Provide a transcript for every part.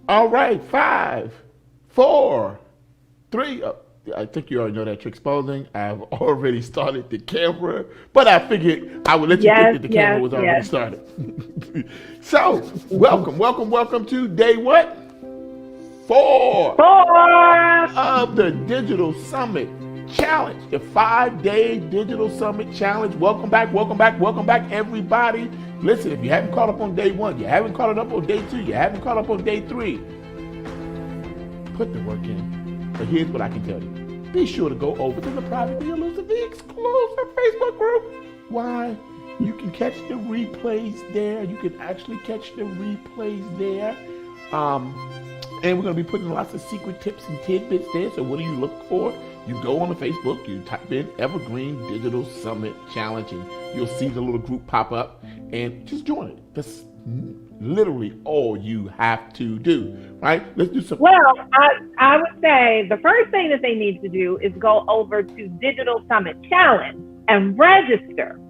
All right, five, four, three. I think you already know that trick exposing. I've already started the camera, but I figured I would let you think Yes, that the camera yes, was already yes. started. So, welcome to day what? Four Four. of the Digital Summit Challenge, the 5-day Digital Summit Challenge. Welcome back, everybody. Listen, if you haven't caught up on day one, you haven't caught up on day two, you haven't caught up on day three, put the work in. But here's what I can tell you. Be sure to go over to the privately elusive, the exclusive Facebook group. Why? You can catch the replays there. You can actually catch the replays there. And we're going to be putting lots of secret tips and tidbits there. So what do you look for? You go on the Facebook, you type in Evergreen Digital Summit Challenge, and you'll see the little group pop up, and just join it. That's literally all you have to do, right? Let's do some. Well, I would say the first thing that they need to do is go over to Digital Summit Challenge and register.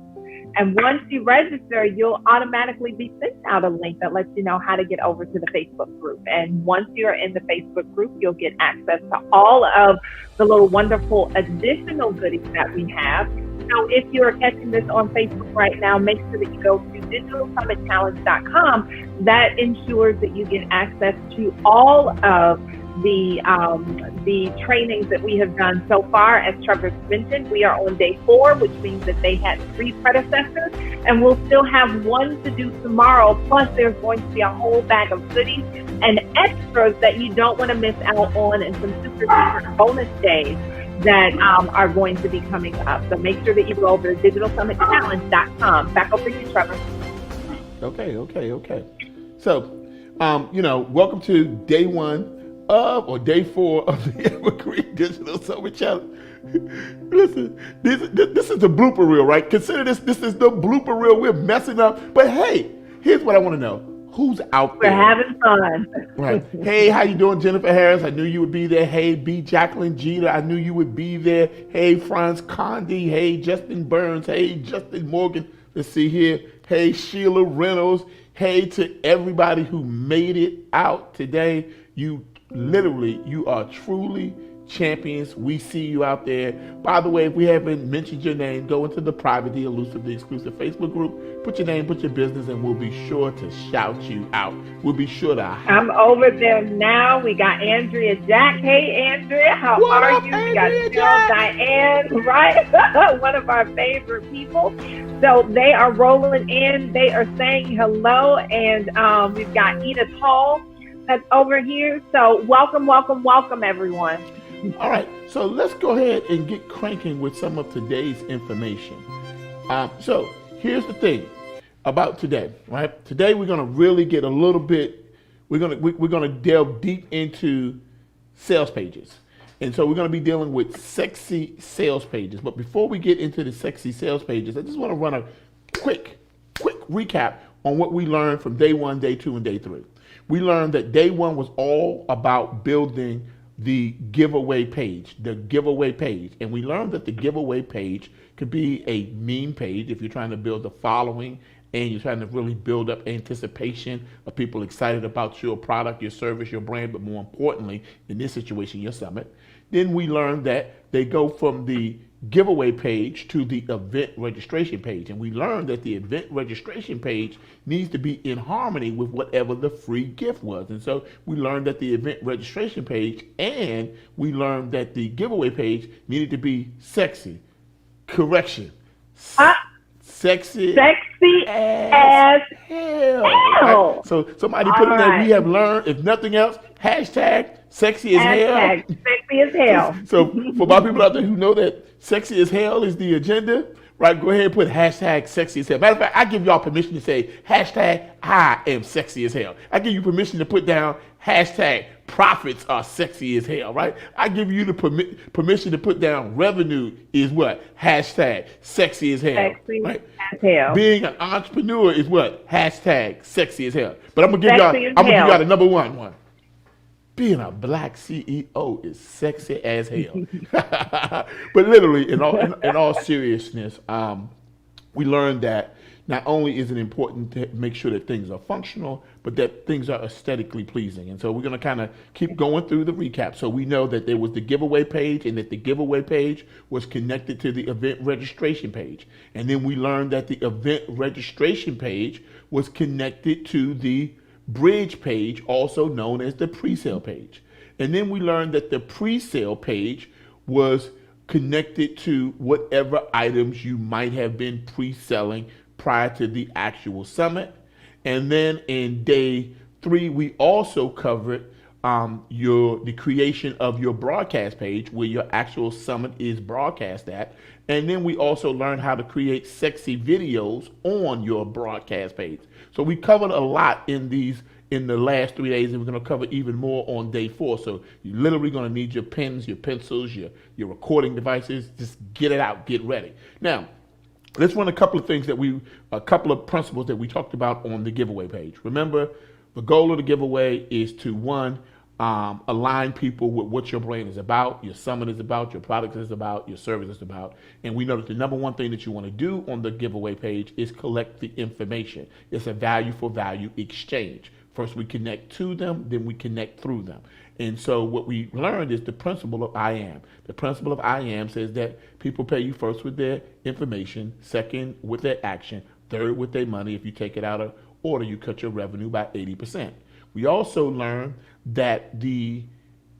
And once you register, you'll automatically be sent out a link that lets you know how to get over to the Facebook group. And once you're in the Facebook group, you'll get access to all of the little wonderful additional goodies that we have. So if you're catching this on Facebook right now, make sure that you go to digitalsummitchallenge.com. That ensures that you get access to all of the trainings that we have done so far. As Trevor mentioned, we are on day 4, which means that they had 3 predecessors, and we'll still have 1 to do tomorrow. Plus, there's going to be a whole bag of goodies and extras that you don't want to miss out on, and some super secret bonus days that are going to be coming up. So make sure that you go over to digitalsummitchallenge.com. Back over to you, Trevor. Okay. So, welcome to day 1 or day 4 of the Evergreen Digital Summit Challenge. Listen, this is the blooper reel, right? Consider this is the blooper reel. We're messing up. But hey, here's what I want to know. Who's out there? We're having fun. Right. Hey, how you doing, Jennifer Harris? I knew you would be there. Hey, B. Jacqueline Jeter. I knew you would be there. Hey, Franz Condi. Hey, Justin Burns. Hey, Justin Morgan. Let's see here. Hey, Sheila Reynolds. Hey, to everybody who made it out today. You are truly champions. We see you out there. By the way, if we haven't mentioned your name, go into the private, the elusive, the exclusive Facebook group, put your name, put your business, and we'll be sure to shout you out. We'll be sure to. I'm over there now. We got Andrea Jack. Hey, Andrea, how What are up, you? Andrea We got Jill Diane, right? One of our favorite people. So they are rolling in. They are saying hello, and we've got Edith Hall that's over here. So welcome, everyone. All right, so let's go ahead and get cranking with some of today's information. So here's the thing about today, right? Today we're going to really get a little bit. We're going to delve deep into sales pages, and so we're going to be dealing with sexy sales pages. But before we get into the sexy sales pages, I just want to run a quick recap on what we learned from day 1, day 2, and day 3. We learned that day 1 was all about building the giveaway page, And we learned that the giveaway page could be a meme page if you're trying to build a following and you're trying to really build up anticipation of people excited about your product, your service, your brand, but more importantly, in this situation, your summit. Then we learned that they go from the giveaway page to the event registration page. And we learned that the event registration page needs to be in harmony with whatever the free gift was. And so we learned that the event registration page and we learned that the giveaway page needed to be sexy. Correction. Sexy as hell. Right? So somebody put in there, we have learned, if nothing else, hashtag sexy as hell. Sexy as hell. So for my people out there who know that sexy as hell is the agenda, right, go ahead and put hashtag sexy as hell. Matter of fact, I give y'all permission to say hashtag I am sexy as hell. I give you permission to put down hashtag profits are sexy as hell, right? I give you the permission to put down revenue is what? Hashtag sexy as hell. Sexy right? as hell. Being an entrepreneur is what? Hashtag sexy as hell. But I'm gonna give y'all the number one. Being a black CEO is sexy as hell. But literally, in all seriousness, we learned that not only is it important to make sure that things are functional, but that things are aesthetically pleasing. And so we're going to kind of keep going through the recap. So we know that there was the giveaway page, and that the giveaway page was connected to the event registration page. And then we learned that the event registration page was connected to the bridge page, also known as the pre-sale page. And then we learned that the pre-sale page was connected to whatever items you might have been pre-selling prior to the actual summit. And then in day 3, we also covered the creation of your broadcast page where your actual summit is broadcast at. And then we also learned how to create sexy videos on your broadcast page. So we covered a lot in the last 3 days, and we're going to cover even more on day 4. So you're literally going to need your pens, your pencils, your recording devices. Just get it out, get ready. Now, let's run a couple of principles that we talked about on the giveaway page. Remember, the goal of the giveaway is to, one, align people with what your brand is about, your summit is about, your product is about, your service is about. And we know that the number one thing that you want to do on the giveaway page is collect the information. It's a value for value exchange. First we connect to them, then we connect through them. And so what we learned is the principle of I am. The principle of I am says that people pay you first with their information, second with their action, third with their money. If you take it out of order, you cut your revenue by 80%. We also learned that the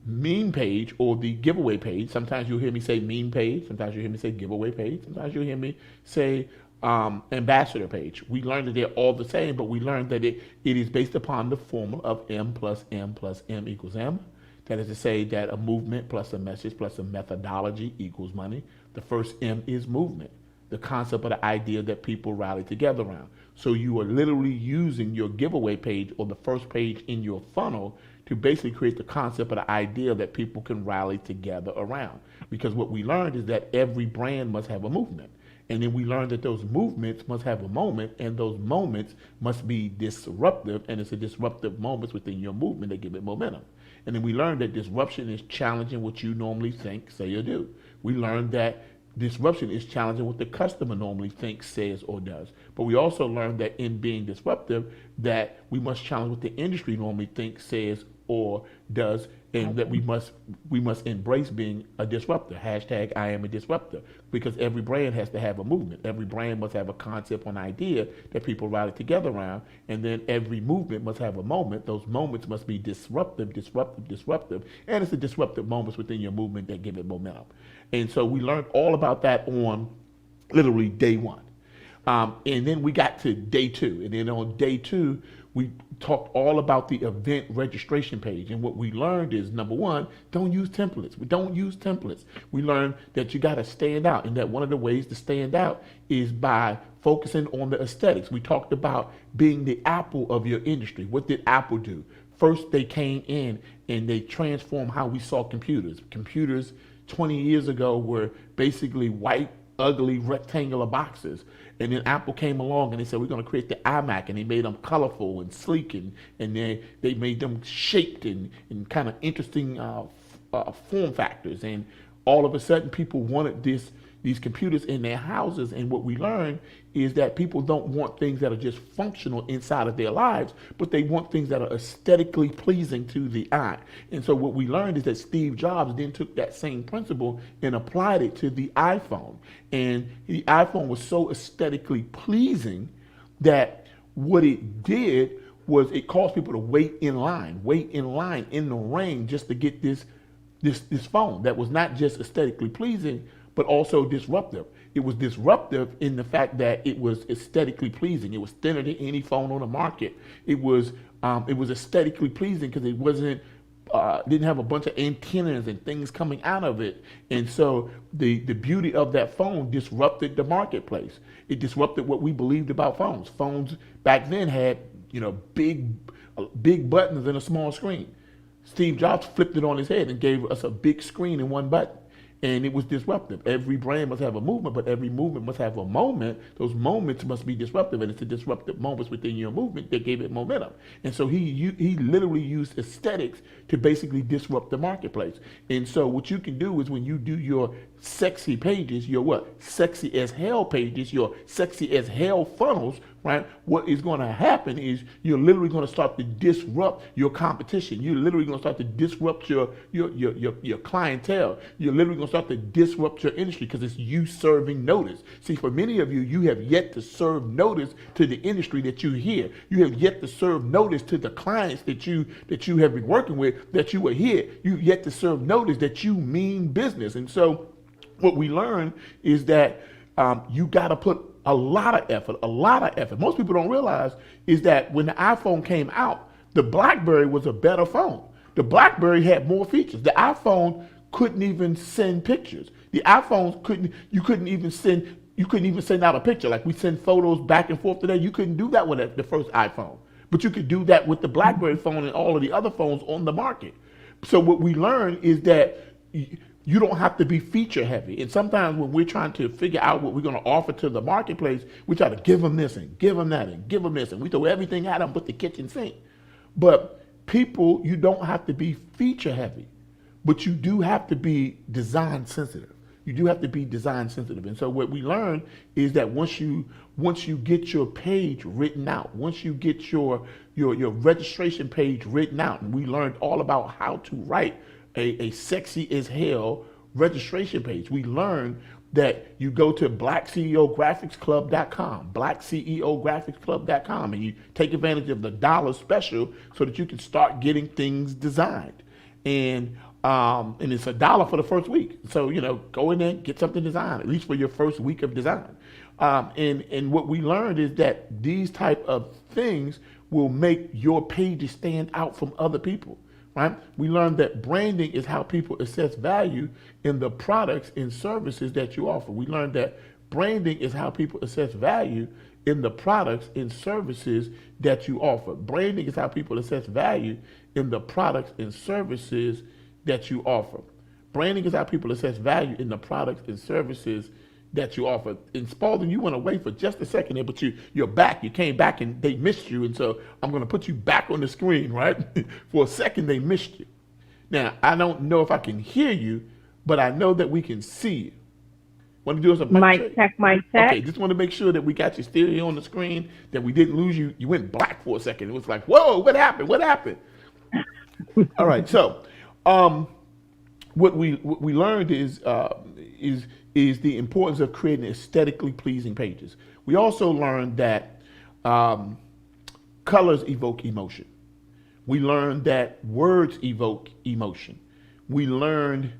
meme page or the giveaway page, sometimes you'll hear me say meme page, sometimes you'll hear me say giveaway page, sometimes you'll hear me say ambassador page. We learned that they're all the same, but we learned that it is based upon the formula of M plus M plus M equals M. That is to say that a movement plus a message plus a methodology equals money. The first M is movement, the concept of the idea that people rally together around. So you are literally using your giveaway page or the first page in your funnel to basically create the concept of the idea that people can rally together around. Because what we learned is that every brand must have a movement. And then we learned that those movements must have a moment, and those moments must be disruptive, and it's a disruptive moments within your movement that give it momentum. And then we learned that disruption is challenging what you normally think, say, or do. We learned that disruption is challenging what the customer normally thinks, says, or does. But we also learned that in being disruptive, that we must challenge what the industry normally thinks, says, or does, and that we must embrace being a disruptor. Hashtag I am a disruptor, because every brand has to have a movement. Every brand must have a concept or an idea that people rally together around, and then every movement must have a moment. Those moments must be disruptive, and it's the disruptive moments within your movement that give it momentum. And so we learned all about that on literally day 1. And then we got to day 2, and then on day 2, we talked all about the event registration page. And what we learned is, number 1, don't use templates. We don't use templates. We learned that you got to stand out, and that one of the ways to stand out is by focusing on the aesthetics. We talked about being the Apple of your industry. What did Apple do? First, they came in and they transformed how we saw computers. Computers 20 years ago were basically white, ugly, rectangular boxes. And then Apple came along and they said, we're going to create the iMac, and they made them colorful and sleek, and they made them shaped and kind of interesting form factors. And all of a sudden people wanted these computers in their houses. And what we learned is that people don't want things that are just functional inside of their lives, but they want things that are aesthetically pleasing to the eye. And so what we learned is that Steve Jobs then took that same principle and applied it to the iPhone. And the iPhone was so aesthetically pleasing that what it did was it caused people to wait in line in the rain just to get this phone that was not just aesthetically pleasing, but also disruptive. It was disruptive in the fact that it was aesthetically pleasing. It was thinner than any phone on the market. It was aesthetically pleasing because it didn't have a bunch of antennas and things coming out of it. And so the beauty of that phone disrupted the marketplace. It disrupted what we believed about phones. Phones back then had, big buttons and a small screen. Steve Jobs flipped it on his head and gave us a big screen and one button. And it was disruptive. Every brand must have a movement, but every movement must have a moment. Those moments must be disruptive, and it's the disruptive moments within your movement that gave it momentum. And so he literally used aesthetics to basically disrupt the marketplace. And so what you can do is when you do your sexy pages, your what? Sexy as hell pages, your sexy as hell funnels, right? What is going to happen is you're literally going to start to disrupt your competition. You're literally going to start to disrupt your clientele. You're literally going to start to disrupt your industry because it's you serving notice. See, for many of you, you have yet to serve notice to the industry that you hear. You have yet to serve notice to the clients that you have been working with, that you were here. You yet to serve notice that you mean business. And so what we learn is that you got to put a lot of effort. Most people don't realize is that when the iPhone came out, the BlackBerry was a better phone. The BlackBerry had more features. The iPhone couldn't even send pictures. The iPhones you couldn't even send out a picture. Like we send photos back and forth today. You couldn't do that with the first iPhone. But you could do that with the BlackBerry phone and all of the other phones on the market. So what we learn is that you don't have to be feature heavy. And sometimes when we're trying to figure out what we're going to offer to the marketplace, we try to give them this and give them that and give them this. And we throw everything at them but the kitchen sink. But people, you don't have to be feature heavy, but you do have to be design sensitive. You do have to be design sensitive. And so what we learn is that once you get your page written out, once you get your registration page written out, and we learned all about how to write a sexy as hell registration page. We learned that you go to blackceographicsclub.com, blackceographicsclub.com, and you take advantage of the dollar special so that you can start getting things designed. And it's $1 for the first week. So, go in there, get something designed, at least for your first week of design. And what we learned is that these type of things will make your pages stand out from other people. Right? We learned that branding is how people assess value in the products and services that you offer. We learned that branding is how people assess value in the products and services that you offer. Branding is how people assess value in the products and services that you offer. Branding is how people assess value in the products and services that you offer. And Spalding, you went away for just a second there, but you're back. You came back and they missed you. And so I'm going to put you back on the screen, right? For a second, they missed you. Now, I don't know if I can hear you, but I know that we can see you. Want to do us a mic check, mic check. Okay, just want to make sure that we got your stereo on the screen, that we didn't lose you. You went black for a second. It was like, whoa, what happened? What happened? All right, so what we learned is the importance of creating aesthetically pleasing pages. We also learned that colors evoke emotion. We learned that words evoke emotion. We learned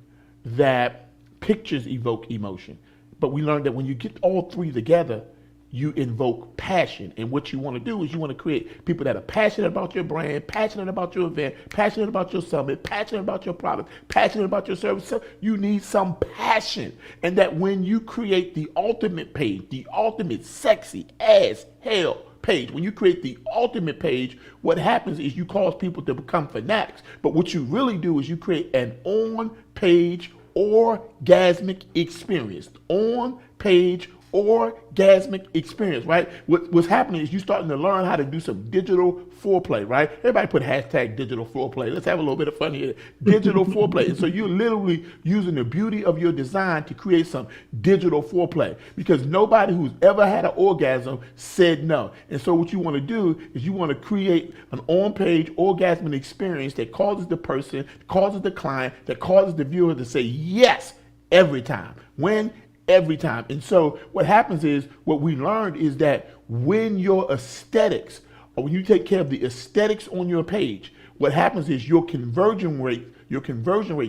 that pictures evoke emotion. But we learned that when you get all three together, you invoke passion. And what you want to do is you want to create people that are passionate about your brand, passionate about your event, passionate about your summit, passionate about your product, passionate about your service. So you need some passion. And that when you create the ultimate page, the ultimate sexy as hell page, when you create the ultimate page, what happens is you cause people to become fanatics. But what you really do is you create an on-page orgasmic experience. On-page orgasmic experience, right? What's happening is you starting to learn how to do some digital foreplay, right? Everybody put hashtag digital foreplay. Let's have a little bit of fun here. Digital foreplay. And so you're literally using the beauty of your design to create some digital foreplay, because nobody who's ever had an orgasm said no. And so what you want to do is you want to create an on-page orgasmic experience that causes the person, causes the client, that causes the viewer to say yes every time. When? Every time. And so what happens is, what we learned is that when your aesthetics, or when you take care of the aesthetics on your page, what happens is your conversion rate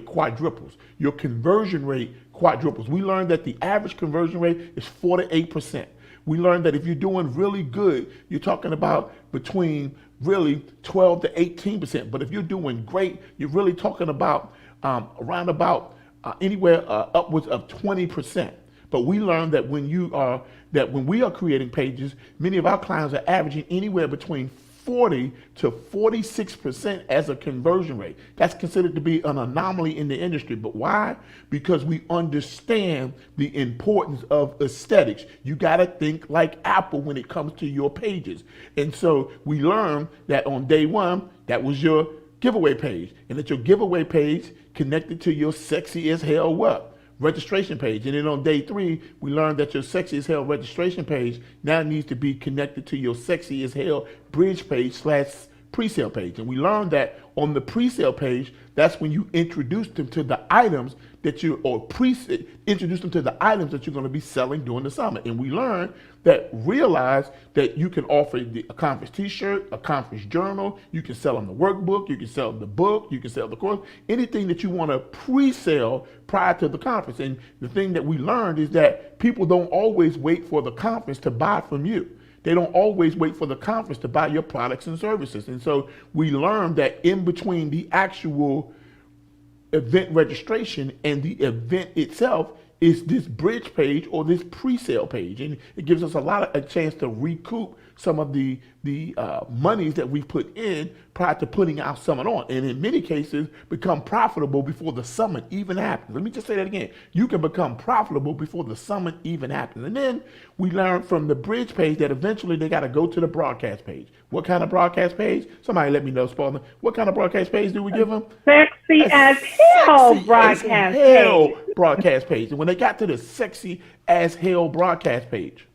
quadruples. Your conversion rate quadruples. We learned that the average conversion rate is 4 to 8%. We learned that if you're doing really good, you're talking about between really 12 to 18%. But if you're doing great, you're really talking about around about anywhere upwards of 20%. But we learned that when we are creating pages, many of our clients are averaging anywhere between 40 to 46% as a conversion rate. That's considered to be an anomaly in the industry. But why? Because we understand the importance of aesthetics. You got to think like Apple when it comes to your pages. And so we learned that on day one, that was your giveaway page, and that your giveaway page connected to your sexy as hell what? registration page. And then on day 3, we learned that your Sexy as Hell registration page now needs to be connected to your Sexy as Hell bridge page / pre-sale page. And we learned that on the pre-sale page, that's when you introduce them to the items that introduce them to the items that you're going to be selling during the summit. And we learned that realize that you can offer a conference t-shirt, a conference journal, you can sell them the workbook, you can sell the book, you can sell the course, anything that you want to pre-sale prior to the conference. And the thing that we learned is that people don't always wait for the conference to buy from you. They don't always wait for the conference to buy your products and services. And so we learned that in between the actual event registration and the event itself is this bridge page or this pre-sale page. And it gives us a chance to recoup some of the monies that we put in prior to putting our summit on. And in many cases, become profitable before the summit even happens. Let me just say that again. You can become profitable before the summit even happens. And then we learned from the bridge page that eventually they got to go to the broadcast page. What kind of broadcast page? Somebody let me know, Spalding. What kind of broadcast page do we give them? Sexy as Hell broadcast page. Broadcast page. And when they got to the Sexy as Hell broadcast page,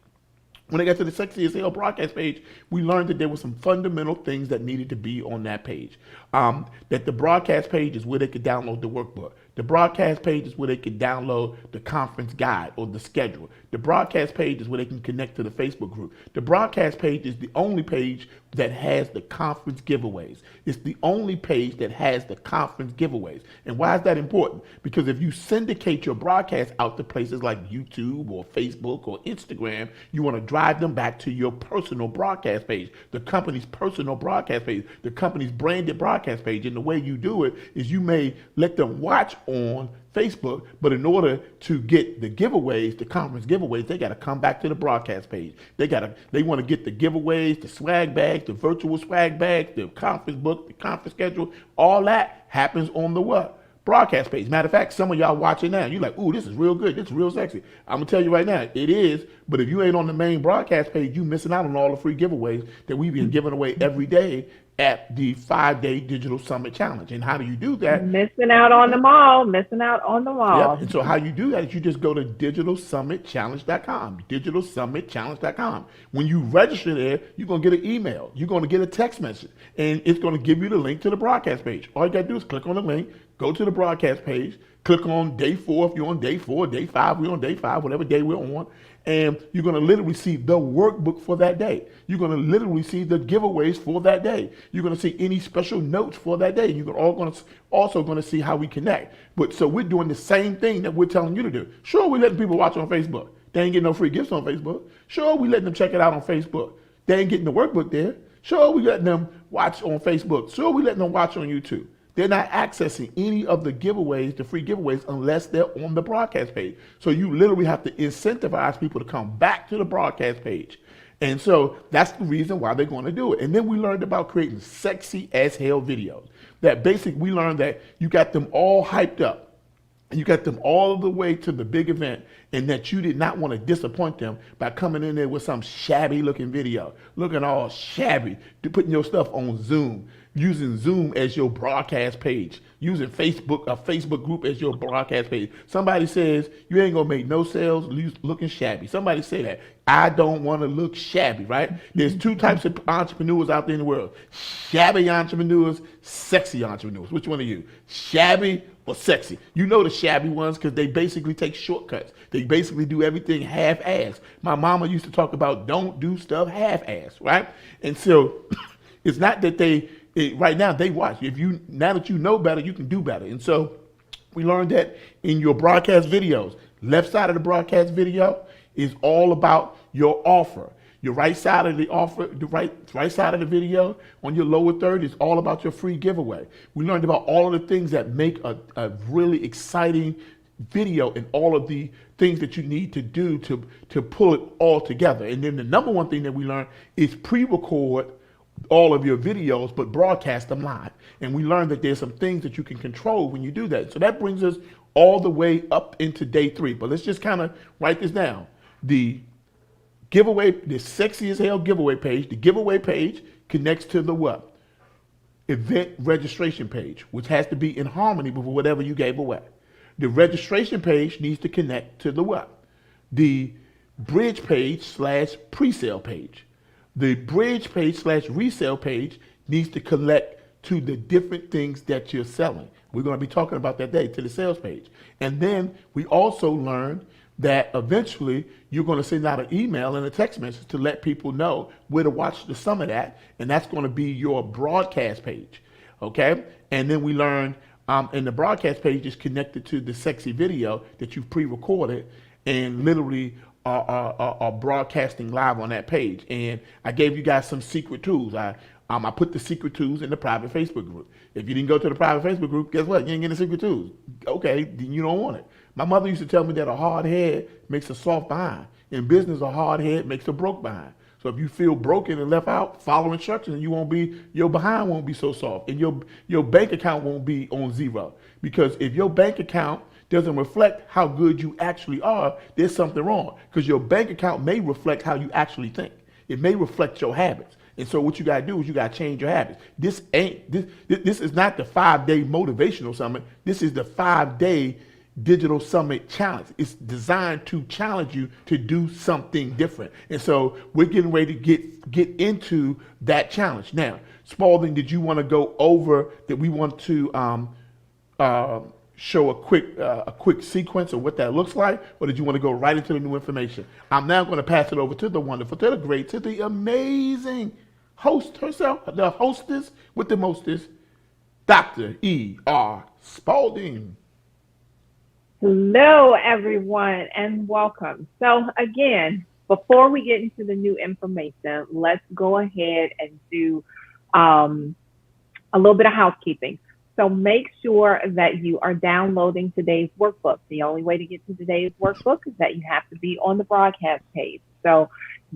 when they got to the Sexy as Hell broadcast page, we learned that there were some fundamental things that needed to be on that page. That the broadcast page is where they could download the workbook. The broadcast page is where they can download the conference guide or the schedule. The broadcast page is where they can connect to the Facebook group. The broadcast page is the only page that has the conference giveaways. It's the only page that has the conference giveaways. And why is that important? Because if you syndicate your broadcast out to places like YouTube or Facebook or Instagram, you want to drive them back to your personal broadcast page, the company's personal broadcast page, the company's branded broadcast page. And the way you do it is you may let them watch on Facebook, but in order to get the giveaways, the conference giveaways, they got to come back to the broadcast page. They want to get the giveaways, the swag bags, the virtual swag bags, the conference book, the conference schedule. All that happens on the what? Broadcast page. Matter of fact, some of y'all watching now, you're like, ooh, this is real good. This is real sexy. I'm going to tell you right now, it is. But if you ain't on the main broadcast page, you missing out on all the free giveaways that we've been giving away every day at the 5-day digital summit challenge. And how do you do that? Missing out on them all. Missing out on them all. Yep. And so how you do that is you just go to digitalsummitchallenge.com, digitalsummitchallenge.com. When you register there, you're going to get an email. You're going to get a text message. And it's going to give you the link to the broadcast page. All you got to do is click on the link, go to the broadcast page, click on day 4 if you're on day 4, day 5, we're on day 5, whatever day we're on. And you're going to literally see the workbook for that day. You're going to literally see the giveaways for that day. You're going to see any special notes for that day. You're also going to see how we connect. But so we're doing the same thing that we're telling you to do. Sure, we're letting people watch on Facebook. They ain't getting no free gifts on Facebook. Sure, we letting them check it out on Facebook. They ain't getting the workbook there. Sure, we letting them watch on Facebook. Sure, we letting them watch on YouTube. They're not accessing any of the giveaways, the free giveaways, unless they're on the broadcast page. So you literally have to incentivize people to come back to the broadcast page. And so that's the reason why they're going to do it. And then we learned about creating sexy as hell videos. That basically we learned that you got them all hyped up. And you got them all the way to the big event, and that you did not want to disappoint them by coming in there with some shabby looking video, looking all shabby, putting your stuff on Zoom, using Zoom as your broadcast page, using Facebook, a Facebook group as your broadcast page. Somebody says you ain't gonna make no sales looking shabby. Somebody say that. I don't want to look shabby, right? There's 2 types of entrepreneurs out there in the world: shabby entrepreneurs, sexy entrepreneurs. Which one are you? Shabby or sexy? You know the shabby ones because they basically take shortcuts. They basically do everything half-assed. My mama used to talk about don't do stuff half-assed, right? And so it's not that right now they watch. Now that you know better, you can do better. And so we learned that in your broadcast videos, left side of the broadcast video is all about your offer. Your right side of the offer, the right side of the video on your lower third is all about your free giveaway. We learned about all of the things that make a really exciting video and all of the things that you need to do to pull it all together. And then the number one thing that we learned is pre-record all of your videos, but broadcast them live. And we learned that there's some things that you can control when you do that. So that brings us all the way up into day 3. But let's just kind of write this down. The giveaway, the sexy as hell giveaway page, the giveaway page connects to the what? Event registration page, which has to be in harmony with whatever you gave away. The registration page needs to connect to the what? The bridge page slash pre-sale page. The bridge page slash resale page needs to connect to the different things that you're selling. We're going to be talking about that day to the sales page. And then we also learned that eventually you're going to send out an email and a text message to let people know where to watch the summit at, and that's going to be your broadcast page, okay? And then we learned, and the broadcast page is connected to the sexy video that you've pre-recorded and literally are broadcasting live on that page. And I gave you guys some secret tools. I put the secret tools in the private Facebook group. If you didn't go to the private Facebook group, guess what? You ain't getting the secret tools. Okay, then you don't want it. My mother used to tell me that a hard head makes a soft behind. In business, a hard head makes a broke behind. So if you feel broken and left out, follow instructions, your behind won't be so soft, and your bank account won't be on zero. Because if your bank account doesn't reflect how good you actually are, there's something wrong. Because your bank account may reflect how you actually think. It may reflect your habits. And so what you got to do is you got to change your habits. This is not the 5-day motivational summit. This is the 5-day digital summit challenge. It's designed to challenge you to do something different. And so we're getting ready to get into that challenge. Now, Spalding, did you want to go over that? We want to show a quick sequence of what that looks like, or did you want to go right into the new information? I'm now going to pass it over to the wonderful, to the great, to the amazing host herself, the hostess with the mostest, Dr. E.R. Spalding. Hello, everyone, and welcome. So again, before we get into the new information, let's go ahead and do a little bit of housekeeping. So make sure that you are downloading today's workbook. The only way to get to today's workbook is that you have to be on the broadcast page. So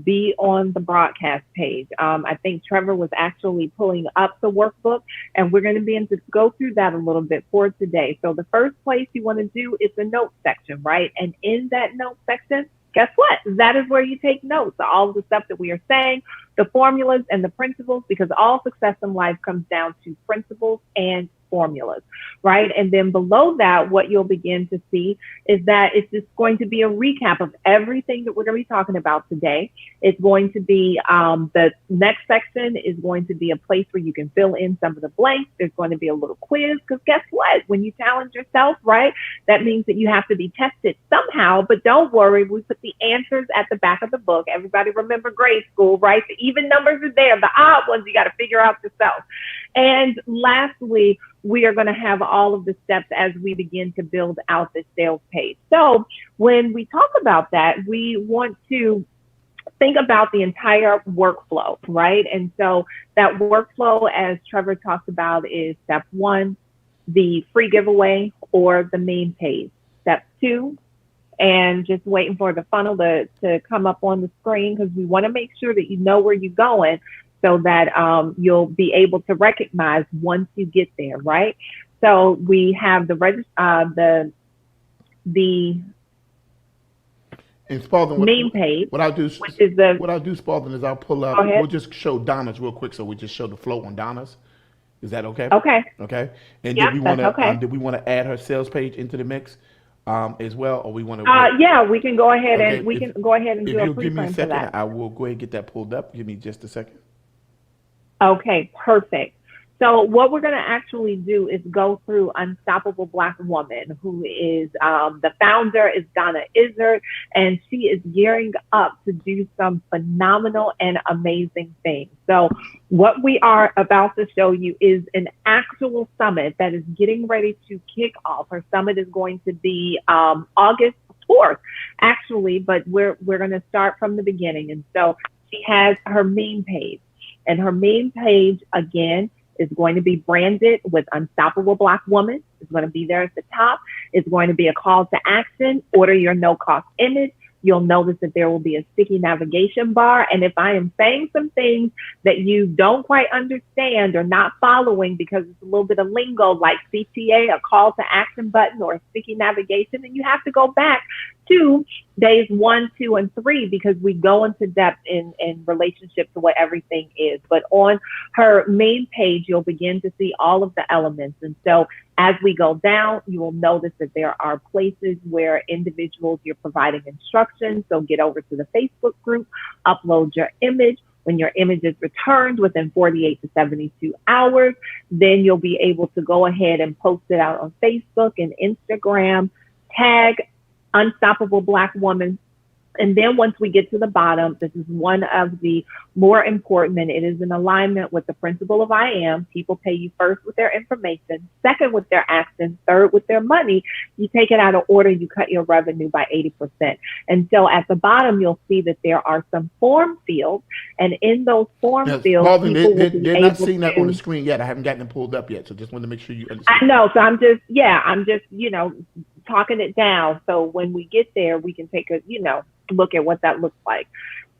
be on the broadcast page. I think Trevor was actually pulling up the workbook, and we're going to be able to go through that a little bit for today. So the first place you want to do is the notes section, right? And in that notes section, guess what? That is where you take notes. All of the stuff that we are saying, the formulas and the principles, because all success in life comes down to principles and formulas, right? And then below that, what you'll begin to see is that it's just going to be a recap of everything that we're going to be talking about today. It's going to be, the next section is going to be a place where you can fill in some of the blanks. There's going to be a little quiz, because guess what? When you challenge yourself, right, that means that you have to be tested somehow, but don't worry, we put the answers at the back of the book. Everybody remember grade school, right? The even numbers are there. The odd ones you got to figure out yourself. And lastly, we are going to have all of the steps as we begin to build out the sales page. So when we talk about that, we want to think about the entire workflow, right? And so that workflow, as Trevor talked about, is step 1, the free giveaway or the main page. Step 2, and just waiting for the funnel to come up on the screen, because we want to make sure that you know where you're going, so that you'll be able to recognize once you get there, right? So we have the and Spalding, main page. What I'll do, Spalding, is I'll pull up. We'll just show Donna's real quick, so we just show the flow on Donna's. Is that okay? Okay. Okay. And Yep, did we want to add her sales page into the mix as well, or we want to? Yeah, we can go ahead and do a If you'll give me a pre-print for second, that. I will go ahead and get that pulled up. Give me just a second. Okay, perfect. So what we're going to actually do is go through Unstoppable Black Woman, who is the founder is Donna Izzard, and she is gearing up to do some phenomenal and amazing things. So what we are about to show you is an actual summit that is getting ready to kick off. Her summit is going to be August 4th, actually, but we're going to start from the beginning. And so she has her main page. And her main page, again, is going to be branded with Unstoppable Black Woman. It's going to be there at the top. It's going to be a call to action. Order your no-cost image. you'll notice that there will be a sticky navigation bar. And if I am saying some things that you don't quite understand or not following because it's a little bit of lingo like CTA, a call to action button, or a sticky navigation, then you have to go back to days 1, 2, and 3 because we go into depth in relationship to what everything is. But on her main page, you'll begin to see all of the elements. And so as we go down, you will notice that there are places where individuals, you're providing instructions. So get over to the Facebook group, upload your image. When your image is returned within 48 to 72 hours, then you'll be able to go ahead and post it out on Facebook and Instagram, tag Unstoppable Black Woman. And then once we get to the bottom, this is one of the more important, and it is in alignment with the principle of I am. People pay you first with their information, second with their action, third with their money. You take it out of order, you cut your revenue by 80%. And so at the bottom, you'll see that there are some form fields. And in those form fields, Baldwin, people will be they're able not seeing that on the to, screen yet. I haven't gotten them pulled up yet. So just want to make sure you understand. I know, so I'm just, talking it down. So when we get there, we can take a, look at what that looks like.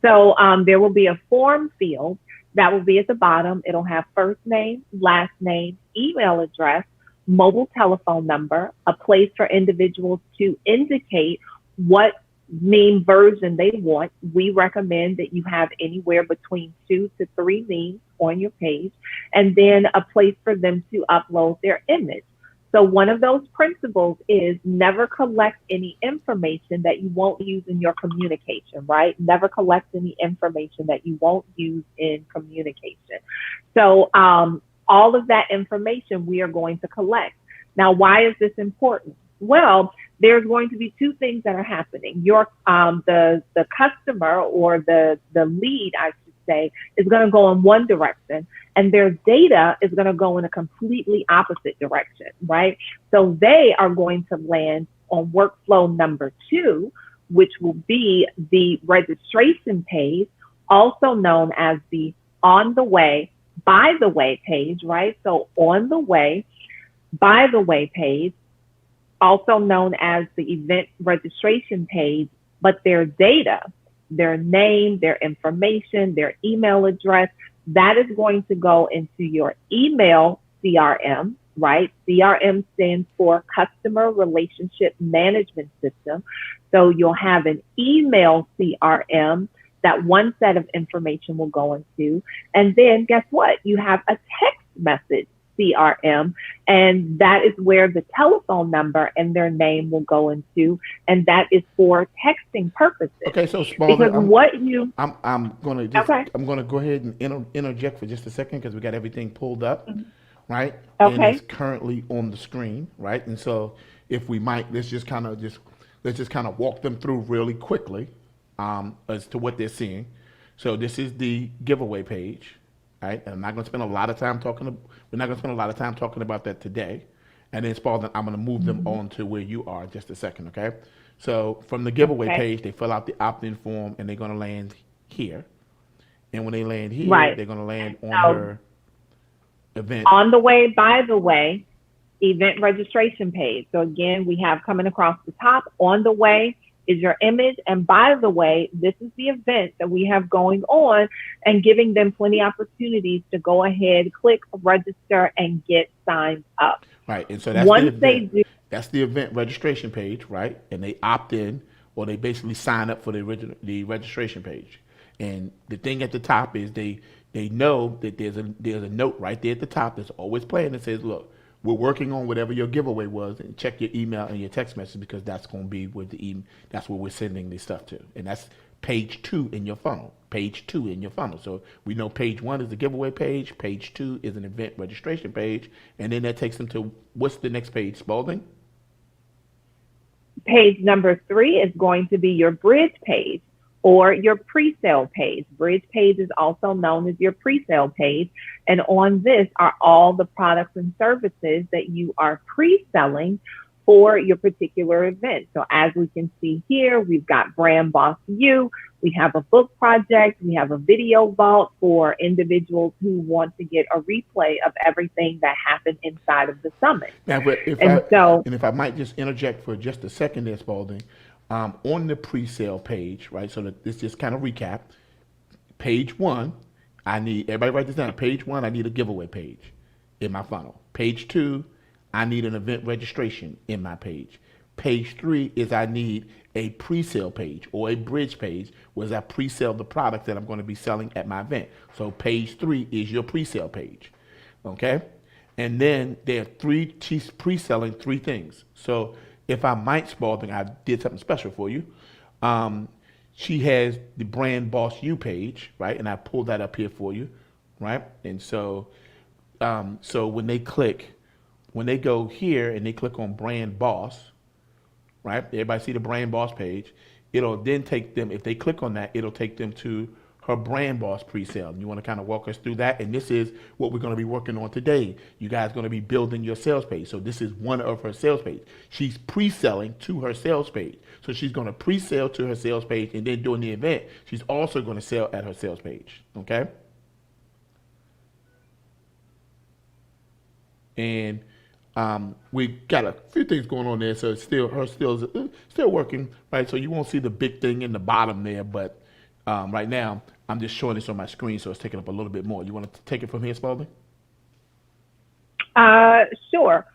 So there will be a form field that will be at the bottom. It'll have first name, last name, email address, mobile telephone number, a place for individuals to indicate what meme version they want. We recommend that you have anywhere between 2 to 3 memes on your page, and then a place for them to upload their image. So one of those principles is never collect any information that you won't use in your communication, right? Never collect any information that you won't use in communication. So all of that information we are going to collect. Now, why is this important? Well, there's going to be 2 things that are happening. Your the customer or the lead, I should say, is going to go in one direction, and their data is going to go in a completely opposite direction, right? So they are going to land on workflow number 2, which will be the registration page, also known as the on the way, by the way page, right? So on the way, by the way page, also known as the event registration page, but their data, their name, their information, their email address, that is going to go into your email CRM, right? CRM stands for Customer Relationship Management System. So you'll have an email CRM that one set of information will go into. And then guess what? You have a text message CRM, and that is where the telephone number and their name will go into, and that is for texting purposes. Okay, so Spalding, because I'm gonna go ahead and interject for just a second because we got everything pulled up, right? Okay. And it's currently on the screen, right? And so if we might, let's just kind of walk them through really quickly as to what they're seeing. So this is the giveaway page. Right? And I'm not going to spend a lot of time talking about that today. And then Spalding, I'm going to move them on to where you are in just a second, okay? So from the giveaway page, they fill out the opt-in form and they're going to land here. And when they land here, they're going to land on her event. On the way, by the way, event registration page. So again, we have coming across the top, on the way is your image. And by the way, this is the event that we have going on, and giving them plenty of opportunities to go ahead, click, register, and get signed up. Right. And so that's the event registration page, right? And they opt in, or they basically sign up for the registration page. And the thing at the top is they know that there's a note right there at the top that's always playing that says, look, we're working on whatever your giveaway was, and check your email and your text message because that's going to be where that's where we're sending this stuff to. And that's page 2 in your funnel. Page 2 in your funnel. So we know page 1 is the giveaway page. Page 2 is an event registration page. And then that takes them to what's the next page, Spalding? Page number 3 is going to be your bridge page or your pre-sale page. Bridge page is also known as your pre-sale page. And on this are all the products and services that you are pre-selling for your particular event. So as we can see here, we've got Brand Boss You, we have a book project, we have a video vault for individuals who want to get a replay of everything that happened inside of the summit. Now, if I might just interject for just a second there, Spalding, On the pre-sale page, right? So that this just kind of recap. Page one, I need everybody write this down. Page one, I need a giveaway page in my funnel. Page two, I need an event registration in my page. Page three is I need a pre-sale page or a bridge page where I pre-sale the product that I'm going to be selling at my event. So page three is your pre-sale page. Okay? And then there are three, she's pre-selling three things. So if I might, Spalding, I did something special for you. She has the Brand Boss You page, right? And I pulled that up here for you, right? And so, so when they go here and they click on Brand Boss, right? Everybody see the Brand Boss page. It'll then take them, if they click on that, it'll take them to her Brand Boss pre-sale. And you want to kind of walk us through that? And this is what we're going to be working on today. You guys are going to be building your sales page. So this is one of her sales page. She's pre-selling to her sales page. So she's going to pre-sale to her sales page, and then during the event, she's also going to sell at her sales page. Okay? And we got a few things going on there, so it's still still working, right? So you won't see the big thing in the bottom there, but right now I'm just showing this on my screen, so it's taking up a little bit more. You want to take it from here, Spalding? Sure.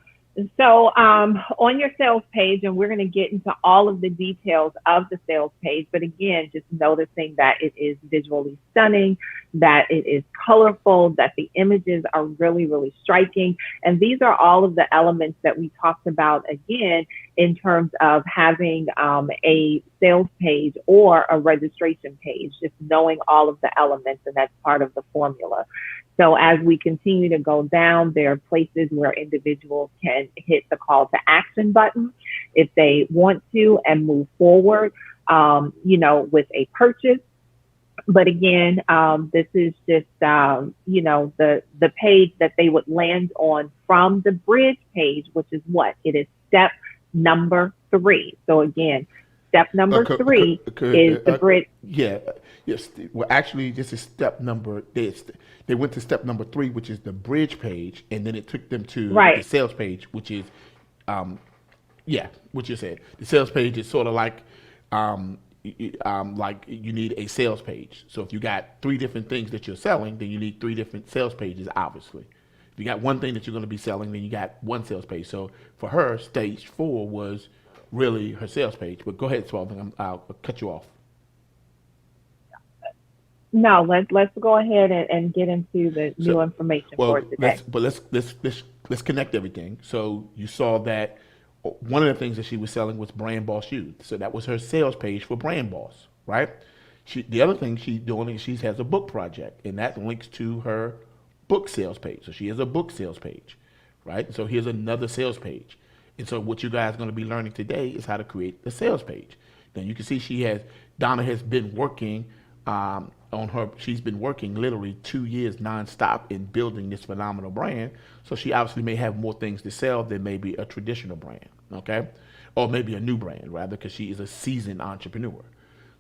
So on your sales page, and we're going to get into all of the details of the sales page, but again, just noticing that it is visually stunning, that it is colorful, that the images are really, really striking. And these are all of the elements that we talked about, again, in terms of having a sales page or a registration page, just knowing all of the elements, and that's part of the formula. So as we continue to go down, there are places where individuals can hit the call to action button if they want to and move forward, with a purchase. But again, this is just, the page that they would land on from the bridge page, which is what? It is step number 3. So again, step number 3 is the bridge. Yes. Well, actually, this is step number. They went to step number 3, which is the bridge page, and then it took them to the sales page, which is, what you said. The sales page is sort of like you need a sales page. So if you got 3 different things that you're selling, then you need 3 different sales pages, obviously. If you got one thing that you're going to be selling, then you got one sales page. So for her, stage 4 was really her sales page. But go ahead, Spalding. I'll cut you off. No, let's go ahead and get into the new information for today. Let's connect everything. So you saw that one of the things that she was selling was Brand Boss You. So that was her sales page for Brand Boss, right? The other thing she's doing is she has a book project, and that links to her book sales page. So she has a book sales page, right? So here's another sales page. And so what you guys are going to be learning today is how to create the sales page. Then you can see Donna has been working she's been working literally 2 years nonstop in building this phenomenal brand. So she obviously may have more things to sell than maybe a traditional brand, okay? Or maybe a new brand, rather, because she is a seasoned entrepreneur.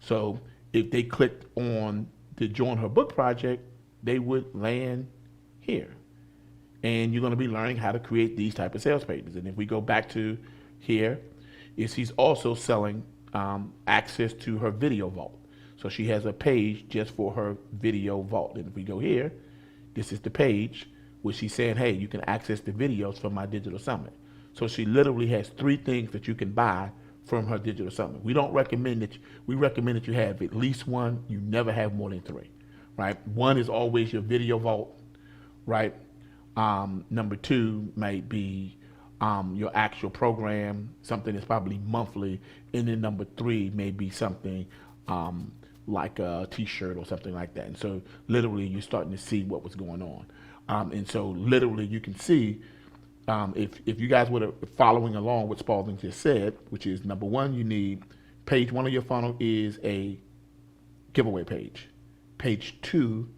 So if they clicked on to join her book project, they would land here. And you're going to be learning how to create these type of sales pages. And if we go back to here, she's also selling access to her video vault. So she has a page just for her video vault. And if we go here, this is the page where she's saying, hey, you can access the videos from my digital summit. So she literally has 3 things that you can buy from her digital summit. We recommend that you have at least 1. You never have more than 3, right? 1 is always your video vault, right? Number 2 might be your actual program, something that's probably monthly. And then number 3 may be something like a t-shirt or something like that. And so literally you're starting to see what was going on. And so literally you can see, if you guys were following along what Spalding just said, which is number 1, you need page 1 of your funnel is a giveaway page. Page 2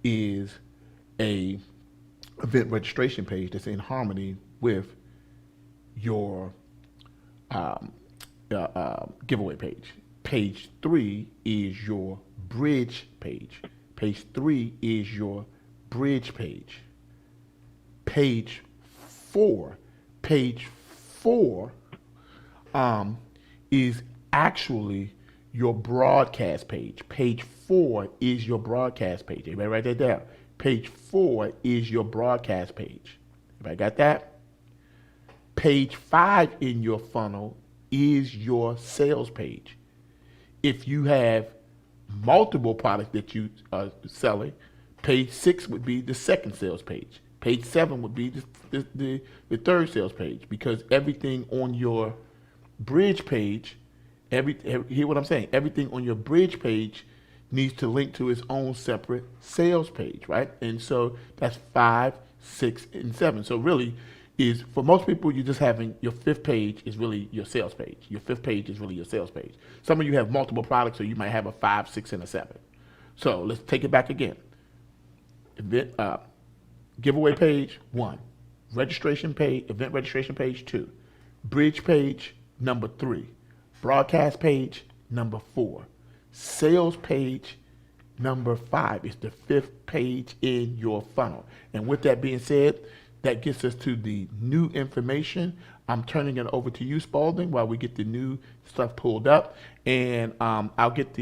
is a event registration page that's in harmony with your giveaway page. Page 3 is your bridge page. Page 3 is your bridge page. Page 4 is actually your broadcast page. Page 4 is your broadcast page. Everybody write that down. Page 4 is your broadcast page. Everybody got that? Page 5 in your funnel is your sales page. If you have multiple products that you are selling, page 6 would be the second sales page. Page 7 would be the third sales page, because everything on your bridge page, hear what I'm saying? Everything on your bridge page needs to link to its own separate sales page, right? And so that's 5, 6, and 7. So really, is for most people, you're just having your 5th page is really your sales page. Your 5th page is really your sales page. Some of you have multiple products, so you might have a 5, 6, and a 7. So let's take it back again. Giveaway page 1, registration page, event registration page 2, bridge page number 3, broadcast page number 4, sales page number 5 is the 5th page in your funnel. And with that being said, that gets us to the new information. I'm turning it over to you, Spalding, while we get the new stuff pulled up. And I'll get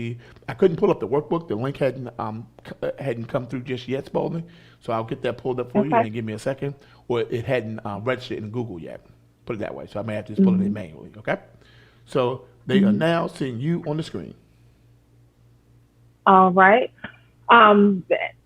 I couldn't pull up the workbook. The link hadn't come through just yet, Spalding. So I'll get that pulled up for you, and give me a second. Or it hadn't registered in Google yet. Put it that way. So I may have to just pull it in manually, okay? So they are now seeing you on the screen. All right.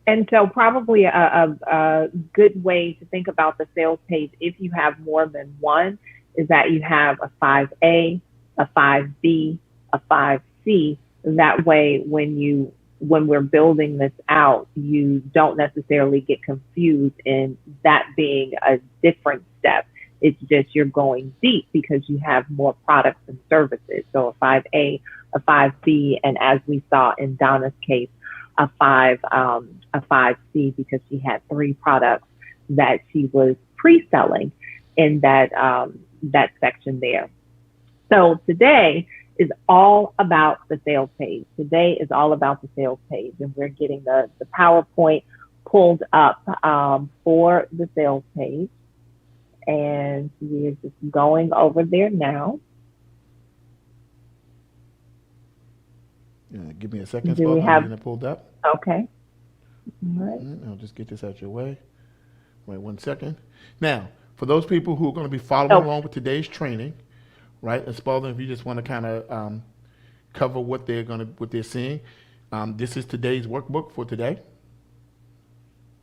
And so probably a good way to think about the sales page, if you have more than one, is that you have a 5A, a 5B, a 5C. That way, when we're building this out, you don't necessarily get confused in that being a different step. It's just you're going deep because you have more products and services. So a 5A, a 5B, and as we saw in Donna's case, a 5C, because she had 3 products that she was pre-selling in that section there. So today is all about the sales page. Today is all about the sales page, and we're getting the PowerPoint pulled up for the sales page, and we're just going over there now. Give me a second. Do we have it pulled up? Okay. All right. I'll just get this out your way. Wait 1 second. Now, for those people who are going to be following along with today's training, right? And Spalding, if you just want to kind of cover what they're seeing, this is today's workbook for today.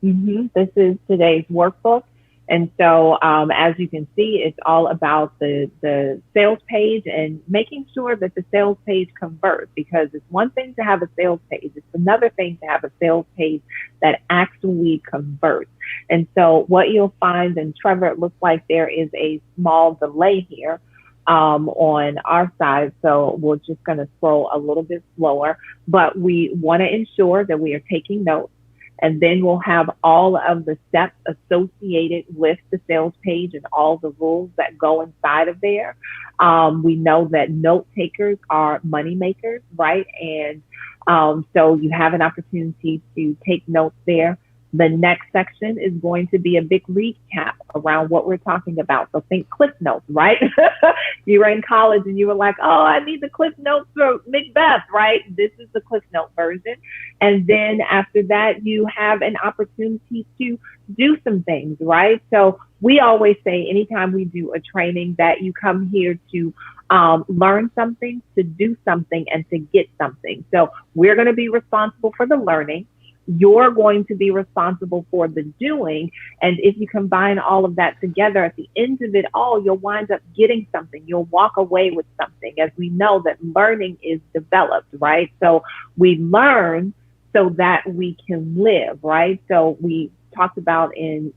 This is today's workbook. And so as you can see, it's all about the sales page and making sure that the sales page converts, because it's one thing to have a sales page. It's another thing to have a sales page that actually converts. And so what you'll find, and Trevor, it looks like there is a small delay here on our side. So we're just going to scroll a little bit slower, but we want to ensure that we are taking notes. And then we'll have all of the steps associated with the sales page and all the rules that go inside of there. We know that note takers are money makers, right? And so you have an opportunity to take notes there. The next section is going to be a big recap around what we're talking about. So think Cliff Notes, right? You were in college and you were like, oh, I need the Cliff Notes for Macbeth, right? This is the Cliff Note version. And then after that, you have an opportunity to do some things, right? So we always say anytime we do a training that you come here to learn something, to do something, and to get something. So we're going to be responsible for the learning. You're going to be responsible for the doing. And if you combine all of that together, at the end of it all, you'll wind up getting something. You'll walk away with something, as we know that learning is developed, right? So we learn so that we can live, right? So we talked about in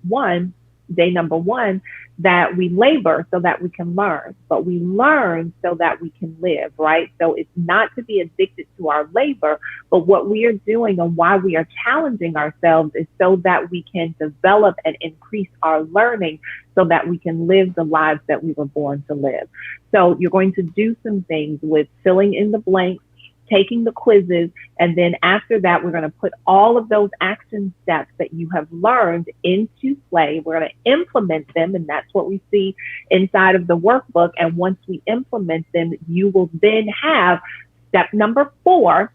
day number one, that we labor so that we can learn, but we learn so that we can live, right? So it's not to be addicted to our labor, but what we are doing and why we are challenging ourselves is so that we can develop and increase our learning so that we can live the lives that we were born to live. So you're going to do some things with filling in the blanks taking the quizzes, and then after that, we're going to put all of those action steps that you have learned into play. We're going to implement them, and that's what we see inside of the workbook. And once we implement them, you will then have step number four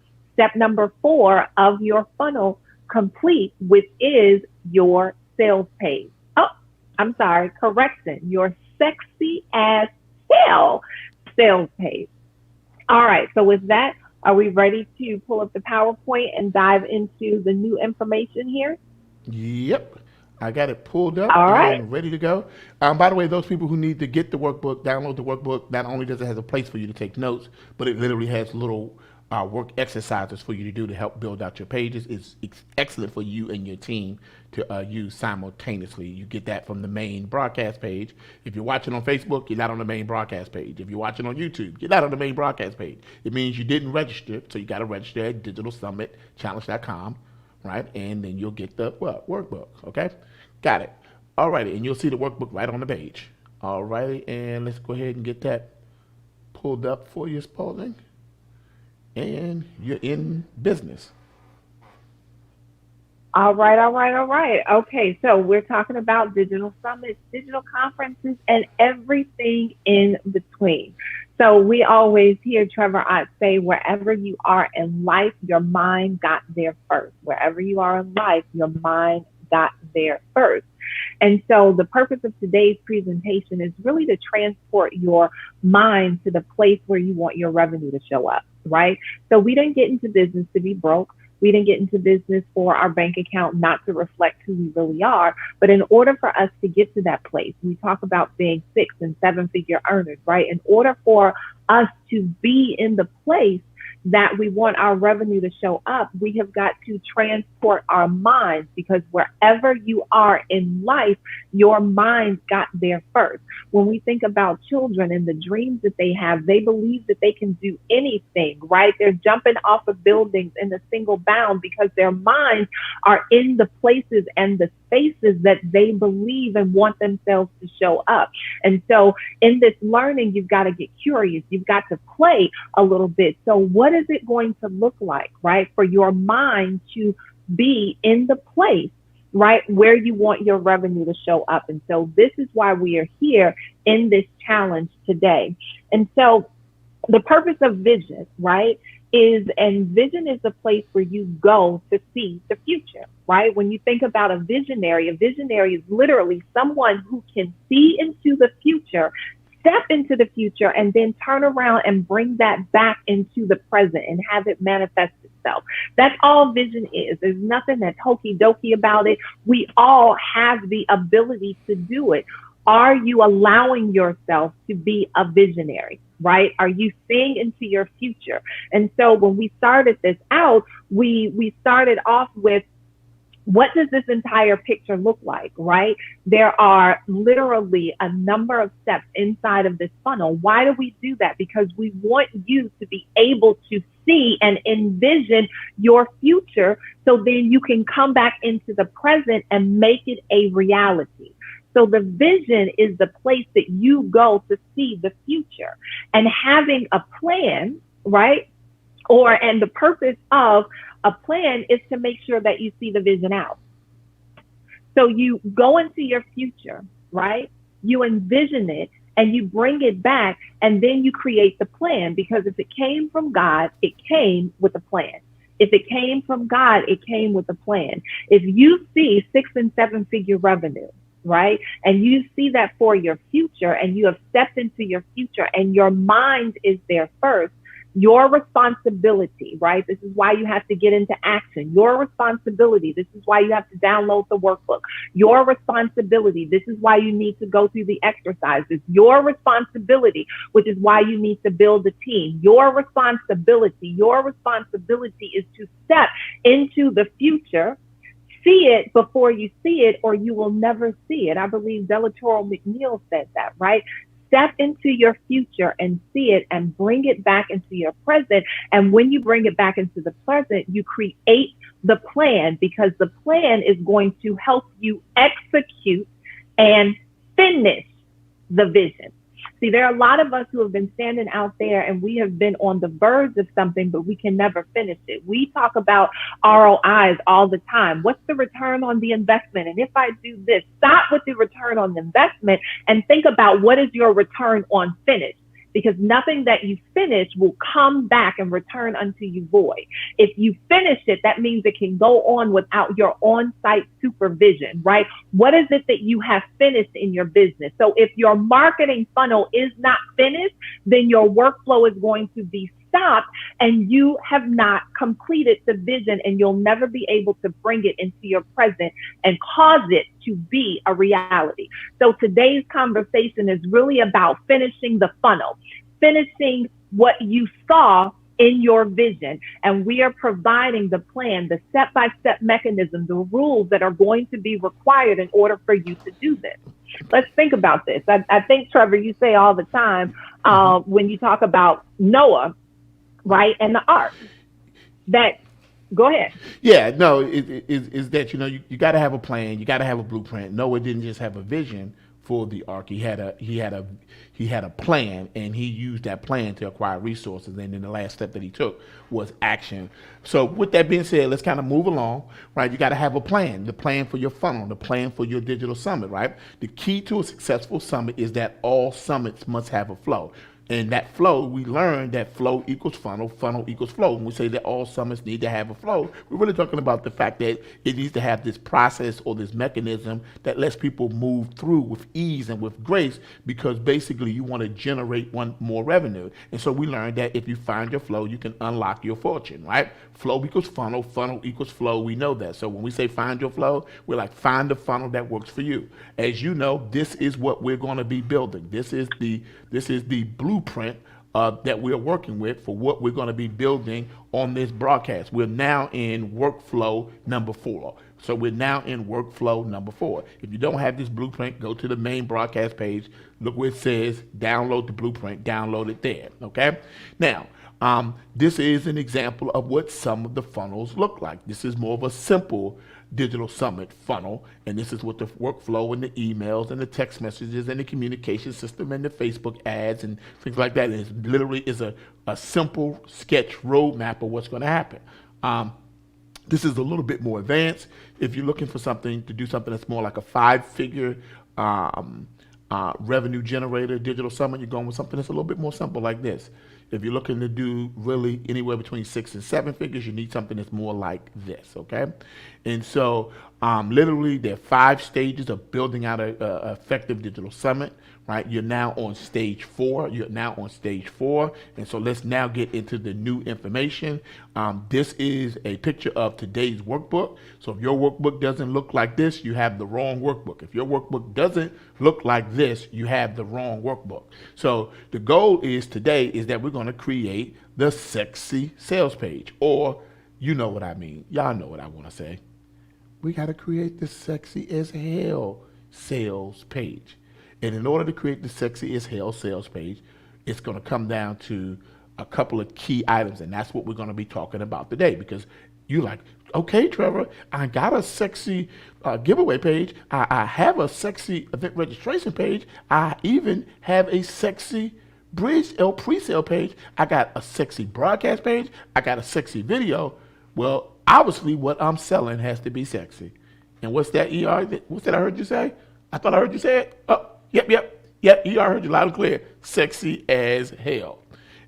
of your funnel complete, which is your sales page. Oh, I'm sorry, correction, your sexy as hell sales page. All right, so with that, are we ready to pull up the PowerPoint and dive into the new information here? Yep. I got it pulled up All right. and ready to go. By the way, those people who need to get the workbook, download the workbook, not only does it have a place for you to take notes, but it literally has little work exercises for you to do to help build out your pages. It's excellent for you and your team to use simultaneously. You get that from the main broadcast page. If you're watching on Facebook, you're not on the main broadcast page. If you're watching on YouTube, you're not on the main broadcast page. It means you didn't register, so you got to register at digitalsummitchallenge.com, right? And then you'll get the workbook, okay? Got it. All righty, and you'll see the workbook right on the page. All righty, and let's go ahead and get that pulled up for you, Spalding. And you're in business. All right. Okay, so we're talking about digital summits, digital conferences, and everything in between. So we always hear Trevor Ott say, wherever you are in life, your mind got there first. Wherever you are in life, your mind got there first. And so the purpose of today's presentation is really to transport your mind to the place where you want your revenue to show up, right? So we didn't get into business to be broke. We didn't get into business for our bank account not to reflect who we really are. But in order for us to get to that place, we talk about being 6- and 7-figure earners, right? In order for us to be in the place that we want our revenue to show up, we have got to transport our minds, because wherever you are in life, your mind got there first. When we think about children and the dreams that they have, they believe that they can do anything, right? They're jumping off of buildings in a single bound because their minds are in the places and the spaces that they believe and want themselves to show up. And so in this learning, you've got to get curious. You've got to play a little bit. So what is it going to look like, right, for your mind to be in the place, right, where you want your revenue to show up? And so this is why we are here in this challenge today. And so the purpose of vision, right, and vision is the place where you go to see the future, right? When you think about a visionary is literally someone who can see into the future, step into the future, and then turn around and bring that back into the present and have it manifest itself. That's all vision is. There's nothing that's hokey dokey about it. We all have the ability to do it. Are you allowing yourself to be a visionary, right? Are you seeing into your future? And so when we started this out, we started off with, what does this entire picture look like, right? There are literally a number of steps inside of this funnel. Why do we do that? Because we want you to be able to see and envision your future, so then you can come back into the present and make it a reality. So the vision is the place that you go to see the future, and having a plan, right? And the purpose of a plan is to make sure that you see the vision out. So you go into your future, right? You envision it and you bring it back, and then you create the plan, because if it came from God, it came with a plan. If it came from God, it came with a plan. If you see 6- and 7-figure revenue, right, and you see that for your future, and you have stepped into your future, and your mind is there first, your responsibility, right? This is why you have to get into action. Your responsibility. This is why you have to download the workbook. Your responsibility. This is why you need to go through the exercises. Your responsibility, which is why you need to build a team. Your responsibility is to step into the future, see it before you see it, or you will never see it. I believe Delatoro McNeil said that, right? Step into your future and see it and bring it back into your present. And when you bring it back into the present, you create the plan, because the plan is going to help you execute and finish the vision. See, there are a lot of us who have been standing out there and we have been on the verge of something, but we can never finish it. We talk about ROIs all the time. What's the return on the investment? And if I do this, stop with the return on the investment and think about what is your return on finish. Because nothing that you finish will come back and return unto you void. If you finish it, that means it can go on without your on-site supervision, right? What is it that you have finished in your business? So if your marketing funnel is not finished, then your workflow is going to be stopped and you have not completed the vision, and you'll never be able to bring it into your present and cause it to be a reality. So today's conversation is really about finishing the funnel, finishing what you saw in your vision. And we are providing the plan, the step-by-step mechanism, the rules that are going to be required in order for you to do this. Let's think about this. I think, Trevor, you say all the time when you talk about Noah, right, and the ark, that, go ahead. Yeah, no, is that, you got to have a plan, you got to have a blueprint. Noah didn't just have a vision for the ark. He had a plan, and he used that plan to acquire resources. And then the last step that he took was action. So with that being said, let's kind of move along, right? You got to have a plan, the plan for your funnel, the plan for your digital summit, right? The key to a successful summit is that all summits must have a flow. And that flow, we learned that flow equals funnel, funnel equals flow. When we say that all summits need to have a flow, we're really talking about the fact that it needs to have this process or this mechanism that lets people move through with ease and with grace, because basically you want to generate more revenue. And so we learned that if you find your flow, you can unlock your fortune, right? Flow equals funnel, funnel equals flow. We know that. So when we say find your flow, we're like, find the funnel that works for you. As you know, this is what we're going to be building. This is the blueprint that we're working with for what we're going to be building on this broadcast. We're now in workflow number 4. So we're now in workflow number 4. If you don't have this blueprint, go to the main broadcast page. Look where it says download the blueprint, download it there. Okay. Now, this is an example of what some of the funnels look like. This is more of a simple digital summit funnel, and this is what the workflow and the emails and the text messages and the communication system and the Facebook ads and things like that. It literally is a simple sketch roadmap of what's going to happen. This is a little bit more advanced. If you're looking for something to do something that's more like a 5-figure revenue generator digital summit, you're going with something that's a little bit more simple like this. If you're looking to do really anywhere between 6 and 7 figures, you need something that's more like this, okay? And so literally there are 5 stages of building out an effective digital summit, right? You're now on stage 4. And so let's now get into the new information. This is a picture of today's workbook. So if your workbook doesn't look like this, you have the wrong workbook. If your workbook doesn't look like this, you have the wrong workbook. So the goal is today is that we're going to create the sexy sales page, or you know what I mean. Y'all know what I want to say. We got to create the sexy as hell sales page. And in order to create the sexy as hell sales page, it's going to come down to a couple of key items. And that's what we're going to be talking about today, because you're like, okay, Trevor, I got a sexy giveaway page. I have a sexy event registration page. I even have a sexy bridge pre-sale page. I got a sexy broadcast page. I got a sexy video. Well, obviously what I'm selling has to be sexy. And what's that, ER? What's that I heard you say? I thought I heard you say it. Oh, yep. ER, I heard you loud and clear. Sexy as hell.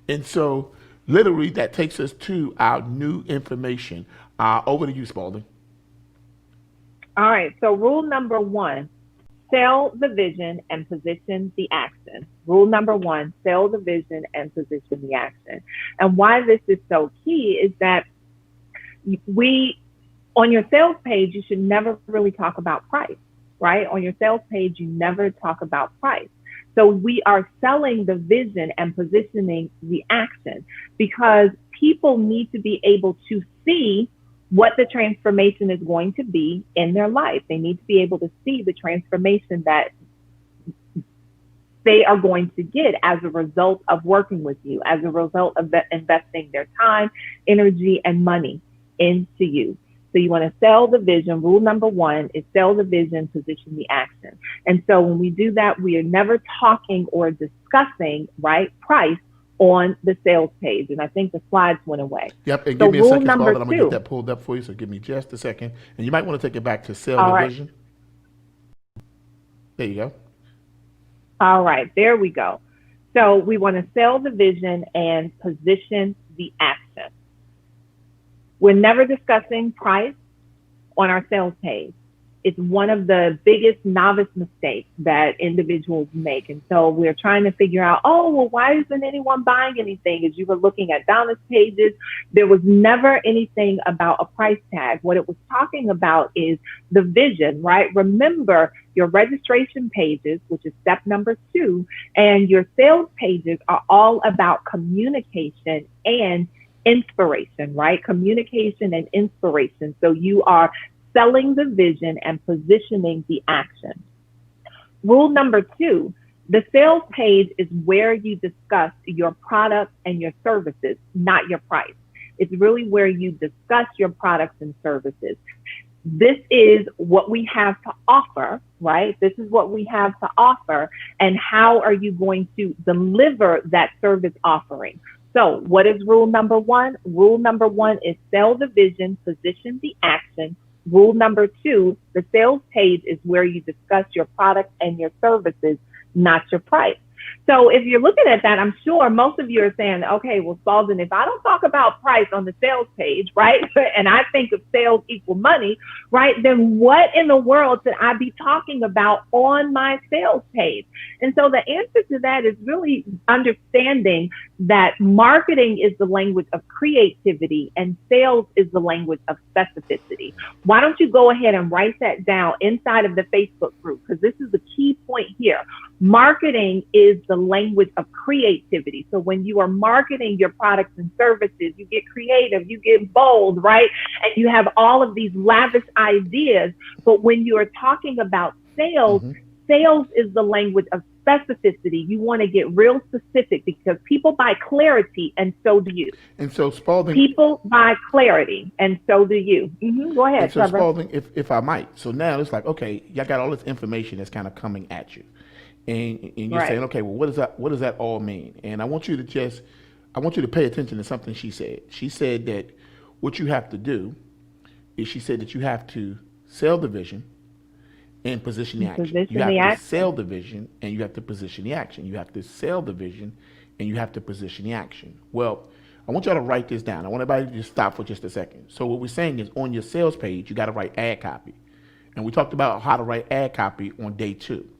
And so literally that takes us to our new information. Over to you, Spalding. All right. So rule number 1, sell the vision and position the action. Rule number 1, sell the vision and position the action. And why this is so key is that on your sales page, you should never really talk about price, right? On your sales page, you never talk about price. So we are selling the vision and positioning the action, because people need to be able to see what the transformation is going to be in their life. They need to be able to see the transformation that they are going to get as a result of working with you, as a result of investing their time, energy, and money into you. So you want to sell the vision. Rule number one is sell the vision, position the action. And so when we do that, we are never talking or discussing, right, price on the sales page. And I think the slides went away. Yep, and So give me a rule second, number Scarlett. I'm going to get two. that pulled up for you, so give me just a second. And you might want to take it back to sell All the right. vision. There you go. All right, there we go. So we want to sell the vision and position the action. We're never discussing price on our sales page. It's one of the biggest novice mistakes that individuals make. And so we're trying to figure out, oh, well, why isn't anyone buying anything? As you were looking at Donna's pages, there was never anything about a price tag. What it was talking about is the vision, right? Remember, your registration pages, which is step number 2, and your sales pages are all about communication and inspiration, right? Communication and inspiration. So you are selling the vision and positioning the action. Rule number 2, the sales page is where you discuss your products and your services, not your price. It's really where you discuss your products and services. This is what we have to offer, right? This is what we have to offer, and how are you going to deliver that service offering? So what is rule number 1? Rule number 1 is sell the vision, position the action. Rule number 2, the sales page is where you discuss your products and your services, not your price. So if you're looking at that, I'm sure most of you are saying, okay, well, Spalding, if I don't talk about price on the sales page, right, and I think of sales equal money, right, then what in the world should I be talking about on my sales page? And so the answer to that is really understanding that marketing is the language of creativity and sales is the language of specificity. Why don't you go ahead and write that down inside of the Facebook group? Because this is the key point here. Marketing is the language of creativity. So when you are marketing your products and services, you get creative, you get bold, right? And you have all of these lavish ideas. But when you are talking about sales, sales is the language of specificity. You want to get real specific because people buy clarity and so do you. And so Spalding, people buy clarity and so do you. Go ahead, and so Trevor. Spalding, if I might. So now it's like, okay, y'all got all this information that's kind of coming at you. And you're Right. saying, okay, well, what does that all mean? And I want you to pay attention to something she said. She said that what you have to do is she said that you have to sell the vision and position the action. Position You have the to action. sell the vision and you have to position the action. You have to sell the vision and you have to position the action. Well, I want y'all to write this down. I want everybody to just stop for just a second. So what we're saying is on your sales page, you got to write ad copy. And we talked about how to write ad copy on day 2.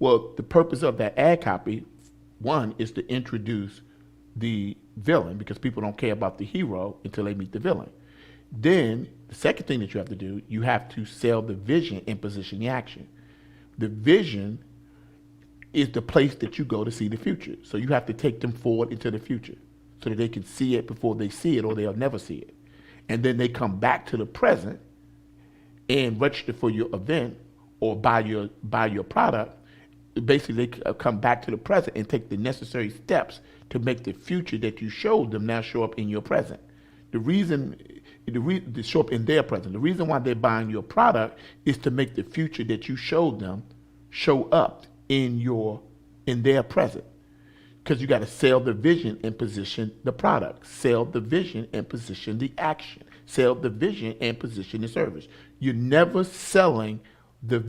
Well, the purpose of that ad copy, 1, is to introduce the villain because people don't care about the hero until they meet the villain. Then the second thing that you have to do, you have to sell the vision and position the action. The vision is the place that you go to see the future. So you have to take them forward into the future so that they can see it before they see it or they'll never see it. And then they come back to the present and register for your event or buy your product. Basically, they come back to the present and take the necessary steps to make the future that you showed them now show up in your present. To show up in their present. The reason why they're buying your product is to make the future that you showed them show up in their present. Because you got to sell the vision and position the product. Sell the vision and position the action. Sell the vision and position the service. You're never selling the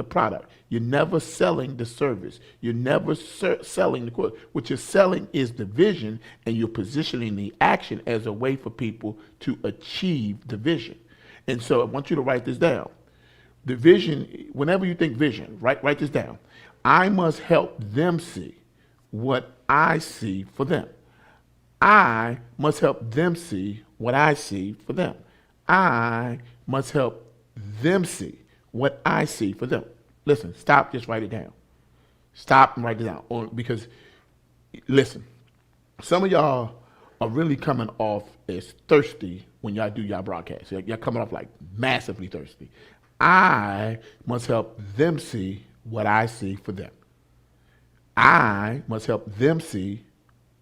product. You're never selling the service. You're never selling the quote. What you're selling is the vision, and you're positioning the action as a way for people to achieve the vision. And so I want you to write this down. The vision, whenever you think vision, write this down. I must help them see what I see for them. I must help them see what I see for them. I must help them see what I see for them. Listen, stop, just write it down. Stop and write it down. Because, listen, some of y'all are really coming off as thirsty when y'all do y'all broadcast. Y'all coming off like massively thirsty. I must help them see what I see for them. I must help them see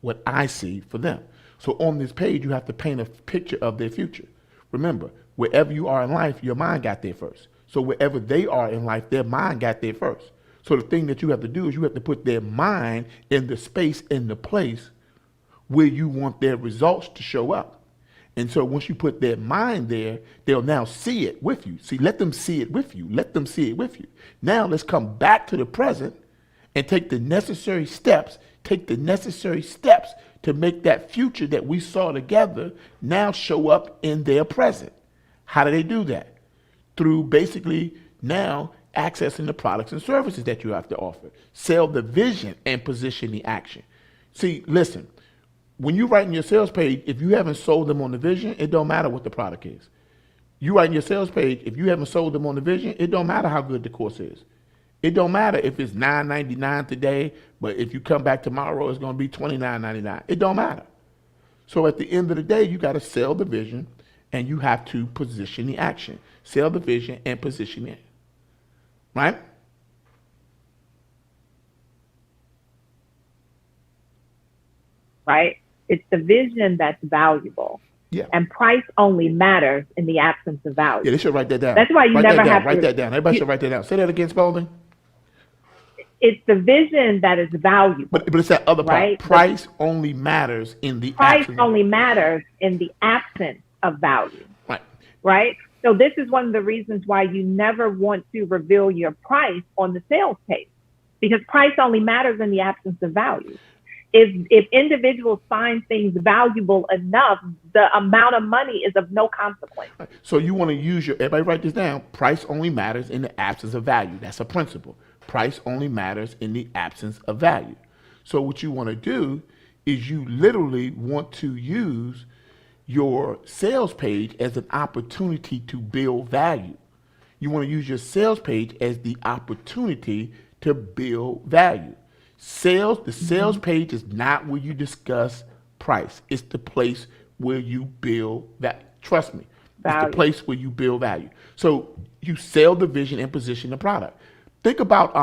what I see for them. So on this page, you have to paint a picture of their future. Remember, wherever you are in life, your mind got there first. So wherever they are in life, their mind got there first. So the thing that you have to do is you have to put their mind in the space, in the place where you want their results to show up. And so once you put their mind there, they'll now see it with you. See, let them see it with you. Let them see it with you. Now let's come back to the present and take the necessary steps, to make that future that we saw together now show up in their present. How do they do that? Through basically now accessing the products and services that you have to offer. Sell the vision and position the action. See, listen, when you write in your sales page, if you haven't sold them on the vision, it don't matter what the product is. You write in your sales page, if you haven't sold them on the vision, it don't matter how good the course is. It don't matter if it's $9.99 today, but if you come back tomorrow, it's going to be $29.99. It don't matter. So at the end of the day, you got to sell the vision and you have to position the action. Sell the vision and position it. Right? Right? It's the vision that's valuable. Yeah. And price only matters in the absence of value. Yeah, they should write that down. That's why you never have to write that down. Everybody should write that down. Say that again, Spalding. It's the vision that is valuable. But it's that other part. Right? Price only matters in the Price absence. only matters in the absence of value. Right. Right? So this is one of the reasons why you never want to reveal your price on the sales page, because price only matters in the absence of value. If individuals find things valuable enough, the amount of money is of no consequence. Right. So you want to use everybody write this down. Price only matters in the absence of value. That's a principle. Price only matters in the absence of value. So what you want to do is you literally want to use your sales page as an opportunity to build value. You want to use your sales page as the opportunity to build value. The sales page is not where you discuss price. It's the place where you build that. Trust me, value. It's the place where you build value. So you sell the vision and position the product. Think about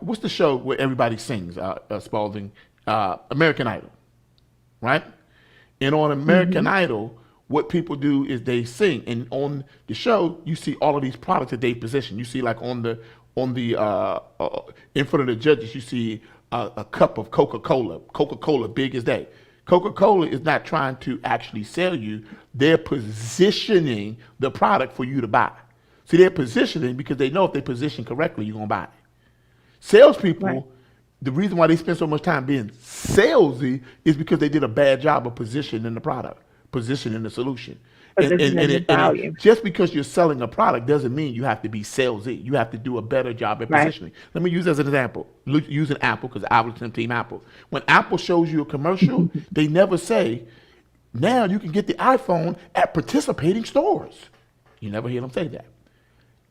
what's the show where everybody sings? Spalding, American Idol, right? And on American Idol, what people do is they sing, and on the show you see all of these products that they position. You see, like on the in front of the judges, you see a cup of Coca-Cola. Coca-Cola, big as day. Coca-Cola is not trying to actually sell you. They're positioning the product for you to buy. See, they're positioning because they know if they position correctly, you're going to buy it. Salespeople, right. The reason why they spend so much time being salesy is because they did a bad job of positioning the product, positioning the solution. And just because you're selling a product doesn't mean you have to be salesy. You have to do a better job at positioning. Right. Let me use as an example. Using Apple, because I was Team Apple. When Apple shows you a commercial, they never say, now you can get the iPhone at participating stores. You never hear them say that.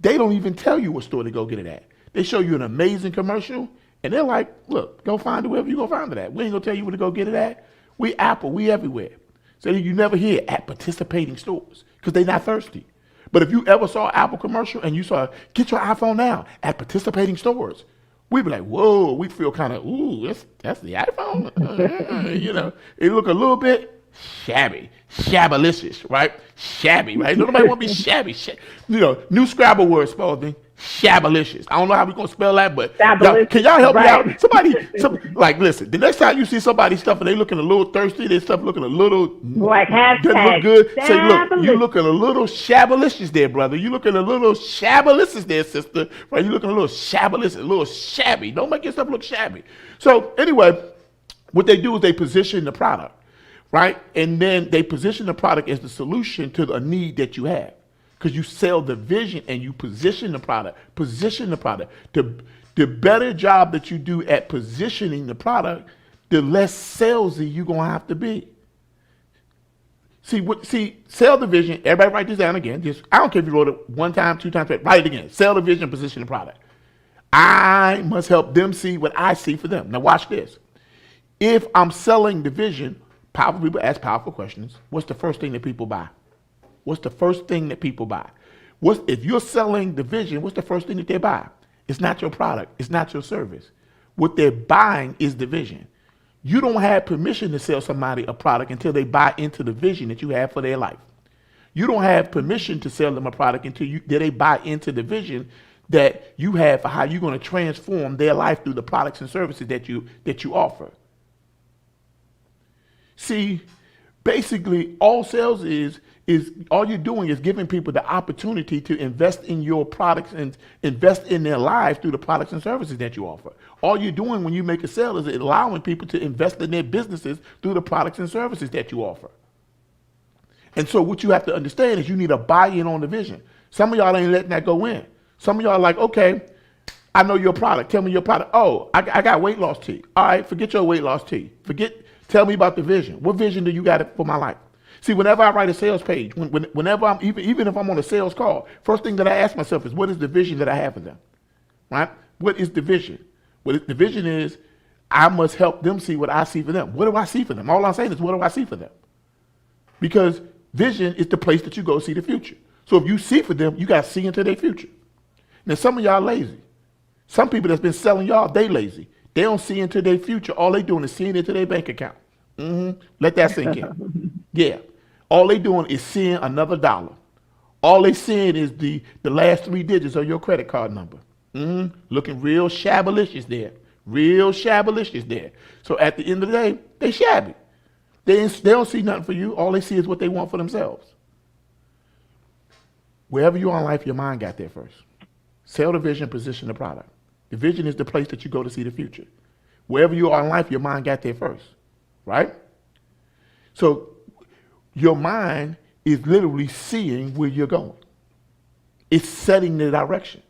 They don't even tell you what store to go get it at. They show you an amazing commercial, and they're like, look, go find it wherever you go find it at. We ain't going to tell you where to go get it at. We Apple, we everywhere. So you never hear at participating stores because they're not thirsty. But if you ever saw an Apple commercial and you saw, get your iPhone now at participating stores, we'd be like, whoa, we'd feel kind of, ooh, that's the iPhone. You know, it look a little bit shabby, shabalicious, right? Shabby, right? Nobody want to be shabby. You know, new Scrabble word, Spalding. Shabalicious. I don't know how we're going to spell that, but can y'all help me out? Like, listen, the next time you see somebody stuff and they looking a little thirsty, they stuff looking a little like doesn't look good, say, look, you looking a little shabalicious there, brother. You looking a little shabalicious there, sister. Right? You looking a little shabalicious, a little shabby. Don't make your stuff look shabby. So anyway, what they do is they position the product, right? And then they position the product as the solution to a need that you have. Because you sell the vision and you position the product. The better job that you do at positioning the product, the less salesy you're going to have to be. Sell the vision. Everybody write this down again. I don't care if you wrote it 1 time, 2 times, write it again. Sell the vision, position the product. I must help them see what I see for them. Now watch this. If I'm selling the vision, powerful people ask powerful questions. What's the first thing that people buy? What's the first thing that people buy? If you're selling the vision, what's the first thing that they buy? It's not your product. It's not your service. What they're buying is the vision. You don't have permission to sell somebody a product until they buy into the vision that you have for their life. You don't have permission to sell them a product until they buy into the vision that you have for how you're going to transform their life through the products and services that you offer. See, basically, all sales is all you're doing is giving people the opportunity to invest in your products and invest in their lives through the products and services that you offer. All you're doing when you make a sale is allowing people to invest in their businesses through the products and services that you offer. And so what you have to understand is you need a buy-in on the vision. Some of y'all ain't letting that go in. Some of y'all are like, okay, I know your product. Tell me your product. Oh, I got weight loss tea. All right, forget your weight loss tea. Tell me about the vision. What vision do you got for my life? See, whenever I write a sales page, whenever I'm even if I'm on a sales call, first thing that I ask myself is, what is the vision that I have for them? Right? What is the vision? The vision is, I must help them see what I see for them. What do I see for them? All I'm saying is, what do I see for them? Because vision is the place that you go see the future. So if you see for them, you got to see into their future. Now, some of y'all lazy. Some people that's been selling y'all, they lazy. They don't see into their future. All they doing is seeing into their bank account. Let that sink in. Yeah. All they doing is seeing another dollar. All they seeing is the last 3 digits of your credit card number. Looking real shabbalicious there. Real shabbalicious there. So at the end of the day, they shabby. They don't see nothing for you. All they see is what they want for themselves. Wherever you are in life, your mind got there first. Sell the vision, position the product. The vision is the place that you go to see the future. Wherever you are in life, your mind got there first, right? So your mind is literally seeing where you're going. It's setting the direction.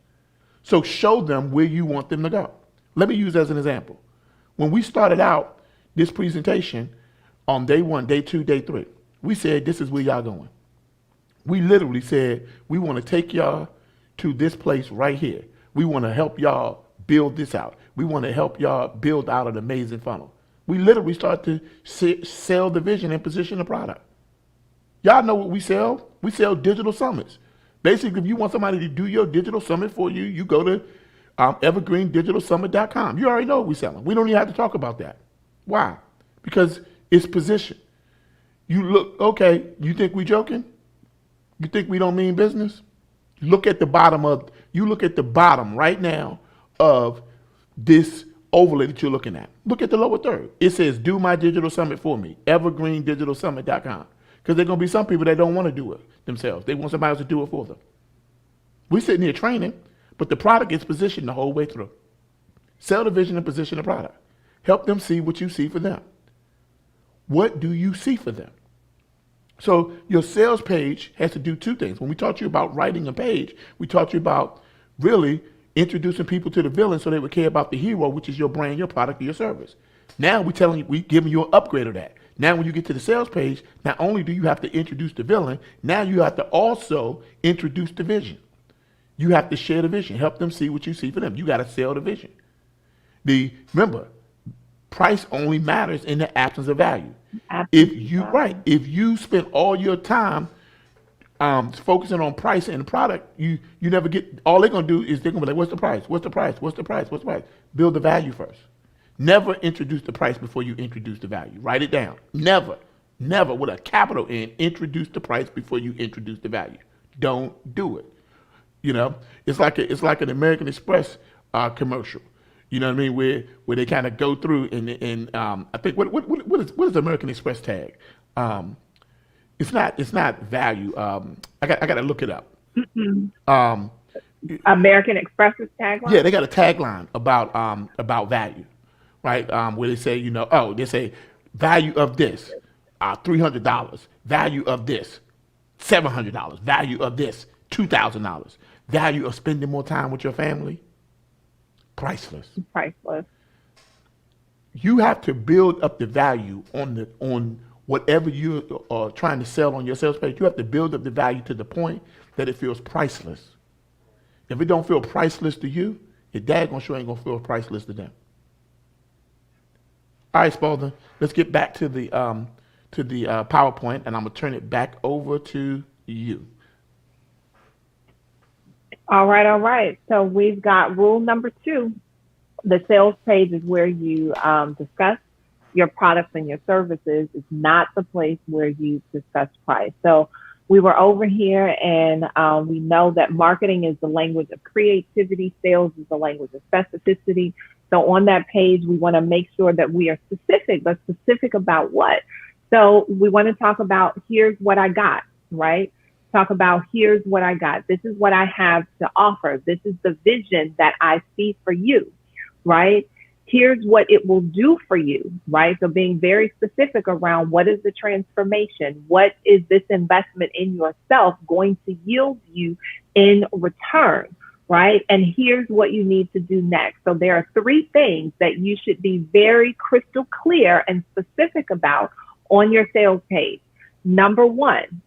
So show them where you want them to go. Let me use as an example. When we started out this presentation on day 1, day 2, day 3, we said, this is where y'all going. We literally said, we want to take y'all to this place right here. We want to help y'all build this out. We want to help y'all build out an amazing funnel. We literally start to sell the vision and position the product. Y'all know what we sell. We sell digital summits. Basically, if you want somebody to do your digital summit for you, you go to evergreendigitalsummit.com. You already know what we're selling. We don't even have to talk about that. Why? Because it's position. You look, okay, you think we joking? You think we don't mean business? Look at the bottom right now of this overlay that you're looking at. Look at the lower third. It says, do my digital summit for me, evergreendigitalsummit.com. Because there are going to be some people that don't want to do it themselves. They want somebody else to do it for them. We're sitting here training, but the product is positioned the whole way through. Sell the vision and position the product. Help them see what you see for them. What do you see for them? So your sales page has to do 2 things. When we taught you about writing a page, we taught you about really introducing people to the villain so they would care about the hero, which is your brand, your product, or your service. Now we're giving you an upgrade of that. Now when you get to the sales page, not only do you have to introduce the villain, now you have to also introduce the vision. You have to share the vision, help them see what you see for them. You got to sell the vision. Remember, price only matters in the absence of value. If you spend all your time focusing on price and product, you never get. All they're gonna do is they're gonna be like, "What's the price? What's the price? What's the price? What's the price?" Build the value first. Never introduce the price before you introduce the value. Write it down. Never with a capital N, introduce the price before you introduce the value. Don't do it. You know, it's like an American Express commercial. You know what I mean? Where they kind of go through and I think what is American Express tag? It's not value. I got to look it up. American Express's tagline. Yeah, they got a tagline about value, right? Where they say, they say value of this, $300, value of this, $700, value of this, $2,000, value of spending more time with your family. Priceless. You have to build up the value on whatever you are trying to sell on your sales page. You have to build up the value to the point that it feels priceless. If it don't feel priceless to you, it daggone sure ain't gonna feel priceless to them. All right, Spalding, let's get back to the PowerPoint, and I'm gonna turn it back over to you. All right. So we've got rule number 2. The sales page is where you discuss your products and your services is not the place where you discuss price. So we were over here, and we know that marketing is the language of creativity, sales is the language of specificity. So on that page, we want to make sure that we are specific, but specific about what? So we want to talk about, here's what I got, right? Talk about, here's what I got. This is what I have to offer. This is the vision that I see for you, right? Here's what it will do for you, right? So being very specific around what is the transformation? What is this investment in yourself going to yield you in return, right? And here's what you need to do next. So there are 3 things that you should be very crystal clear and specific about on your sales page. Number 1,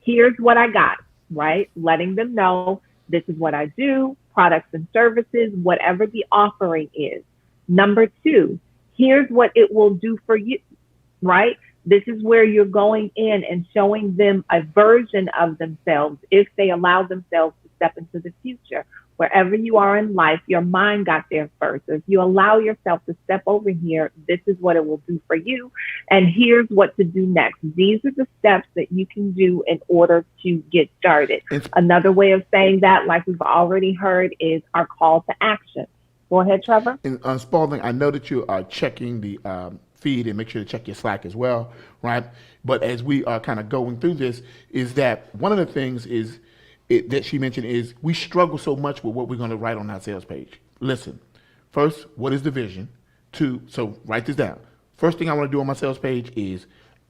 here's what I got, right? Letting them know this is what I do, products and services, whatever the offering is. Number 2, here's what it will do for you, right? This is where you're going in and showing them a version of themselves if they allow themselves to step into the future. Wherever you are in life, your mind got there first. If you allow yourself to step over here, this is what it will do for you. And here's what to do next. These are the steps that you can do in order to get started. Another way of saying that, like we've already heard, is our call to action. Go ahead, Trevor. And Spalding, I know that you are checking the feed, and make sure to check your Slack as well, right? But as we are kind of going through this, is that one of the things is that she mentioned is we struggle so much with what we're going to write on our sales page. Listen, first, what is the vision? 2, so write this down. First thing I want to do on my sales page is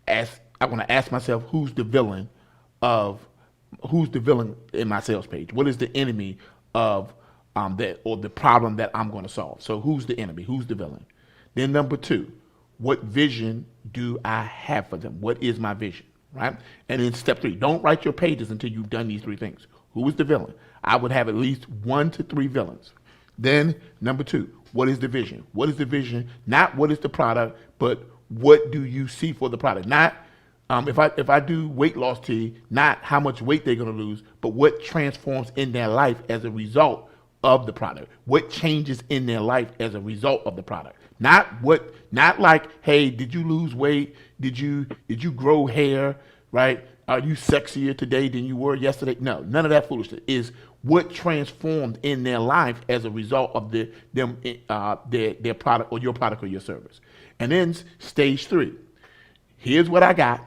I want to ask myself, who's the villain in my sales page? What is the enemy of that, or the problem that I'm going to solve? So who's the enemy? Who's the villain? Then number 2, what vision do I have for them? What is my vision, right? And then step 3, don't write your pages until you've done these 3 things. Who is the villain? I would have at least 1 to 3 villains. Then number 2, what is the vision? What is the vision? Not what is the product, but what do you see for the product? Not if I do weight loss tea, not how much weight they're going to lose, but what transforms in their life as a result of the product. What changes in their life as a result of the product? Not like, hey, did you lose weight? Did you grow hair? Right? Are you sexier today than you were yesterday? No, none of that foolishness. Is what transformed in their life as a result of their product, or your product, or your service. And then stage 3, here's what I got.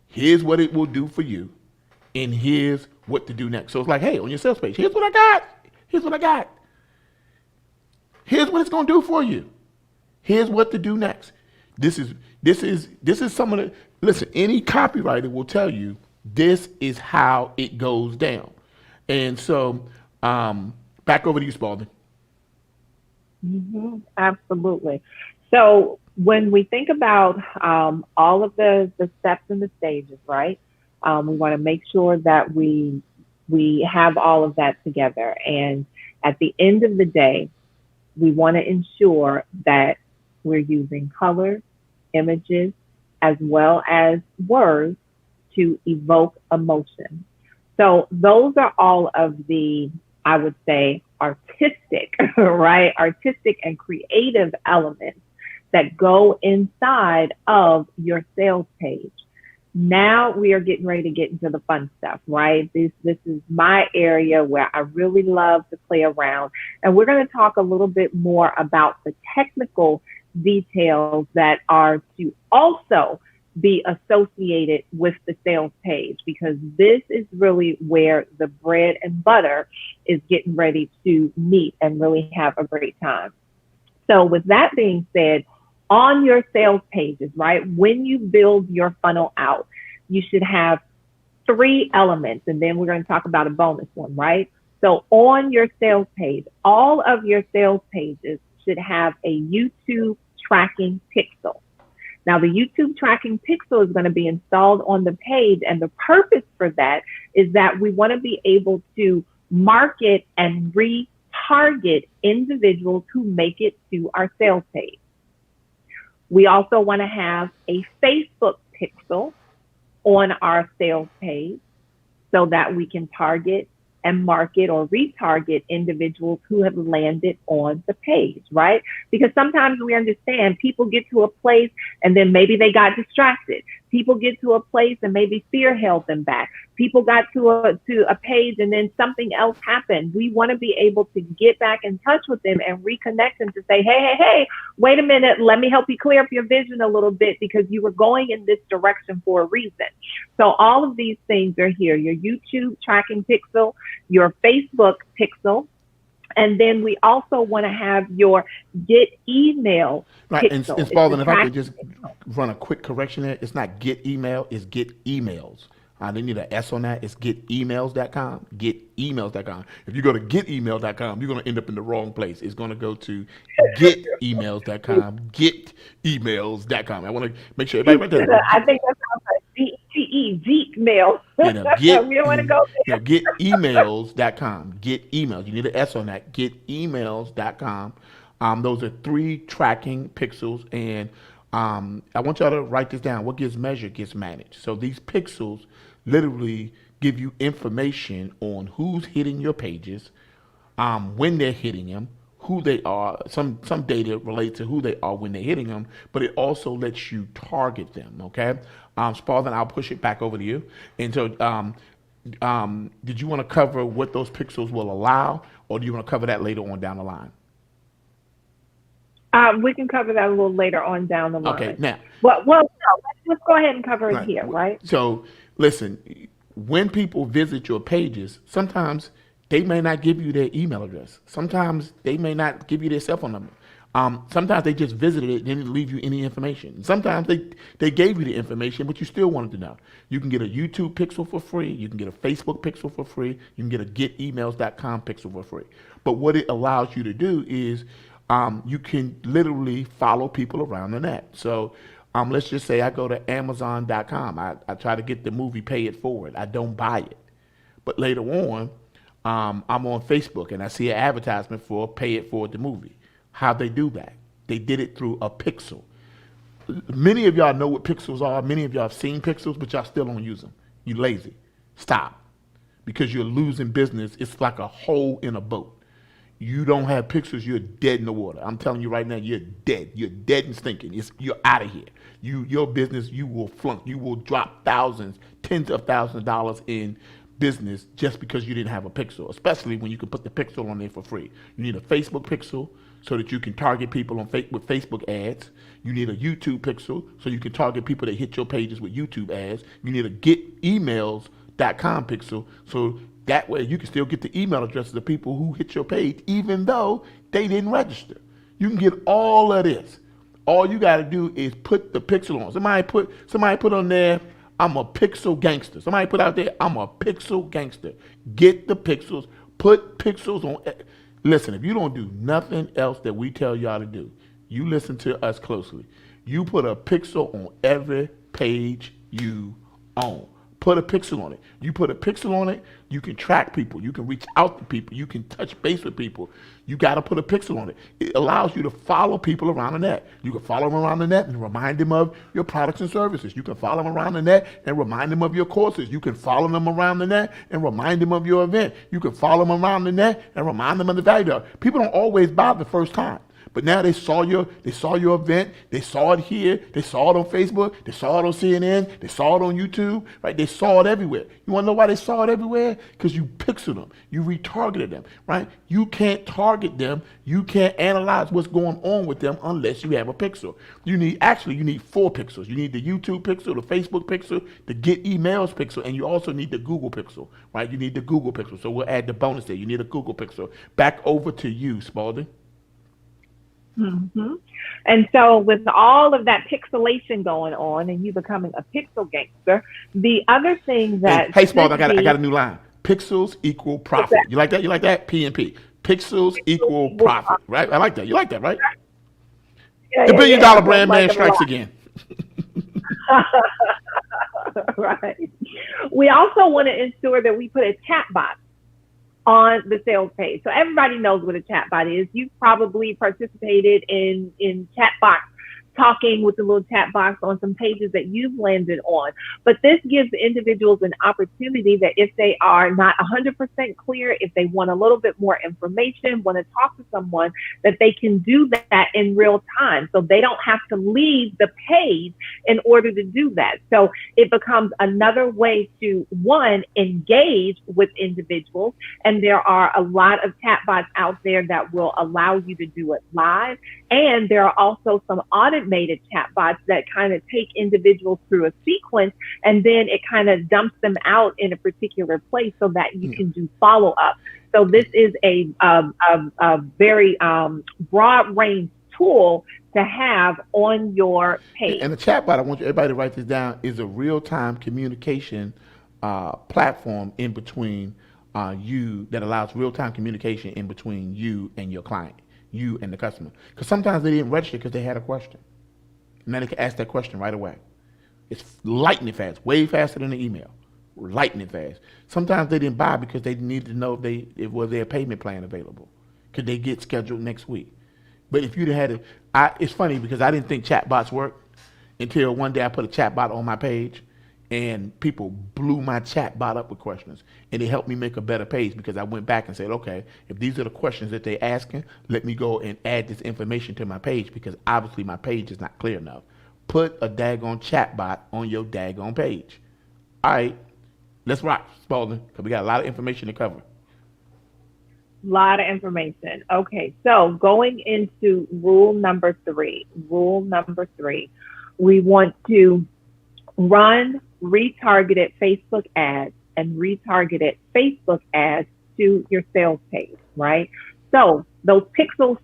Here's what it will do for you, and here's what to do next. So it's like, hey, on your sales page, here's what I got. Here's what I got. Here's what it's going to do for you. Here's what to do next. This is some of the, listen, any copywriter will tell you this is how it goes down. And so back over to you, Spalding. Absolutely. So when we think about all of the steps and the stages, right? We want to make sure that we have all of that together. And at the end of the day, we want to ensure that we're using colors, images, as well as words to evoke emotion. So those are all of the, I would say, artistic, right? Artistic and creative elements that go inside of your sales page. Now we are getting ready to get into the fun stuff, right? This is my area where I really love to play around. And we're going to talk a little bit more about the technical details that are to also be associated with the sales page, because this is really where the bread and butter is getting ready to meet and really have a great time. So with that being said, on your sales pages, right, when you build your funnel out, you should have 3 elements, and then we're going to talk about a bonus one, right? So on your sales page, all of your sales pages should have a YouTube tracking pixel. Now, the YouTube tracking pixel is going to be installed on the page, and the purpose for that is that we want to be able to market and retarget individuals who make it to our sales page. We also want to have a Facebook pixel on our sales page so that we can target and market or retarget individuals who have landed on the page, right? Because sometimes we understand people get to a place and then maybe they got distracted. People get to a place and maybe fear held them back. People got to a page and then something else happened. We want to be able to get back in touch with them and reconnect them to say, hey, wait a minute, let me help you clear up your vision a little bit because you were going in this direction for a reason. So all of these things are here, your YouTube tracking pixel, your Facebook pixel, and then we also want to have your get email Right, pixel. and Spalding, if I could just run a quick correction there, it's not get email, it's get emails. They need an S on that. It's getemails.com. Getemails.com. If you go to getemail.com, you're going to end up in the wrong place. It's going to go to getemails.com. Getemails.com. I want to make sure everybody right there. I think that sounds like G-E, Geek mail. You know, get, we don't want to go there. getemails.com. Get emails. You need an S on that. Getemails.com. Those are 3 tracking pixels, and I want y'all to write this down. What gets measured gets managed. So these pixels literally give you information on who's hitting your pages, when they're hitting them, who they are. Some data related to who they are when they're hitting them, but it also lets you target them. Okay, Spalding, I'll push it back over to you. And so, did you want to cover what those pixels will allow, or do you want to cover that later on down the line? We can cover that a little later on down the line. Okay, now. Well, no, let's go ahead and cover it here, right? So, listen, when people visit your pages, sometimes they may not give you their email address. Sometimes they may not give you their cell phone number. Sometimes they just visited it and didn't leave you any information. Sometimes they gave you the information, but you still wanted to know. You can get a YouTube pixel for free. You can get a Facebook pixel for free. You can get a getemails.com pixel for free. But what it allows you to do is you can literally follow people around the net. So let's just say I go to Amazon.com. I try to get the movie Pay It Forward. I don't buy it. But later on, I'm on Facebook and I see an advertisement for Pay It Forward the movie. How'd they do that? They did it through a pixel. Many of y'all know what pixels are. Many of y'all have seen pixels, but y'all still don't use them. You lazy. Stop. Because you're losing business. It's like a hole in a boat. You don't have pixels, you're dead in the water. I'm telling you right now, you're dead. You're dead and stinking. You're out of here. Your business, you will flunk. You will drop thousands, tens of thousands of dollars in business just because you didn't have a pixel, especially when you can put the pixel on there for free. You need a Facebook pixel so that you can target people with Facebook ads. You need a YouTube pixel so you can target people that hit your pages with YouTube ads. You need a getemails.com pixel so that way you can still get the email addresses of people who hit your page even though they didn't register. You can get all of this. All you got to do is put the pixel on. Somebody put on there, I'm a pixel gangster. Somebody put out there, I'm a pixel gangster. Get the pixels, put pixels on. Listen, if you don't do nothing else that we tell y'all to do, you listen to us closely. You put a pixel on every page you own. Put a pixel on it. You put a pixel on it, you can track people. You can reach out to people. You can touch base with people. You got to put a pixel on it. It allows you to follow people around the net. You can follow them around the net and remind them of your products and services. You can follow them around the net and remind them of your courses. You can follow them around the net and remind them of your event. You can follow them around the net and remind them of the value. People don't always buy the first time. But now they saw your event, they saw it here, they saw it on Facebook, they saw it on CNN, they saw it on YouTube, right? They saw it everywhere. You want to know why they saw it everywhere? Because you pixeled them, you retargeted them, right? You can't target them, you can't analyze what's going on with them unless you have a pixel. You need 4 pixels. You need the YouTube pixel, the Facebook pixel, the Get Emails pixel, and you also need the Google pixel, right? You need the Google pixel. So we'll add the bonus there. You need a Google pixel. Back over to you, Spalding. Mm-hmm. And so with all of that pixelation going on and you becoming a pixel gangster, the other thing that... Hey Spalding, I got a new line. Pixels equal profit. You like that? You like that? P&P. Pixels equal profit, right? I like that. You like that, right? Yeah, the $1 billion brand man strikes again. Right. We also want to ensure that we put a chat box on the sales page. So everybody knows what a chat bot is. You've probably participated in chat box talking with the little chat box on some pages that you've landed on. But this gives individuals an opportunity that if they are not 100% clear, if they want a little bit more information, want to talk to someone, that they can do that in real time. So they don't have to leave the page in order to do that. So it becomes another way to, one, engage with individuals. And there are a lot of chatbots out there that will allow you to do it live. And there are also some automated chatbots that kind of take individuals through a sequence, and then it kind of dumps them out in a particular place so that you can do follow up. So this is a very broad range tool to have on your page. And the chatbot, I want everybody to write this down, is a real-time communication platform in between you, that allows real-time communication in between you and your client, you and the customer. Because sometimes they didn't register because they had a question. And then they can ask that question right away. It's lightning fast, way faster than the email. Lightning fast. Sometimes they didn't buy because they needed to know if was their payment plan available. Could they get scheduled next week? But if you'd had it, it's funny because I didn't think chatbots worked until one day I put a chatbot on my page, and people blew my chatbot up with questions, and it helped me make a better page because I went back and said, okay, if these are the questions that they're asking, let me go and add this information to my page because obviously my page is not clear enough. Put a daggone chatbot on your daggone page. All right, let's rock, Spalding, because we got a lot of information to cover. Lot of information. Okay, so going into rule number three, we want to run retargeted Facebook ads and retargeted Facebook ads to your sales page, right? So those pixels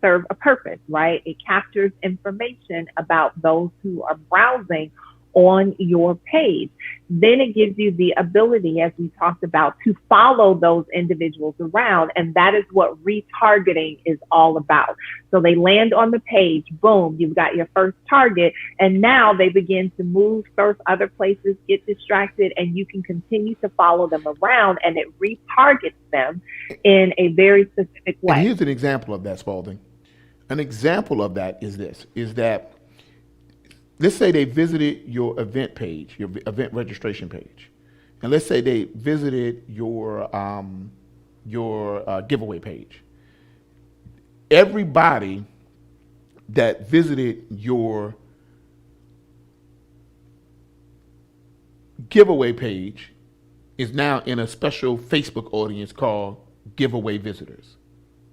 serve a purpose, right? It captures information about those who are browsing on your page. Then it gives you the ability, as we talked about, to follow those individuals around. And that is what retargeting is all about. So they land on the page, boom, you've got your first target. And now they begin to move, surf other places, get distracted, and you can continue to follow them around, and it retargets them in a very specific way. And here's an example of that, Spalding. An example of that is this, is that let's say they visited your event page, your event registration page. And let's say they visited your giveaway page. Everybody that visited your giveaway page is now in a special Facebook audience called giveaway visitors,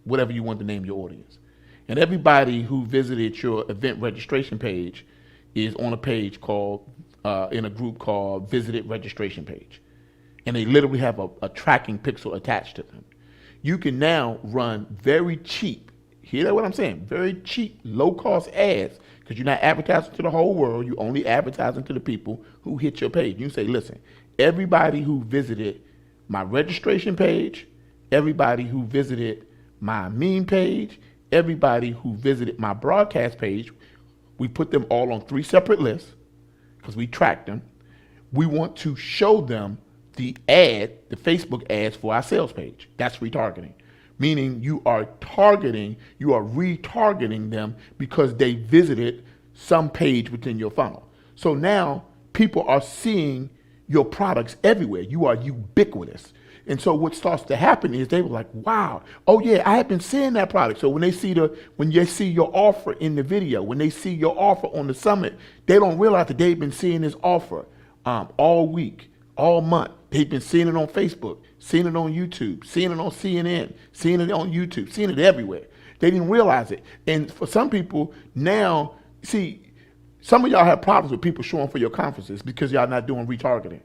whatever you want to name your audience. And everybody who visited your event registration page is on a page called, in a group called Visited Registration Page. And they literally have a tracking pixel attached to them. You can now run very cheap, hear what I'm saying, very cheap, low-cost ads, because you're not advertising to the whole world, you're only advertising to the people who hit your page. You say, listen, everybody who visited my registration page, everybody who visited my meme page, everybody who visited my broadcast page, we put them all on 3 separate lists because we track them. We want to show them the Facebook ads for our sales page. That's retargeting. Meaning you are retargeting them because they visited some page within your funnel. So now people are seeing your products everywhere. You are ubiquitous. And so what starts to happen is they were like, wow, oh yeah, I have been seeing that product. So when they see your offer in the video, when they see your offer on the summit, they don't realize that they've been seeing this offer all week, all month. They've been seeing it on Facebook, seeing it on YouTube, seeing it on CNN, seeing it on YouTube, seeing it everywhere. They didn't realize it. And for some people now, see, some of y'all have problems with people showing for your conferences because y'all not doing retargeting.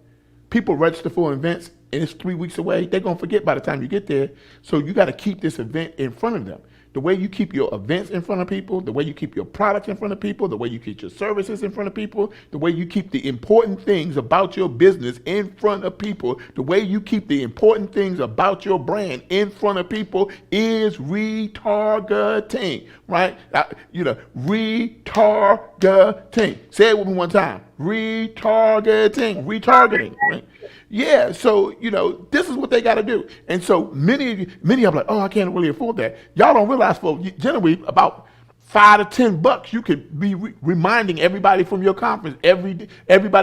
People register for events and it's 3 weeks away. They're going to forget by the time you get there. So you got to keep this event in front of them. The way you keep your events in front of people, the way you keep your products in front of people, the way you keep your services in front of people, the way you keep the important things about your business in front of people, the way you keep the important things about your brand in front of people is retargeting, right? Retargeting. Say it with me one time. Retargeting, right? Yeah, so, this is what they got to do. And so many of you are like, oh, I can't really afford that. Y'all don't realize, folks, generally about $5 to $10, you could be reminding everybody from your conference, everybody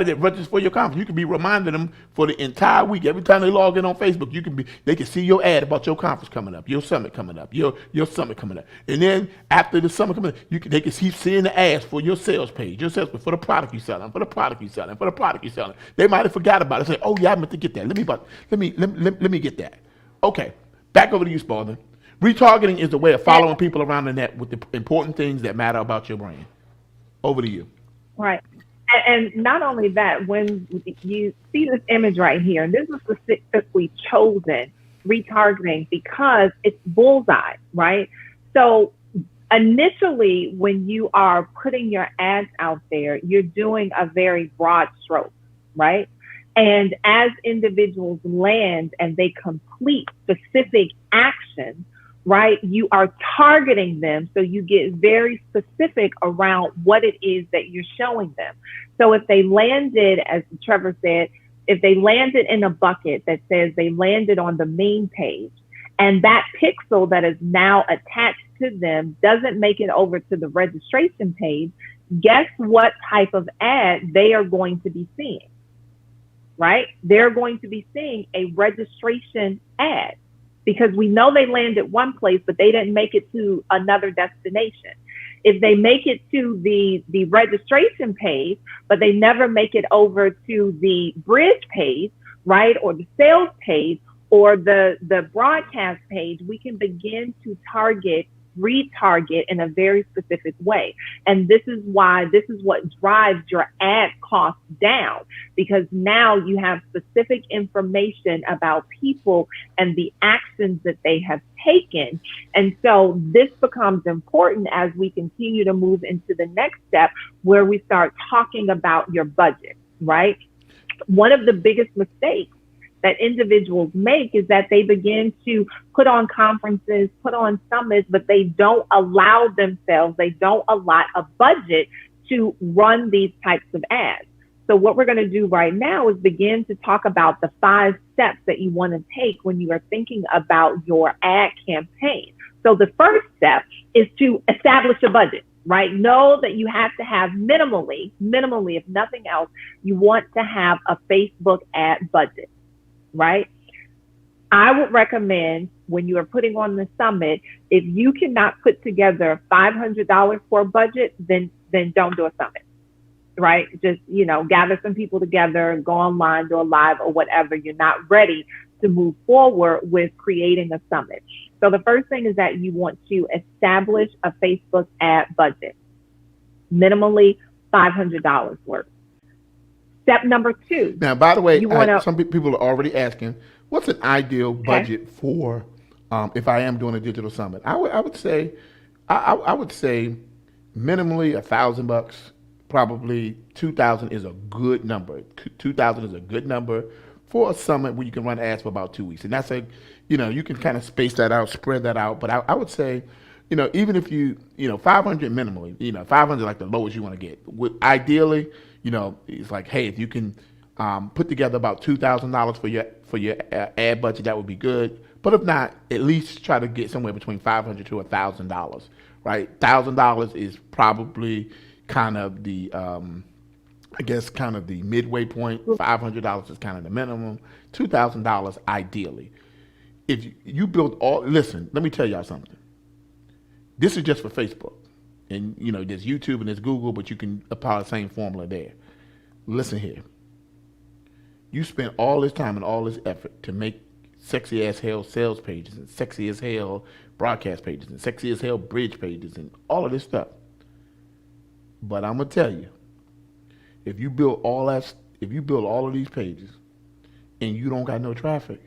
that registers for your conference, you could be reminding them for the entire week. Every time they log in on Facebook, they can see your ad about your conference coming up, your summit coming up, your summit coming up. And then after the summit coming up, they can keep seeing the ads for your sales page, your sales page, for the product you're selling, for the product you're selling, for the product you're selling. They might have forgot about it. Say, oh yeah, I meant to get that. Let me get that. Okay, back over to you, Spalding. Retargeting is the way of following people around the net with the important things that matter about your brand. Over to you. Right. And not only that, when you see this image right here, and this is specifically chosen, retargeting, because it's bullseye, right? So initially, when you are putting your ads out there, you're doing a very broad stroke, right? And as individuals land and they complete specific actions, right, you are targeting them, so you get very specific around what it is that you're showing them. So if they landed, as Trevor said, if they landed in a bucket that says they landed on the main page, and that pixel that is now attached to them doesn't make it over to the registration page, guess what type of ad they are going to be seeing, right? They're going to be seeing a registration ad, because we know they landed one place, but they didn't make it to another destination. If they make it to the registration page, but they never make it over to the bridge page, right, or the sales page, or the broadcast page, we can begin to retarget in a very specific way. And this is what drives your ad costs down, because now you have specific information about people and the actions that they have taken. And so this becomes important as we continue to move into the next step, where we start talking about your budget, right? One of the biggest mistakes that individuals make is that they begin to put on conferences, put on summits, but they don't allow themselves, they don't allot a budget to run these types of ads. So what we're going to do right now is begin to talk about the 5 steps that you want to take when you are thinking about your ad campaign. So the first step is to establish a budget, right? Know that you have to have minimally, if nothing else, you want to have a Facebook ad budget, right? I would recommend, when you are putting on the summit, if you cannot put together $500 for a budget, then don't do a summit, right? Just, gather some people together, go online, do a live or whatever. You're not ready to move forward with creating a summit. So the first thing is that you want to establish a Facebook ad budget, minimally $500 worth. Step number 2. Now, by the way, some people are already asking, what's an ideal budget for if I am doing a digital summit? I would say minimally $1,000, probably $2,000 is a good number. $2,000 is a good number for a summit where you can run ads for about 2 weeks, and that's you can kind of space that out, spread that out. But I would say, even if you 500 minimally, 500 is like the lowest you want to get. Ideally, it's like, hey, if you can put together about $2,000 for your ad budget, that would be good. But if not, at least try to get somewhere between $500 to $1,000, right? $1,000 is probably kind of the, kind of the midway point. $500 is kind of the minimum. $2,000 ideally. If you build listen, let me tell y'all something. This is just for Facebook. And, there's YouTube and there's Google, but you can apply the same formula there. Listen here. You spend all this time and all this effort to make sexy as hell sales pages and sexy as hell broadcast pages and sexy as hell bridge pages and all of this stuff. But I'm going to tell you, if you build all of these pages and you don't got no traffic,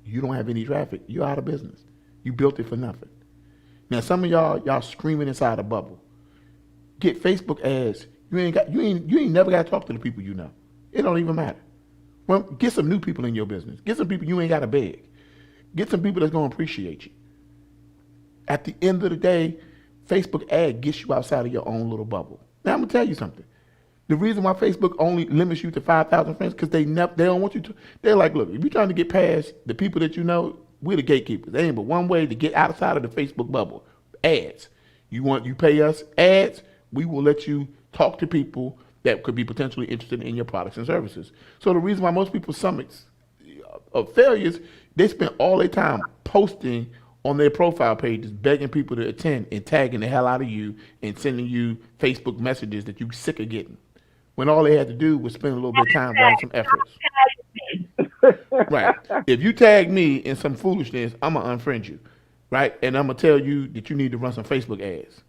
you don't have any traffic, you're out of business. You built it for nothing. Now, some of y'all screaming inside a bubble. Get Facebook ads. You ain't never got to talk to the people you know. It don't even matter. Well, get some new people in your business. Get some people you ain't got to beg. Get some people that's going to appreciate you. At the end of the day, Facebook ad gets you outside of your own little bubble. Now, I'm going to tell you something. The reason why Facebook only limits you to 5,000 friends, because they don't want you to. They're like, look, if you're trying to get past the people that you know, we're the gatekeepers. There ain't but one way to get outside of the Facebook bubble. Ads. You pay us ads, we will let you talk to people that could be potentially interested in your products and services. So the reason why most people summits of failures, they spend all their time posting on their profile pages, begging people to attend and tagging the hell out of you and sending you Facebook messages that you sick of getting. When all they had to do was spend a little bit of time running some efforts. Right. If you tag me in some foolishness, I'm gonna unfriend you. Right? And I'm gonna tell you that you need to run some Facebook ads.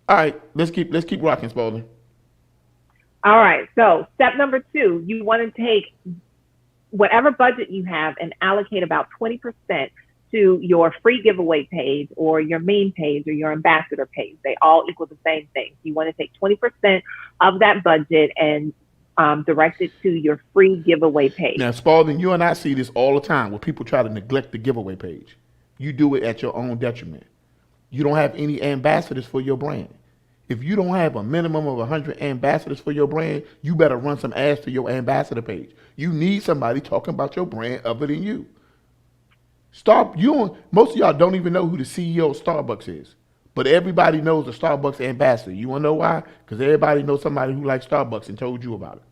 All right, let's keep rocking, Spalding. All right. So step number 2, you want to take whatever budget you have and allocate about 20% to your free giveaway page or your meme page or your ambassador page. They all equal the same thing. You want to take 20% of that budget and direct it to your free giveaway page. Now, Spalding, you and I see this all the time where people try to neglect the giveaway page. You do it at your own detriment. You don't have any ambassadors for your brand. If you don't have a minimum of 100 ambassadors for your brand, you better run some ads to your ambassador page. You need somebody talking about your brand other than you. Most of y'all don't even know who the CEO of Starbucks is, but everybody knows the Starbucks ambassador. You want to know why? Because everybody knows somebody who likes Starbucks and told you about it.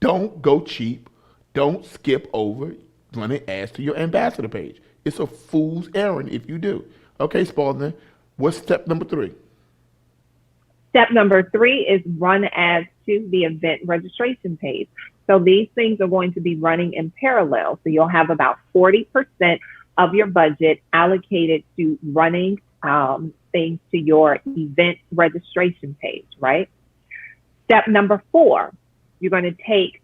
Don't go cheap. Don't skip over running ads to your ambassador page. It's a fool's errand if you do. Okay, Spalding, what's step number 3? Step number 3 is run ads to the event registration page. So these things are going to be running in parallel. So you'll have about 40% of your budget allocated to running things to your event registration page, right? Step number 4, you're going to take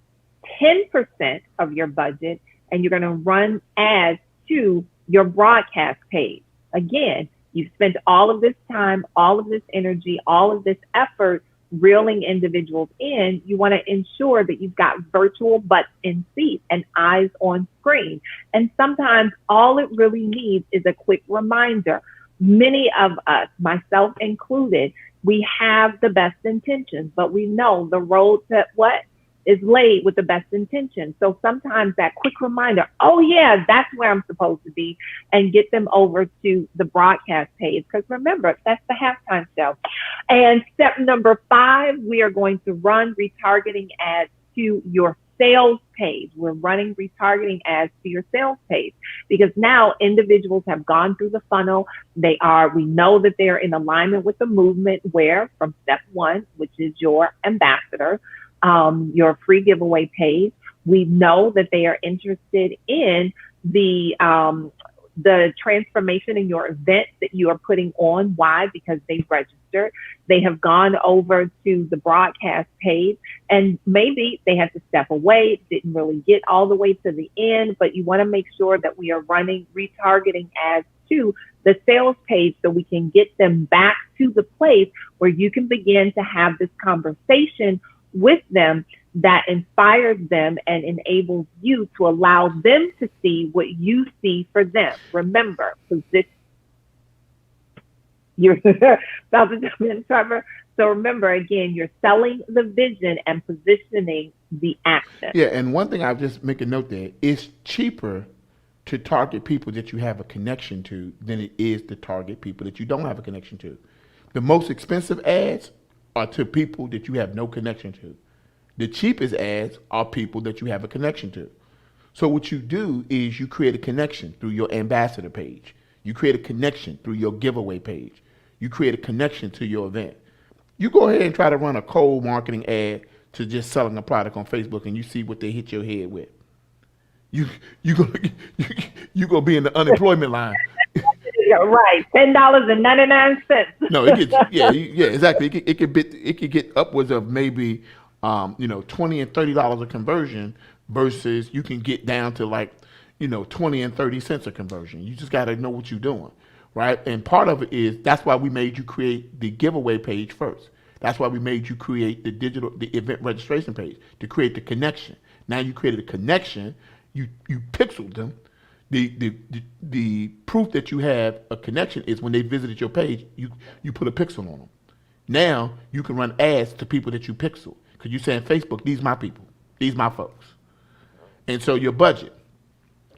10% of your budget and you're going to run ads to your broadcast page. Again, you've spent all of this time, all of this energy, all of this effort reeling individuals in. You want to ensure that you've got virtual butts in seats and eyes on screen. And sometimes all it really needs is a quick reminder. Many of us, myself included, we have the best intentions, but we know the road to what is laid with the best intentions. So sometimes that quick reminder, oh yeah, that's where I'm supposed to be, and get them over to the broadcast page. Because remember, that's the halftime show. And step number 5, we are going to run retargeting ads to your sales page. We're running retargeting ads to your sales page because now individuals have gone through the funnel. We know that they're in alignment with the movement where from step 1, which is your ambassador, your free giveaway page. We know that they are interested in the transformation in your event that you are putting on. Why? Because they've registered. They have gone over to the broadcast page and maybe they had to step away, didn't really get all the way to the end, but you want to make sure that we are running retargeting ads to the sales page so we can get them back to the place where you can begin to have this conversation with them that inspires them and enables you to allow them to see what you see for them. Remember, you're about to jump in, Trevor. So remember, again, you're selling the vision and positioning the action. Yeah, and one thing I'll just make a note there, it's cheaper to target people that you have a connection to than it is to target people that you don't have a connection to. The most expensive ads are to people that you have no connection to. The cheapest ads are people that you have a connection to. So what you do is you create a connection through your ambassador page. You create a connection through your giveaway page. You create a connection to your event. You go ahead and try to run a cold marketing ad to just selling a product on Facebook and you see what they hit your head with. You gonna be in the unemployment line. Right, $10.99. No, it gets yeah, exactly. It could get upwards of maybe $20 and $30 a conversion versus you can get down to like 20 and 30 cents a conversion. You just got to know what you're doing, right? And part of it is that's why we made you create the giveaway page first. That's why we made you create the event registration page to create the connection. Now you created a connection. You pixeled them. The proof that you have a connection is when they visited your page, you put a pixel on them. Now you can run ads to people that you pixel because you're saying, Facebook, these my people, these my folks. And so your budget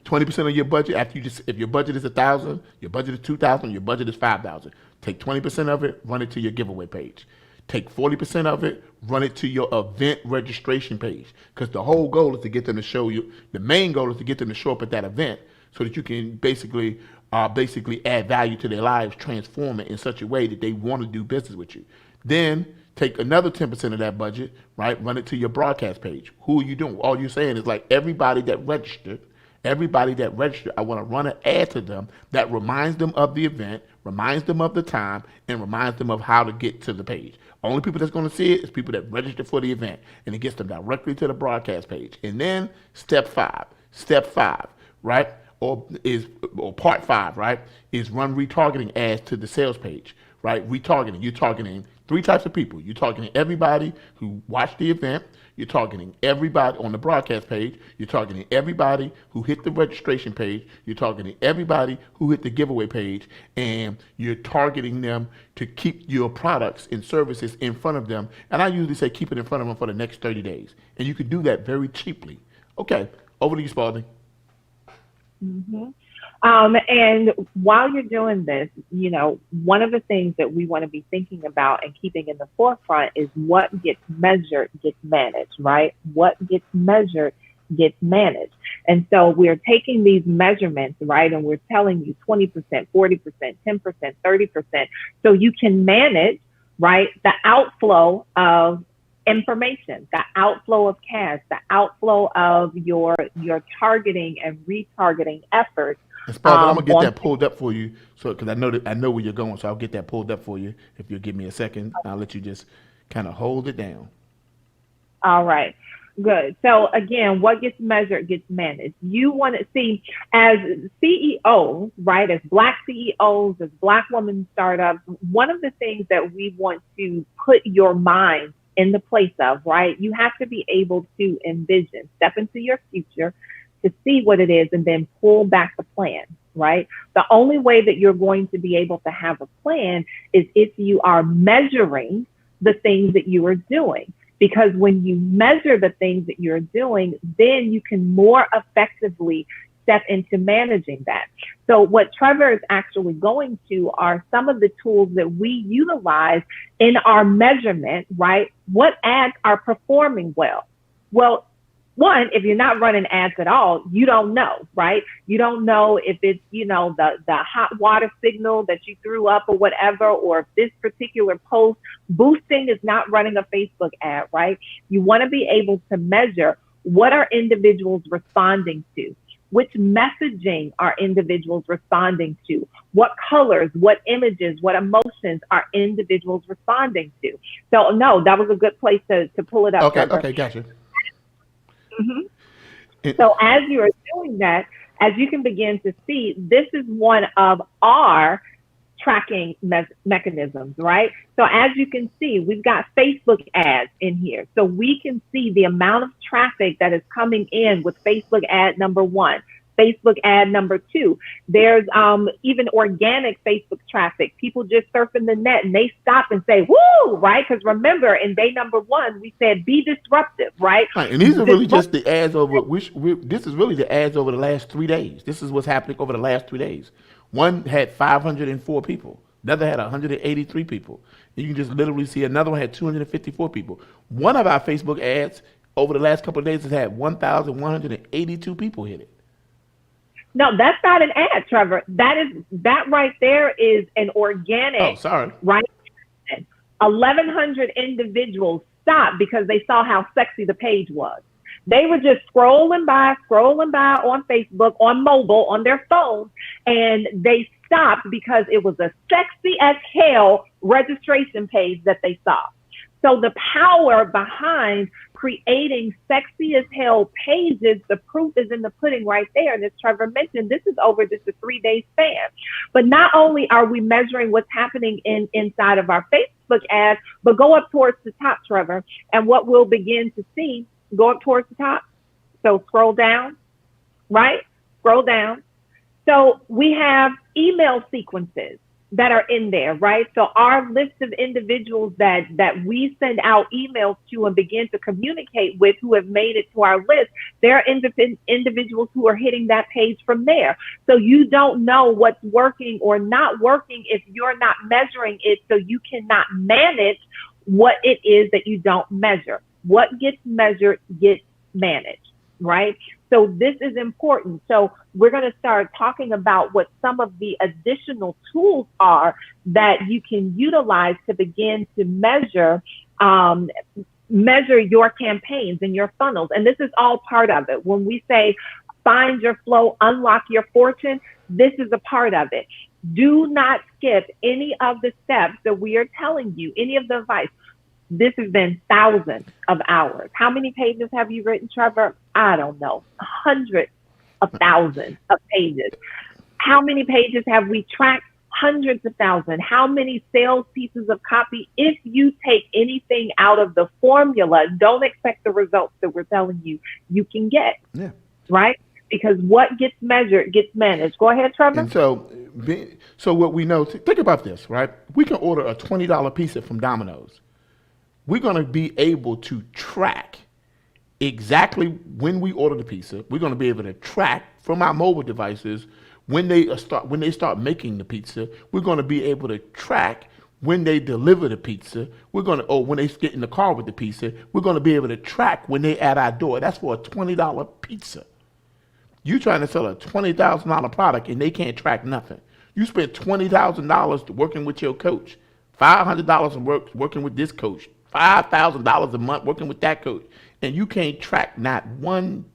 20% of your budget after you just, if your budget is 1,000, your budget is 2,000, your budget is 5,000. Take 20% of it, run it to your giveaway page. Take 40% of it, run it to your event registration page. Because the whole goal is to get them to show you, the main goal is to get them to show up at that event so that you can basically add value to their lives, transform it in such a way that they want to do business with you. Then take another 10% of that budget, right? Run it to your broadcast page. Who are you doing? All you're saying is like everybody that registered, I want to run an ad to them that reminds them of the event, reminds them of the time, and reminds them of how to get to the page. Only people that's going to see it is people that registered for the event, and it gets them directly to the broadcast page. And then step five, right? Or part five, right? Is run retargeting ads to the sales page, right? Retargeting, you're targeting 3 types of people. You're targeting everybody who watched the event. You're targeting everybody on the broadcast page. You're targeting everybody who hit the registration page. You're targeting everybody who hit the giveaway page. And you're targeting them to keep your products and services in front of them. And I usually say keep it in front of them for the next 30 days. And you can do that very cheaply. Okay, over to you, Spalding. Mm-hmm. And while you're doing this, one of the things that we want to be thinking about and keeping in the forefront is what gets measured gets managed, right? What gets measured gets managed. And so we're taking these measurements, right? And we're telling you 20%, 40%, 10%, 30%. So you can manage, right, the outflow of information, the outflow of cash, the outflow of your targeting and retargeting efforts. And Spalding, I'm gonna get that pulled up for you, so because I know where you're going, so I'll get that pulled up for you. If you'll give me a second, I'll let you just kind of hold it down. All right, good. So again, what gets measured gets managed. You want to see, as CEOs, right? As Black CEOs, as Black women startups, one of the things that we want to put your mind in the place of, right? You have to be able to envision, step into your future, to see what it is and then pull back the plan, right? The only way that you're going to be able to have a plan is if you are measuring the things that you are doing. Because when you measure the things that you're doing, then you can more effectively step into managing that. So what Trevor is actually going to are some of the tools that we utilize in our measurement, right? What ads are performing well? Well, one, if you're not running ads at all, you don't know, right? You don't know if it's, the hot water signal that you threw up or whatever, or if this particular post boosting is not running a Facebook ad, right? You want to be able to measure what are individuals responding to? Which messaging are individuals responding to? What colors, what images, what emotions are individuals responding to? So no, that was a good place to pull it up. Okay, gotcha. Mm-hmm. So as you are doing that, as you can begin to see, this is one of our tracking mechanisms, right? So as you can see, we've got Facebook ads in here. So we can see the amount of traffic that is coming in with Facebook ad number 1, Facebook ad number 2. There's even organic Facebook traffic. People just surfing the net and they stop and say, woo, right? Because remember, in day number 1, we said be disruptive, right? And these are really just the ads over, this is really the ads over the last 3 days. This is what's happening over the last 3 days. One had 504 people. The other had 183 people. And you can just literally see another one had 254 people. One of our Facebook ads over the last couple of days has had 1,182 people hit it. No, that's not an ad, Trevor. That right there is an organic. Oh, sorry. Right. 1,100 individuals stopped because they saw how sexy the page was. They were just scrolling by on Facebook, on mobile, on their phones, and they stopped because it was a sexy as hell registration page that they saw. So the power behind creating sexy as hell pages, the proof is in the pudding right there. And as Trevor mentioned, this is over just a 3-day span. But not only are we measuring what's happening inside of our Facebook ads, but go up towards the top, Trevor, and what we'll begin to see, go up towards the top. So scroll down, right? Scroll down. So we have email sequences, that are in there, right? So our list of individuals that we send out emails to and begin to communicate with who have made it to our list, there are individuals who are hitting that page from there. So you don't know what's working or not working if you're not measuring it, so you cannot manage what it is that you don't measure. What gets measured gets managed, right? So this is important. So we're going to start talking about what some of the additional tools are that you can utilize to begin to measure your campaigns and your funnels. And this is all part of it. When we say find your flow, unlock your fortune, this is a part of it. Do not skip any of the steps that we are telling you, any of the advice. This has been thousands of hours. How many pages have you written, Trevor? I don't know. Hundreds of thousands of pages. How many pages have we tracked? Hundreds of thousands. How many sales pieces of copy? If you take anything out of the formula, don't expect the results that we're telling you you can get. Yeah. Right? Because what gets measured gets managed. Go ahead, Trevor. And so what we know, think about this, right? We can order a $20 pizza from Domino's. We're going to be able to track exactly when we order the pizza. We're going to be able to track from our mobile devices when they start making the pizza. We're going to be able to track when they deliver the pizza. When they get in the car with the pizza. We're going to be able to track when they at our door. That's for a $20 pizza. You trying to sell a $20,000 product and they can't track nothing. You spent $20,000 working with your coach, $500 working with this coach, $5,000 a month working with that coach, and you can't track not one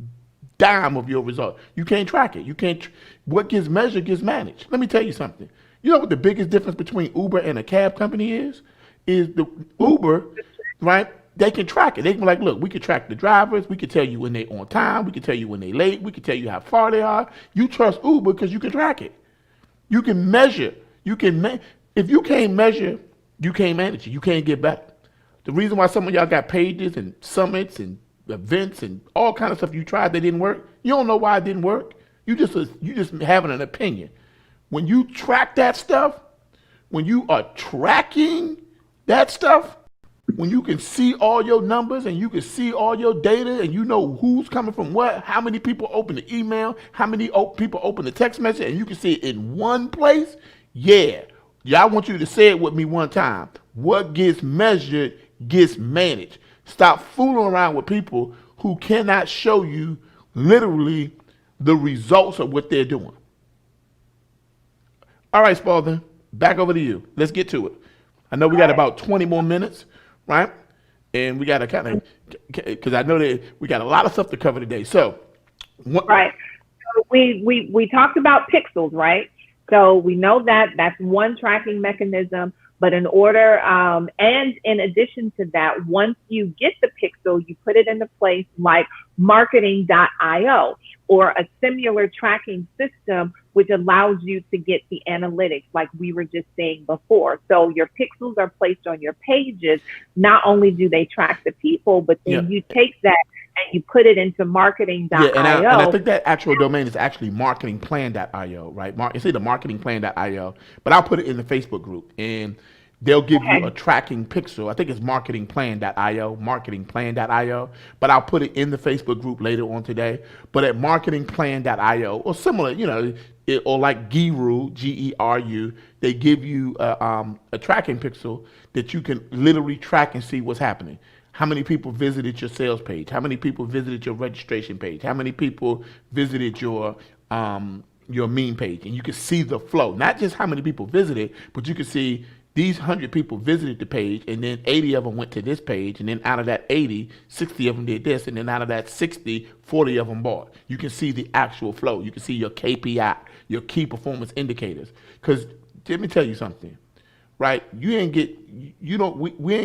dime of your result. You can't track it. You can't. What gets measured gets managed. Let me tell you something. You know what the biggest difference between Uber and a cab company is? Is the Uber, right? They can track it. They can be like, look, we can track the drivers. We can tell you when they're on time. We can tell you when they're late. We can tell you how far they are. You trust Uber because you can track it. You can measure. If you can't measure, you can't manage it. You can't get better. The reason why some of y'all got pages and summits and events and all kind of stuff you tried that didn't work, you don't know why it didn't work. You just having an opinion. When you track that stuff, when you are tracking that stuff, when you can see all your numbers and you can see all your data and you know who's coming from what, how many people open the email, how many people open the text message, and you can see it in one place, yeah, I want you to say it with me one time. What gets measured gets managed. Stop fooling around with people who cannot show you literally the results of what they're doing. All right, Spalding, back over to you. Let's get to it. I know we got about 20 more minutes, right? And we got to kind of, because I know that we got a lot of stuff to cover today. So, right. So we talked about pixels, right? So we know that that's one tracking mechanism. But in order, and in addition to that, once you get the pixel, you put it into place like marketing.io or a similar tracking system, which allows you to get the analytics like we were just saying before. So your pixels are placed on your pages. Not only do they track the people, but then you take that and you put it into marketing.io. Yeah, and I think that actual domain is actually marketingplan.io, right? It's either marketingplan.io, but I'll put it in the Facebook group, and they'll give you a tracking pixel. I think it's marketingplan.io, but I'll put it in the Facebook group later on today. But at marketingplan.io, or similar, or like Geru, Geru, they give you a tracking pixel that you can literally track and see what's happening. How many people visited your sales page? How many people visited your registration page? How many people visited your meme page? And you can see the flow. Not just how many people visited, but you can see these 100 people visited the page, and then 80 of them went to this page, and then out of that 80, 60 of them did this, and then out of that 60, 40 of them bought. You can see the actual flow. You can see your KPI, your key performance indicators. Because let me tell you something. Right? We ain't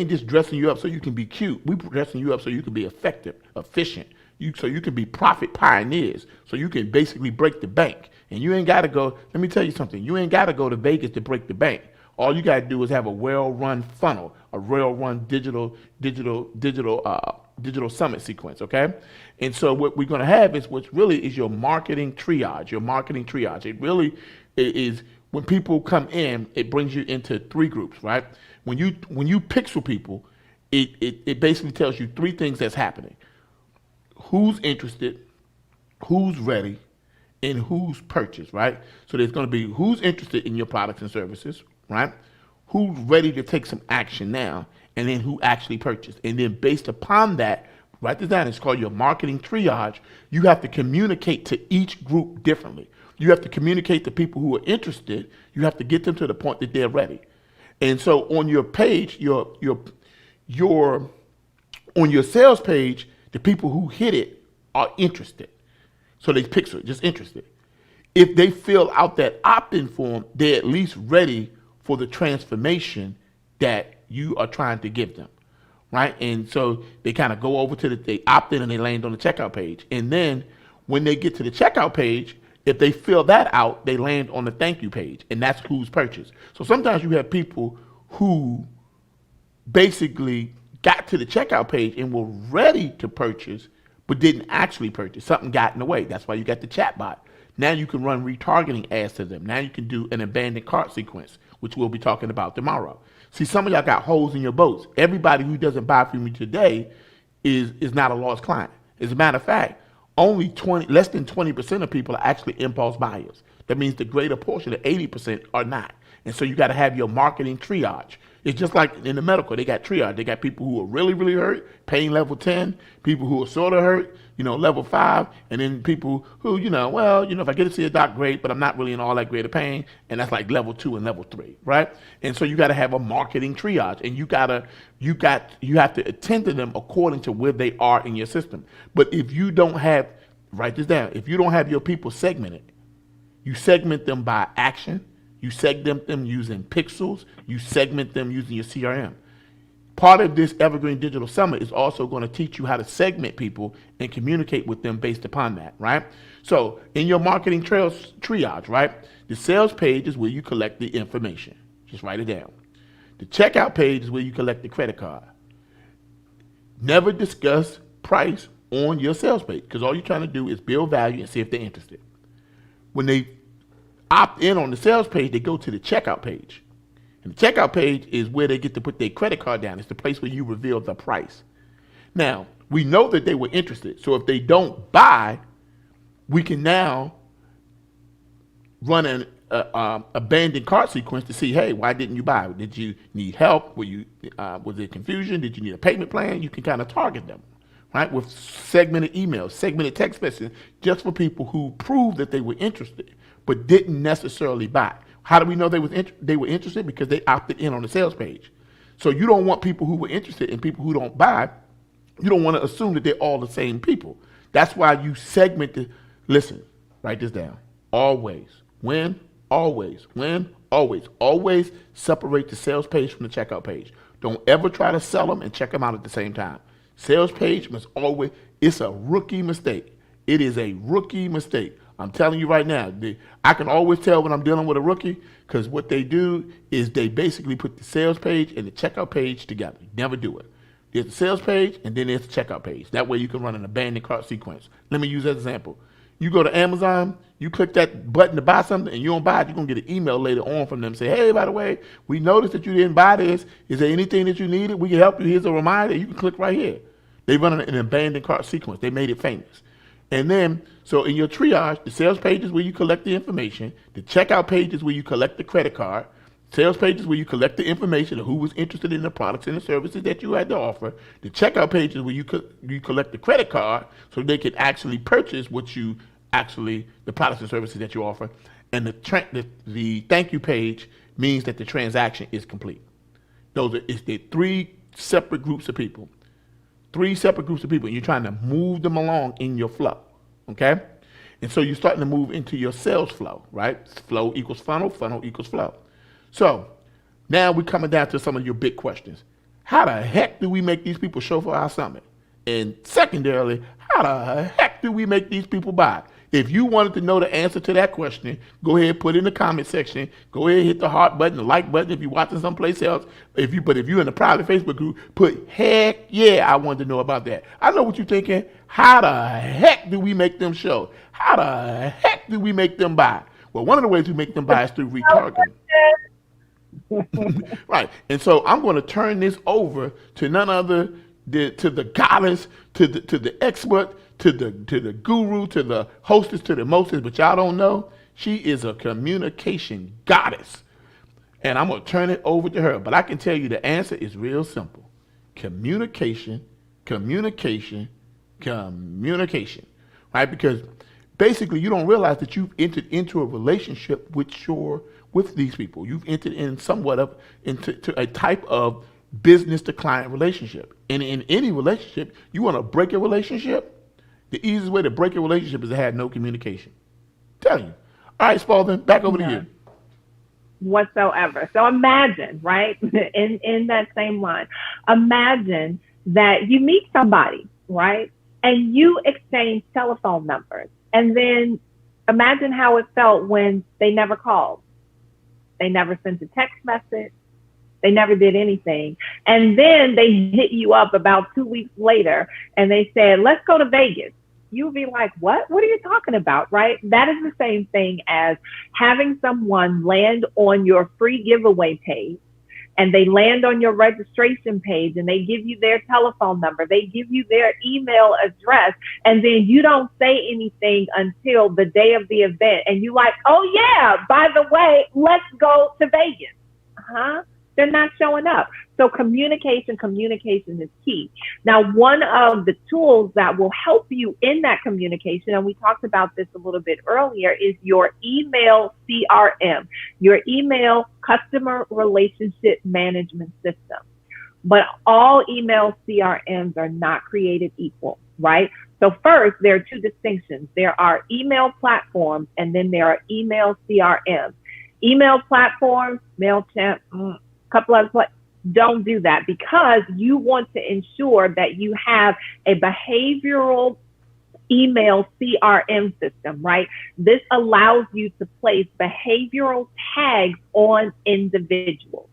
just dressing you up so you can be cute. We dressing you up so you can be effective, efficient. So you can be profit pioneers. So you can basically break the bank. And you ain't got to go, let me tell you something. You ain't got to go to Vegas to break the bank. All you got to do is have a well-run funnel, a well-run digital summit sequence, okay? And so what we're going to have is what really is your marketing triage. It really is when people come in, it brings you into three groups, right? When you pixel people, it basically tells you three things that's happening: who's interested, who's ready, and who's purchased, right? So there's going to be who's interested in your products and services, right? Who's ready to take some action now, and then who actually purchased. And then based upon that, write this down, it's called your marketing triage. You have to communicate to each group differently. You have to communicate to people who are interested. You have to get them to the point that they're ready. And so on your page, on your sales page, the people who hit it are interested. So they pixel it, just interested. If they fill out that opt-in form, they're at least ready for the transformation that you are trying to give them, right? And so they kind of go over to they opt in and they land on the checkout page. And then when they get to the checkout page, if they fill that out, they land on the thank you page, and that's who's purchased. So sometimes you have people who basically got to the checkout page and were ready to purchase, but didn't actually purchase. Something got in the way. That's why you got the chat bot. Now you can run retargeting ads to them. Now you can do an abandoned cart sequence, which we'll be talking about tomorrow. See, some of y'all got holes in your boats. Everybody who doesn't buy from you today is not a lost client. As a matter of fact, less than 20% of people are actually impulse buyers. That means the greater portion of 80% are not. And so you got to have your marketing triage. It's just like in the medical, they got triage. They got people who are really, really hurt, pain level 10, people who are sort of hurt, level 5, and then people who, if I get to see a doc, great, but I'm not really in all that great of pain, and that's like level 2 and level 3, right? And so you got to have a marketing triage, and you have to attend to them according to where they are in your system. But if you don't have, write this down, if you don't have your people segmented, you segment them by action, you segment them using pixels, you segment them using your CRM. Part of this Evergreen Digital Summit is also going to teach you how to segment people and communicate with them based upon that, right? So in your marketing triage, right, the sales page is where you collect the information. Just write it down. The checkout page is where you collect the credit card. Never discuss price on your sales page, because all you're trying to do is build value and see if they're interested. When they opt in on the sales page, they go to the checkout page. And the checkout page is where they get to put their credit card down. It's the place where you reveal the price. Now, we know that they were interested. So if they don't buy, we can now run an abandoned cart sequence to see, hey, why didn't you buy? Did you need help? Was there confusion? Did you need a payment plan? You can kind of target them, right, with segmented emails, segmented text messages, just for people who proved that they were interested but didn't necessarily buy. How do we know they were interested? Because they opted in on the sales page. So you don't want people who were interested and people who don't buy. You don't want to assume that they're all the same people. That's why you segment the, listen, write this down. Always separate the sales page from the checkout page. Don't ever try to sell them and check them out at the same time. Sales page must always, it's a rookie mistake. It is a rookie mistake. I'm telling you right now, I can always tell when I'm dealing with a rookie, because what they do is they basically put the sales page and the checkout page together. Never do it. There's the sales page and then there's the checkout page. That way you can run an abandoned cart sequence. Let me use that example. You go to Amazon, you click that button to buy something and you don't buy it, you're going to get an email later on from them say, hey, by the way, we noticed that you didn't buy this. Is there anything that you needed? We can help you. Here's a reminder. You can click right here. They run an abandoned cart sequence. They made it famous. And then, so in your triage, the sales page is where you collect the information. The checkout page is where you collect the credit card. Sales page is where you collect the information of who was interested in the products and the services that you had to offer. The checkout page is where you collect the credit card so they can actually purchase the products and services that you offer. And the thank you page means that the transaction is complete. It's the three separate groups of people. And you're trying to move them along in your flow, okay? And so you're starting to move into your sales flow, right? Flow equals funnel, funnel equals flow. So now we're coming down to some of your big questions. How the heck do we make these people show for our summit? And secondarily, how the heck do we make these people buy? If you wanted to know the answer to that question, go ahead, put it in the comment section. Go ahead, hit the heart button, the like button if you're watching someplace else. If you're in the private Facebook group, put heck yeah, I wanted to know about that. I know what you're thinking. How the heck do we make them show? How the heck do we make them buy? Well, one of the ways we make them buy is through retargeting. Right. And so I'm going to turn this over to none other to the goddess, to the expert, to the guru, to the hostess, to the mostess, but y'all don't know she is a communication goddess. And I'm going to turn it over to her. But I can tell you the answer is real simple. Communication, communication, communication. Right? Because basically you don't realize that you've entered into a relationship with these people. You've entered in somewhat of into a type of business to client relationship. And in any relationship, you want to break a relationship, the easiest way to break a relationship is to have no communication. Tell you. All right, Spalding, back over to you. Whatsoever. So imagine, right, in that same line, imagine that you meet somebody, right, and you exchange telephone numbers. And then imagine how it felt when they never called. They never sent a text message. They never did anything. And then they hit you up about 2 weeks later and they said, let's go to Vegas. You'll be like, what? What are you talking about, right? That is the same thing as having someone land on your free giveaway page, and they land on your registration page and they give you their telephone number, they give you their email address, and then you don't say anything until the day of the event. And you like, oh yeah, by the way, let's go to Vegas. They're not showing up. So communication is key. Now, one of the tools that will help you in that communication, and we talked about this a little bit earlier, is your email CRM, your email customer relationship management system. But all email CRMs are not created equal, right? So first, there are two distinctions. There are email platforms, and then there are email CRMs. Email platforms, MailChimp, couple of don't do that, because you want to ensure that you have a behavioral email CRM system, right? This allows you to place behavioral tags on individuals.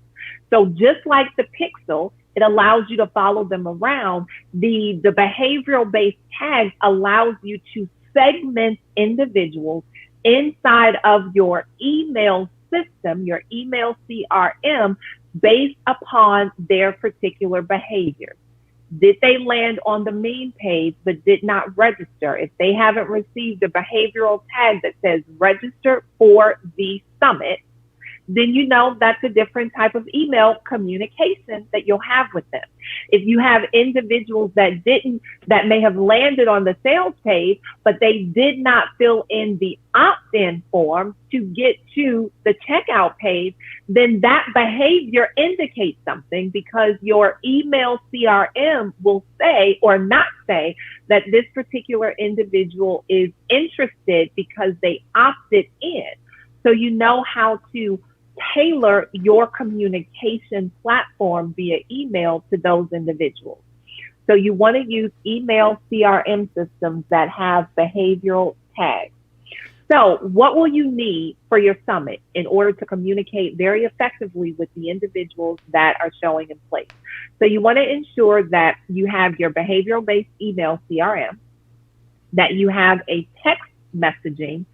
So just like the pixel, it allows you to follow them around. The behavioral based tags allows you to segment individuals inside of your email system, your email CRM, based upon their particular behavior. Did they land on the main page but did not register? If they haven't received a behavioral tag that says register for the summit, then you know that's a different type of email communication that you'll have with them. If you have individuals that may have landed on the sales page, but they did not fill in the opt-in form to get to the checkout page, then that behavior indicates something, because your email CRM will say or not say that this particular individual is interested because they opted in. So you know how to tailor your communication platform via email to those individuals. So you want to use email CRM systems that have behavioral tags. So what will you need for your summit in order to communicate very effectively with the individuals that are showing in place? So you want to ensure that you have your behavioral-based email CRM, that you have a text messaging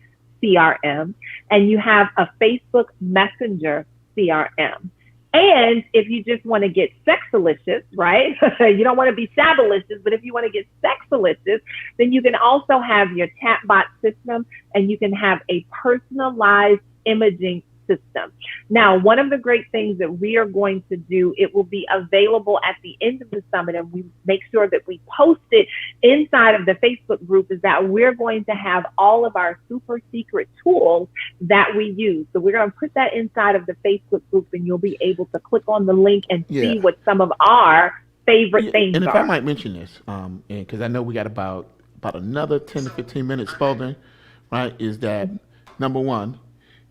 CRM, and you have a Facebook Messenger CRM. And if you just want to get sexalicious, right? You don't want to be shabalicious, but if you want to get sexalicious, then you can also have your chatbot system, and you can have a personalized imaging system. Now, one of the great things that we are going to do, it will be available at the end of the summit, and we make sure that we post it inside of the Facebook group, is that we're going to have all of our super secret tools that we use. So we're going to put that inside of the Facebook group, and you'll be able to click on the link and see what some of our favorite things are. And if I might mention this, because I know we got about another 10 to 15 minutes, Spalding, right, is that number one,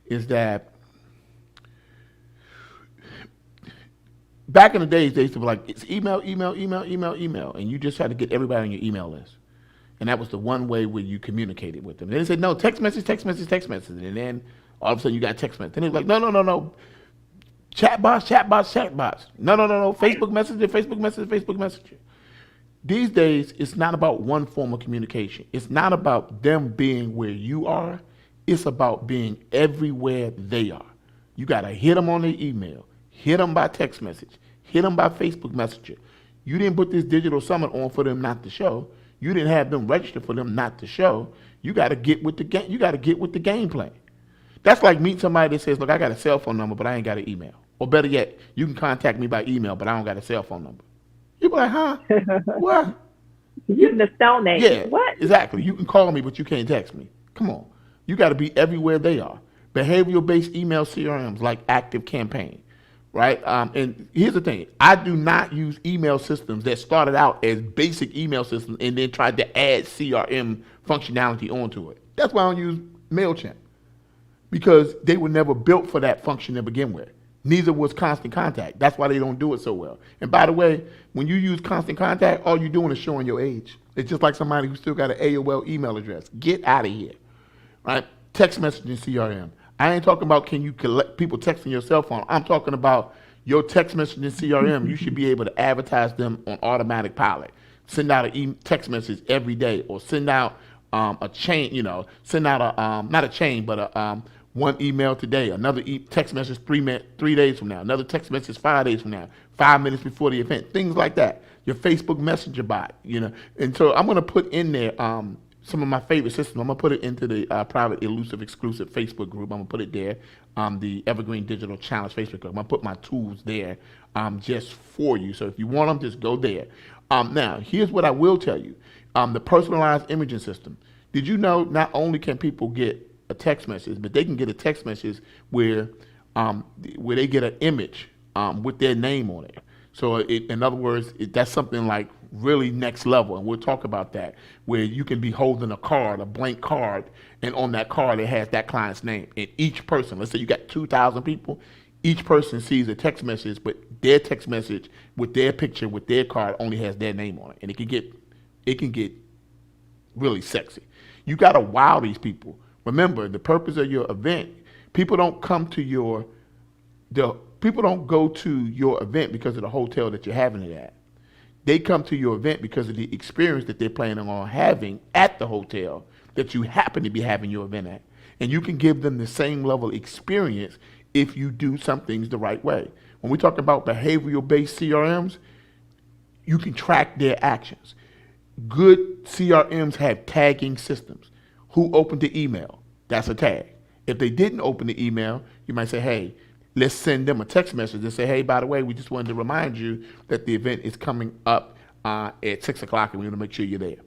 is that back in the days, they used to be like, it's email, and you just had to get everybody on your email list. And that was the one way where you communicated with them. And they said, no, text message. And then all of a sudden you got text message. Then it was like, no. Chatbots. No. Facebook Messenger. These days, it's not about one form of communication. It's not about them being where you are. It's about being everywhere they are. You got to hit them on their email, hit them by text message, hit them by Facebook Messenger. You didn't put this digital summit on for them not to show. You didn't have them register for them not to show. You got to get with the game. You got to get with the game plan. That's like meeting somebody that says, "Look, I got a cell phone number, but I ain't got an email." Or better yet, you can contact me by email, but I don't got a cell phone number. You be like, "Huh? What?" You in the Stone Age. Yeah, What? exactly. You can call me, but you can't text me. Come on. You got to be everywhere they are. Behavioral-based email CRMs like Active Campaign, right? And here's the thing. I do not use email systems that started out as basic email systems and then tried to add CRM functionality onto it. That's why I don't use MailChimp, because they were never built for that function to begin with. Neither was Constant Contact. That's why they don't do it so well. And by the way, when you use Constant Contact, all you're doing is showing your age. It's just like somebody who still got an AOL email address. Get out of here, right? Text messaging CRM. I ain't talking about can you collect people texting your cell phone. I'm talking about your text messaging CRM. You should be able to advertise them on automatic pilot. Send out a text message every day, or send out a chain. Send out a not a chain, but a one email today, another text message 3 days from now, another text message 5 days from now, 5 minutes before the event, things like that. Your Facebook Messenger bot, And so I'm going to put in there some of my favorite systems. I'm going to put it into the private, elusive, exclusive Facebook group. I'm going to put it there, the Evergreen Digital Challenge Facebook group. I'm going to put my tools there just for you. So if you want them, just go there. Now, here's what I will tell you. The personalized imaging system. Did you know not only can people get a text message, but they can get a text message where they get an image with their name on it. So in other words, that's something like really next level, and we'll talk about that, where you can be holding a card, a blank card, and on that card it has that client's name. And each person, let's say you got 2,000 people, each person sees a text message, but their text message with their picture, with their card, only has their name on it. And it can get really sexy. You got to wow these people. Remember, the purpose of your event, people don't go to your event because of the hotel that you're having it at. They come to your event because of the experience that they're planning on having at the hotel that you happen to be having your event at. And you can give them the same level of experience if you do some things the right way. When we talk about behavioral-based CRMs, you can track their actions. Good CRMs have tagging systems. Who opened the email? That's a tag. If they didn't open the email, you might say, hey, let's send them a text message and say, hey, by the way, we just wanted to remind you that the event is coming up at 6 o'clock and we want to make sure you're there.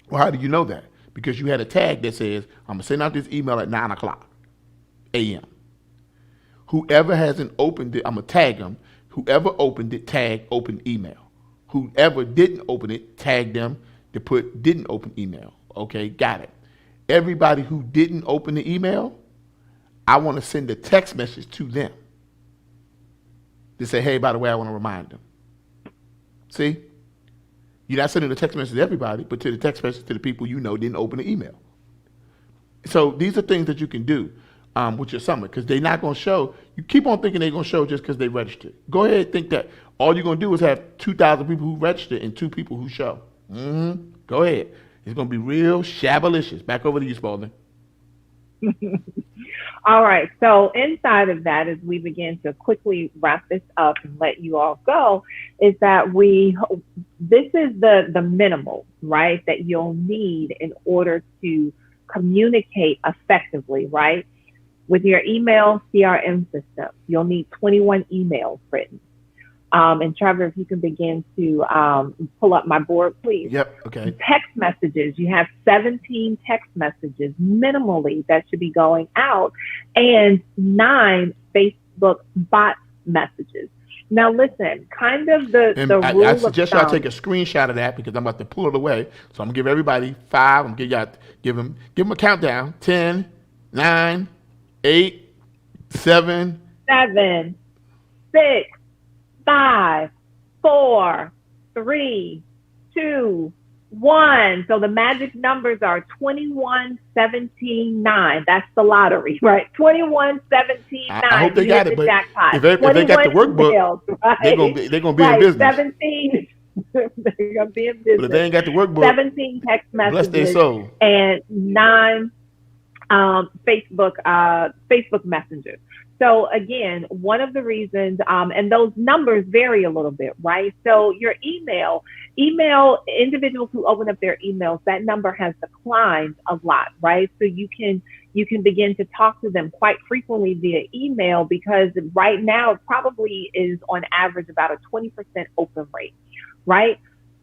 Well, how do you know that? Because you had a tag that says, I'm going to send out this email at 9 o'clock a.m. Whoever hasn't opened it, I'm going to tag them. Whoever opened it, tag open email. Whoever didn't open it, tag them to put didn't open email. Okay, got it. Everybody who didn't open the email, I want to send a text message to them to say, hey, by the way, I want to remind them. See? You're not sending a text message to everybody, but to the text message to the people you know didn't open the email. So these are things that you can do with your summit, because they're not going to show. You keep on thinking they're going to show just because they registered. Go ahead and think that all you're going to do is have 2,000 people who register and 2 people who show. Go ahead. It's going to be real shabalicious. Back over to you, Spalding. All right. So inside of that, as we begin to quickly wrap this up and let you all go, is that this is the minimal, right, that you'll need in order to communicate effectively, right? With your email CRM system, you'll need 21 emails written. And Trevor, if you can begin to pull up my board, please. Yep, okay. Text messages, you have 17 text messages minimally that should be going out, and 9 Facebook bot messages. Now listen, kind of the rule of thumb. I suggest y'all take a screenshot of that, because I'm about to pull it away. So I'm going to give everybody 5. I'm going to give them a countdown. 10, 9, 8, 7, 6, 5, 4, 3, 2, 1. So the magic numbers are 21, 17, 9. That's the lottery, right? 21, 17, 9. I hope they got it, but jackpot. if they got the workbook, emails, right? they're gonna be in business. 17. They're gonna be in business. But if they ain't got the workbook, 17 text messages. Bless their soul. And 9 Facebook Messenger. So again, one of the reasons, and those numbers vary a little bit, right? So your email individuals who open up their emails, that number has declined a lot, right? So you can begin to talk to them quite frequently via email, because right now it probably is on average about a 20% open rate, right?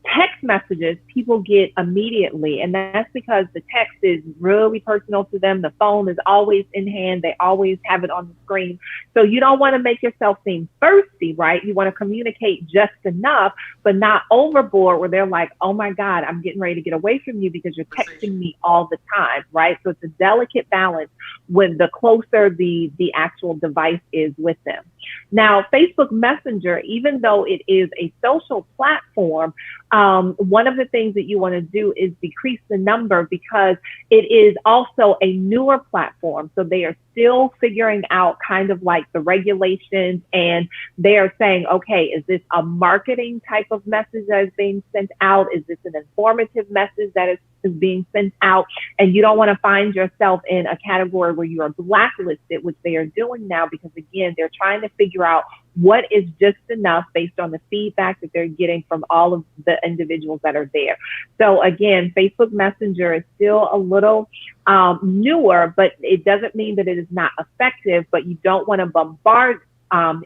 Text messages people get immediately, and that's because the text is really personal to them. The phone is always in hand. They always have it on the screen. So you don't want to make yourself seem thirsty, right? You want to communicate just enough, but not overboard where they're like, oh my God, I'm getting ready to get away from you because you're texting me all the time, right? So it's a delicate balance when the closer the actual device is with them. Now, Facebook Messenger, even though it is a social platform, one of the things that you want to do is decrease the number, because it is also a newer platform. So they are still figuring out kind of like the regulations, and they are saying, okay, is this a marketing type of message that is being sent out? Is this an informative message that is being sent out? And you don't want to find yourself in a category where you are blacklisted, which they are doing now, because again, they're trying to figure out what is just enough based on the feedback that they're getting from all of the individuals that are there. So again, Facebook Messenger is still a little newer, but it doesn't mean that it is not effective, but you don't want to bombard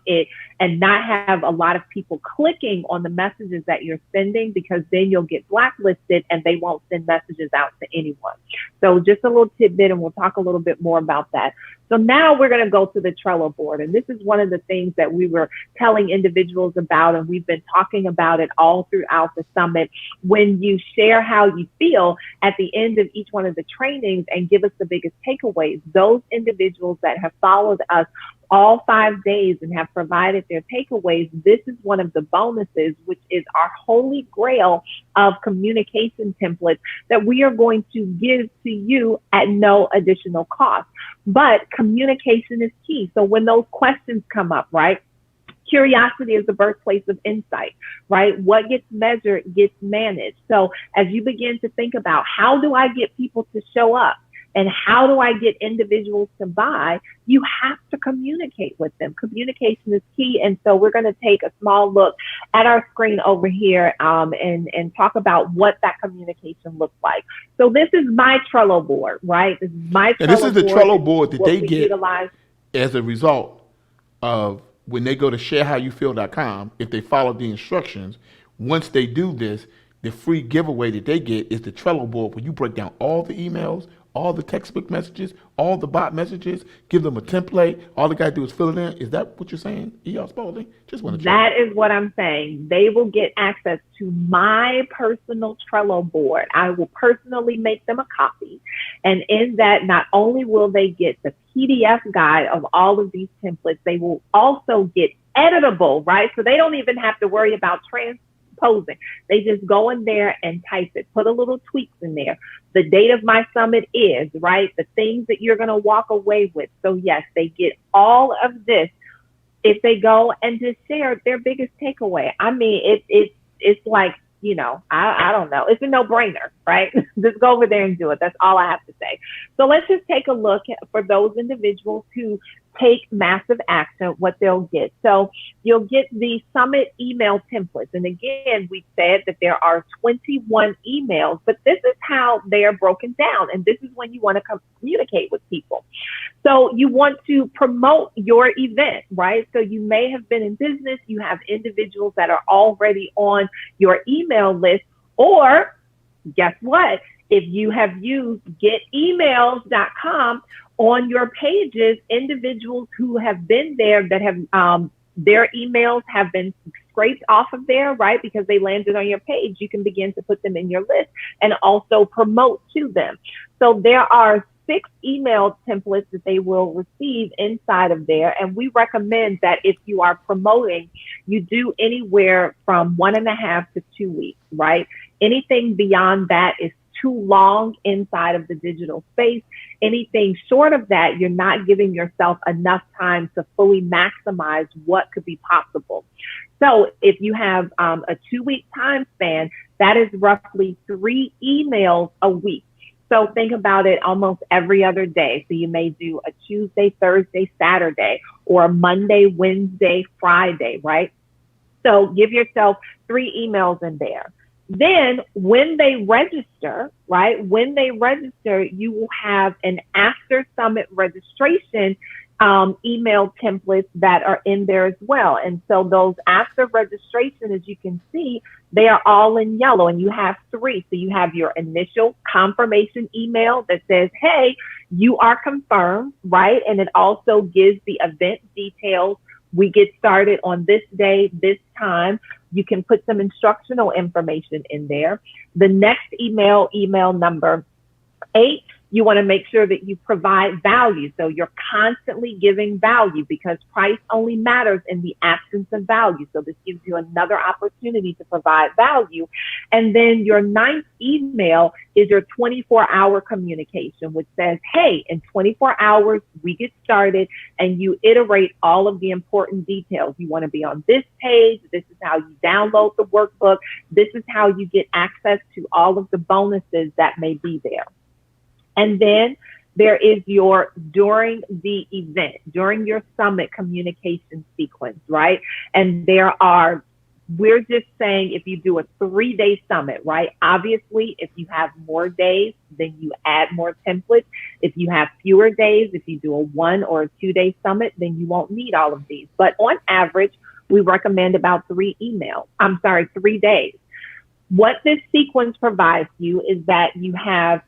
it and not have a lot of people clicking on the messages that you're sending, because then you'll get blacklisted and they won't send messages out to anyone. So just a little tidbit, and we'll talk a little bit more about that. So now we're going to go to the Trello board. And this is one of the things that we were telling individuals about, and we've been talking about it all throughout the summit. When you share how you feel at the end of each one of the trainings and give us the biggest takeaways, those individuals that have followed us all 5 days and have provided their takeaways, this is one of the bonuses, which is our holy grail of communication templates that we are going to give to you at no additional cost. But communication is key. So when those questions come up, right? Curiosity is the birthplace of insight, right? What gets measured gets managed. So as you begin to think about, how do I get people to show up? And how do I get individuals to buy? You have to communicate with them. Communication is key. And so we're going to take a small look at our screen over here and talk about what that communication looks like. So this is my Trello board, right? This is my Trello board. And this is the Trello board that they get utilize as a result of when they go to sharehowyoufeel.com. If they follow the instructions, once they do this, the free giveaway that they get is the Trello board, where you break down all the emails, all the textbook messages, all the bot messages, give them a template. All they got to do is fill it in. Is that what you're saying, E.R. Spalding? Just want to check. That is what I'm saying. They will get access to my personal Trello board. I will personally make them a copy. And in that, not only will they get the PDF guide of all of these templates, they will also get editable, right? So they don't even have to worry about transposing. They just go in there and type it, put a little tweaks in there. The date of my summit is, right? The things that you're going to walk away with. So yes, they get all of this if they go and just share their biggest takeaway. I mean, it's like, you know, I don't know. It's a no-brainer, right? Just go over there and do it. That's all I have to say. So let's just take a look for those individuals who take massive action, what they'll get. So you'll get the summit email templates. And again, we said that there are 21 emails, but this is how they are broken down. And this is when you want to communicate with people. So you want to promote your event, right? So you may have been in business, you have individuals that are already on your email list, or guess what? If you have used getemails.com on your pages, individuals who have been there that have their emails have been scraped off of there, right? Because they landed on your page, you can begin to put them in your list and also promote to them. So there are 6 email templates that they will receive inside of there. And we recommend that if you are promoting, you do anywhere from 1.5 to 2 weeks, right? Anything beyond that is too long inside of the digital space. Anything short of that, you're not giving yourself enough time to fully maximize what could be possible. So if you have a 2-week time span, that is roughly 3 emails a week. So think about it almost every other day. So you may do a Tuesday, Thursday, Saturday, or a Monday, Wednesday, Friday, right? So give yourself 3 emails in there. Then when they register, right, when they register, you will have an after summit registration email templates that are in there as well. And so those after registration, as you can see, they are all in yellow, and you have 3. So you have your initial confirmation email that says, hey, you are confirmed, right? And it also gives the event details. We get started on this day, this time. You can put some instructional information in there. The next email number 8, you want to make sure that you provide value. So you're constantly giving value, because price only matters in the absence of value. So this gives you another opportunity to provide value. And then your 9th email is your 24-hour communication, which says, hey, in 24 hours, we get started, and you iterate all of the important details. You want to be on this page. This is how you download the workbook. This is how you get access to all of the bonuses that may be there. And then there is your during the event, during your summit communication sequence, right? And we're just saying if you do a 3-day summit, right? Obviously, if you have more days, then you add more templates. If you have fewer days, if you do a 1 or a 2-day summit, then you won't need all of these. But on average, we recommend about 3 days. What this sequence provides you is that you have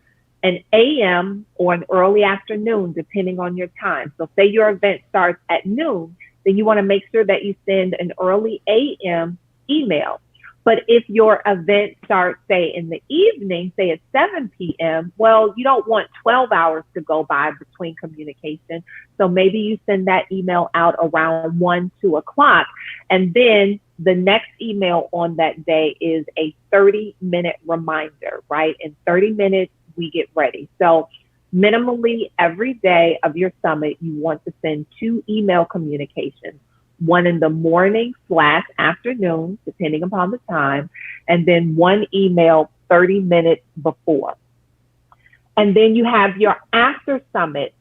an AM or an early afternoon, depending on your time. So say your event starts at noon, then you want to make sure that you send an early AM email. But if your event starts, say, in the evening, say at 7 p.m., well, you don't want 12 hours to go by between communication. So maybe you send that email out around 1, 2 o'clock. And then the next email on that day is a 30-minute reminder, right? In 30 minutes, we get ready. So minimally every day of your summit, you want to send 2 email communications, one in the morning/afternoon, depending upon the time, and then 1 email 30 minutes before. And then you have your after summit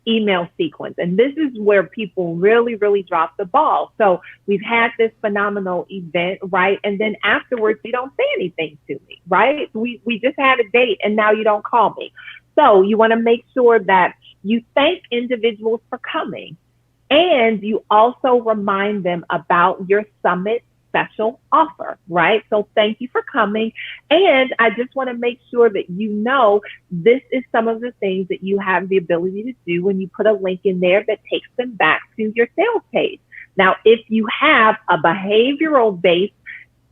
email sequence. And this is where people really, really drop the ball. So we've had this phenomenal event, right? And then afterwards, you don't say anything to me, right? We just had a date and now you don't call me. So you want to make sure that you thank individuals for coming, and you also remind them about your summit special offer, right? So thank you for coming. And I just want to make sure that you know this is some of the things that you have the ability to do when you put a link in there that takes them back to your sales page. Now, if you have a behavioral-based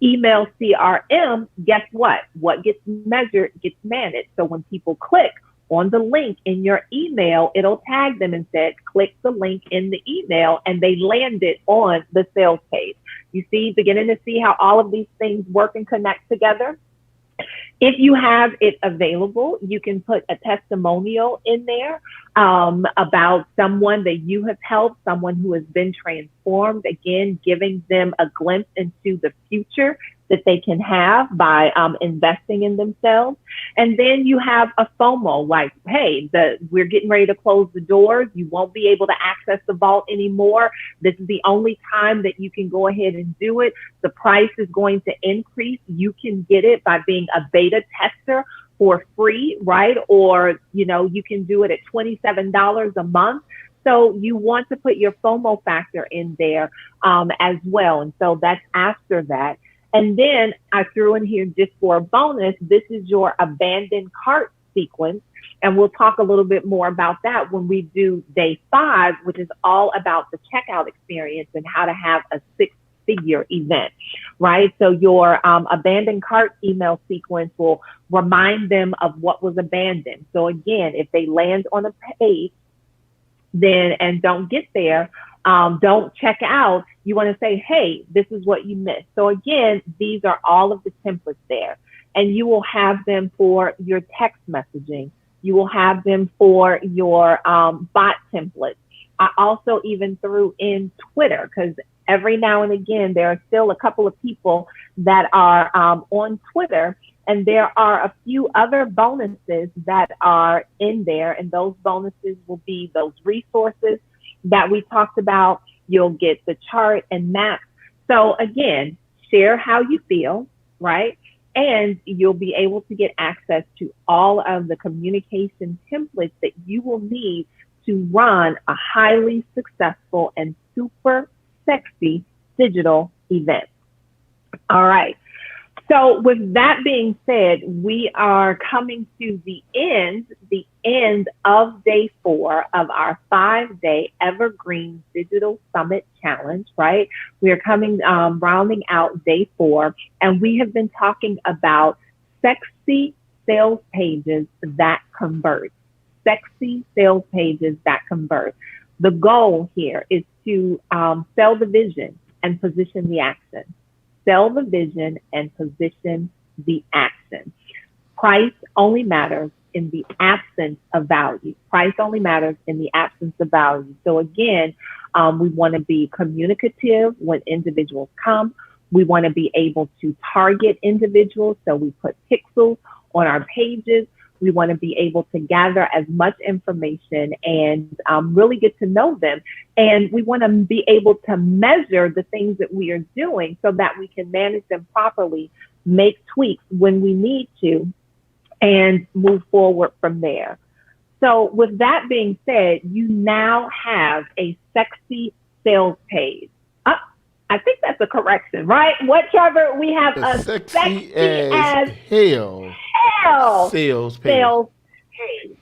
email CRM, guess what? What gets measured gets managed. So when people click on the link in your email, it'll tag them and say, click the link in the email, and they landed on the sales page. You see, beginning to see how all of these things work and connect together? If you have it available, you can put a testimonial in there about someone that you have helped, someone who has been transformed, again, giving them a glimpse into the future that they can have by investing in themselves. And then you have a FOMO, like, hey, we're getting ready to close the doors. You won't be able to access the vault anymore. This is the only time that you can go ahead and do it. The price is going to increase. You can get it by being a beta tester for free, right? Or, you can do it at $27 a month. So you want to put your FOMO factor in there as well. And so that's after that. And then I threw in here just for a bonus, this is your abandoned cart sequence. And we'll talk a little bit more about that when we do day 5, which is all about the checkout experience and how to have a 6-figure event, right? So your abandoned cart email sequence will remind them of what was abandoned. So again, if they land on a page and don't get there, don't check out, you want to say, hey, this is what you missed. So again, these are all of the templates there, and you will have them for your text messaging. You will have them for your bot templates. I also even threw in Twitter, because every now and again, there are still a couple of people that are on Twitter And there are a few other bonuses that are in there, and those bonuses will be those resources that we talked about. You'll get the chart and map. So again, share how you feel, right? And you'll be able to get access to all of the communication templates that you will need to run a highly successful and super sexy digital event. All right. So with that being said, we are coming to the end of day 4 of our 5-day Evergreen Digital Summit Challenge, right? We are rounding out day 4, and we have been talking about sexy sales pages that convert. Sexy sales pages that convert. The goal here is to sell the vision and position the action. Sell the vision and position the action. Price only matters in the absence of value. Price only matters in the absence of value. So again, we want to be communicative when individuals come. We want to be able to target individuals. So we put pixels on our pages. We want to be able to gather as much information and really get to know them. And we want to be able to measure the things that we are doing so that we can manage them properly, make tweaks when we need to, and move forward from there. So with that being said, you now have a sexy sales page. I think that's a correction, right? What, Trevor? We have The a sexy as hell sales page. sales page.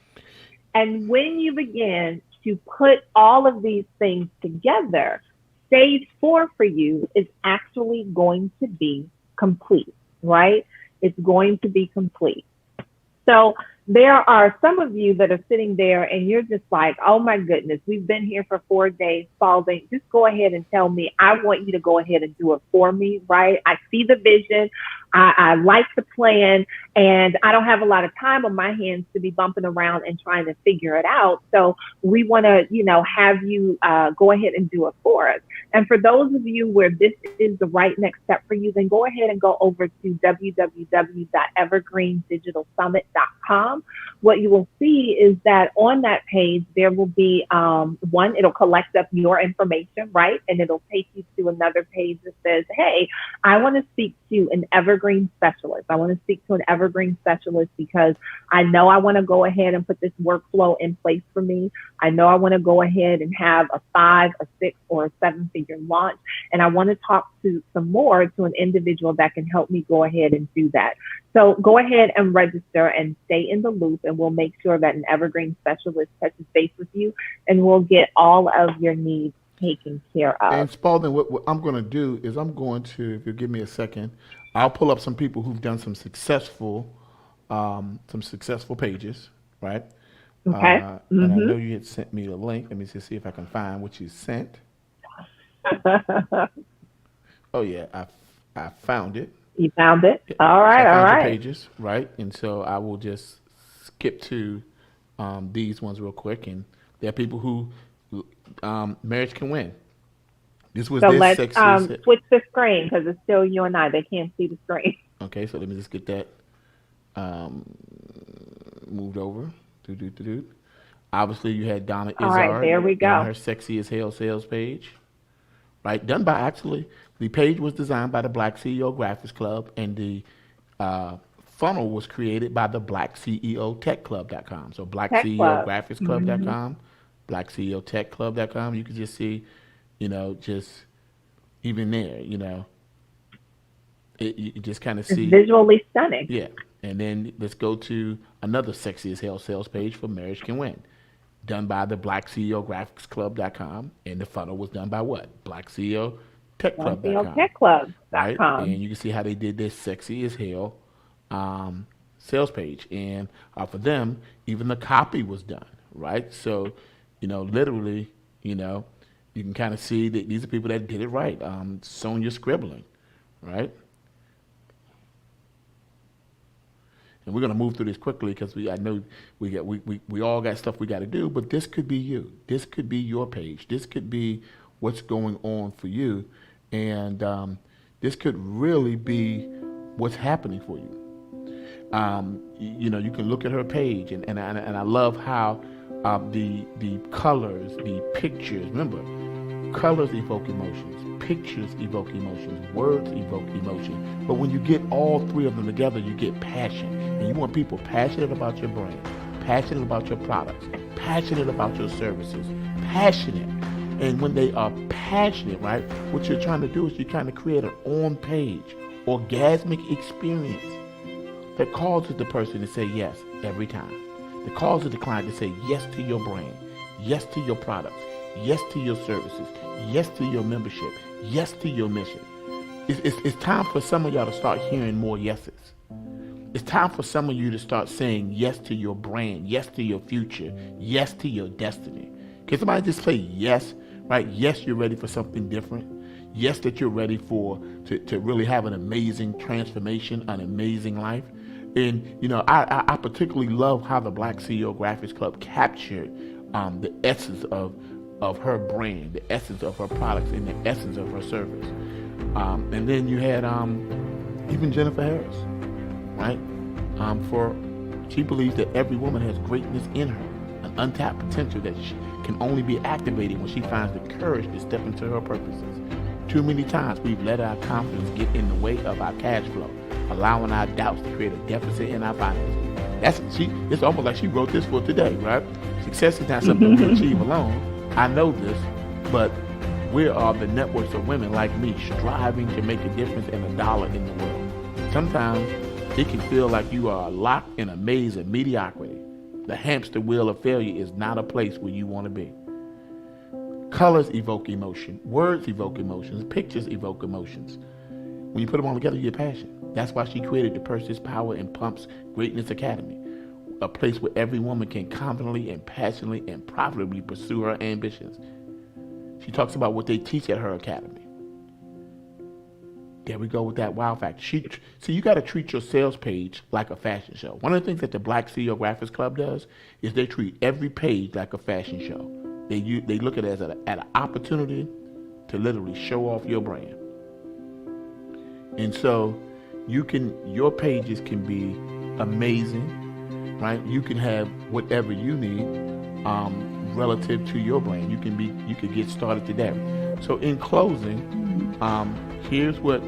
And when you begin to put all of these things together, stage 4 for you is actually going to be complete, right? It's going to be complete. So there are some of you that are sitting there and you're just like, oh my goodness, we've been here for 4 days, Spalding. Just go ahead and tell me, I want you to go ahead and do it for me, right? I see the vision. I like the plan, and I don't have a lot of time on my hands to be bumping around and trying to figure it out. So we want to, have you go ahead and do it for us. And for those of you where this is the right next step for you, then go ahead and go over to www.evergreendigitalsummit.com. What you will see is that on that page, there will be it'll collect up your information, right? And it'll take you to another page that says, hey, I want to speak to an evergreen specialist. I want to speak to an evergreen specialist because I know I want to go ahead and put this workflow in place for me. I know I want to go ahead and have a 5, a 6, or a 7-figure launch. And I want to talk to an individual that can help me go ahead and do that. So go ahead and register and stay in the loop, and we'll make sure that an evergreen specialist touches base with you, and we'll get all of your needs taken care of. And Spalding, what I'm going to do is I'm going to, if you give me a second, I'll pull up some people who've done some successful pages, right? Okay. And I know you had sent me the link. Let me just see if I can find what you sent. Oh yeah, I found it. You found it? All right, So I all found right. your pages, right? And so I will just skip to these ones real quick. And there are people who marriage can win. This was So this let's sexy. switch the screen because it's still you and I. They can't see the screen. Okay, so let me just get that moved over. Obviously, you had Donna All right, Izzard there we and go. her sexy as hell sales page, right? Done by the page was designed by the Black CEO Graphics Club, and the funnel was created by the Black CEO Tech Club.com. So Black Tech CEO Club. Graphics Club.com, Black CEO Tech Club.com. You can just see, just even there, you just kind of It's see. visually stunning. Yeah. And then let's go to another sexy as hell sales page for Marriage Can Win. Done by the Black CEO Graphics Club.com. And the funnel was done by what? Black CEO Tech Club.com. Techclub.com. Right? And you can see how they did this sexy as hell sales page. And for them, even the copy was done. Right? So, literally, you can kind of see that these are people that did it right. Sonia Scribbling. Right? And we're going to move through this quickly because I know we all got stuff we got to do, but this could be you. This could be your page. This could be what's going on for you. And this could really be what's happening for you. You can look at her page, and I love how the colors, the pictures. Remember, colors evoke emotions, pictures evoke emotions, words evoke emotion. But when you get all three of them together, you get passion, and you want people passionate about your brand, passionate about your products, passionate about your services, passionate. And when they are passionate, right, what you're trying to do is you're trying to create an on-page, orgasmic experience that causes the person to say yes every time. That causes the client to say yes to your brand, yes to your products, yes to your services, yes to your membership, yes to your mission. It's time for some of y'all to start hearing more yeses. It's time for some of you to start saying yes to your brand, yes to your future, yes to your destiny. Can somebody just say yes, right? Yes, you're ready for something different. Yes, that you're ready to really have an amazing transformation, an amazing life. And, I particularly love how the Black CEO Graphics Club captured the essence of her brand, the essence of her products, and the essence of her service. And then you had even Jennifer Harris, right? She believes that every woman has greatness in her, an untapped potential that she can only be activated when she finds the courage to step into her purposes. Too many times we've let our confidence get in the way of our cash flow, allowing our doubts to create a deficit in our finances. It's almost like she wrote this for today, right? Success is not something we achieve alone. I know this, but we are the networks of women like me striving to make a difference in a dollar in the world. Sometimes it can feel like you are locked in a maze of mediocrity. The hamster wheel of failure is not a place where you want to be. Colors evoke emotion. Words evoke emotions. Pictures evoke emotions. When you put them all together, you get passion. That's why she created the Purses, Power, and Pumps Greatness Academy, a place where every woman can confidently and passionately and profitably pursue her ambitions. She talks about what they teach at her academy. There we go with that wow factor. You got to treat your sales page like a fashion show. One of the things that the Black CEO Graphics Club does is they treat every page like a fashion show. They look at it as an opportunity to literally show off your brand. And so your pages can be amazing, right? You can have whatever you need relative to your brand. You can get started today. So in closing, here's the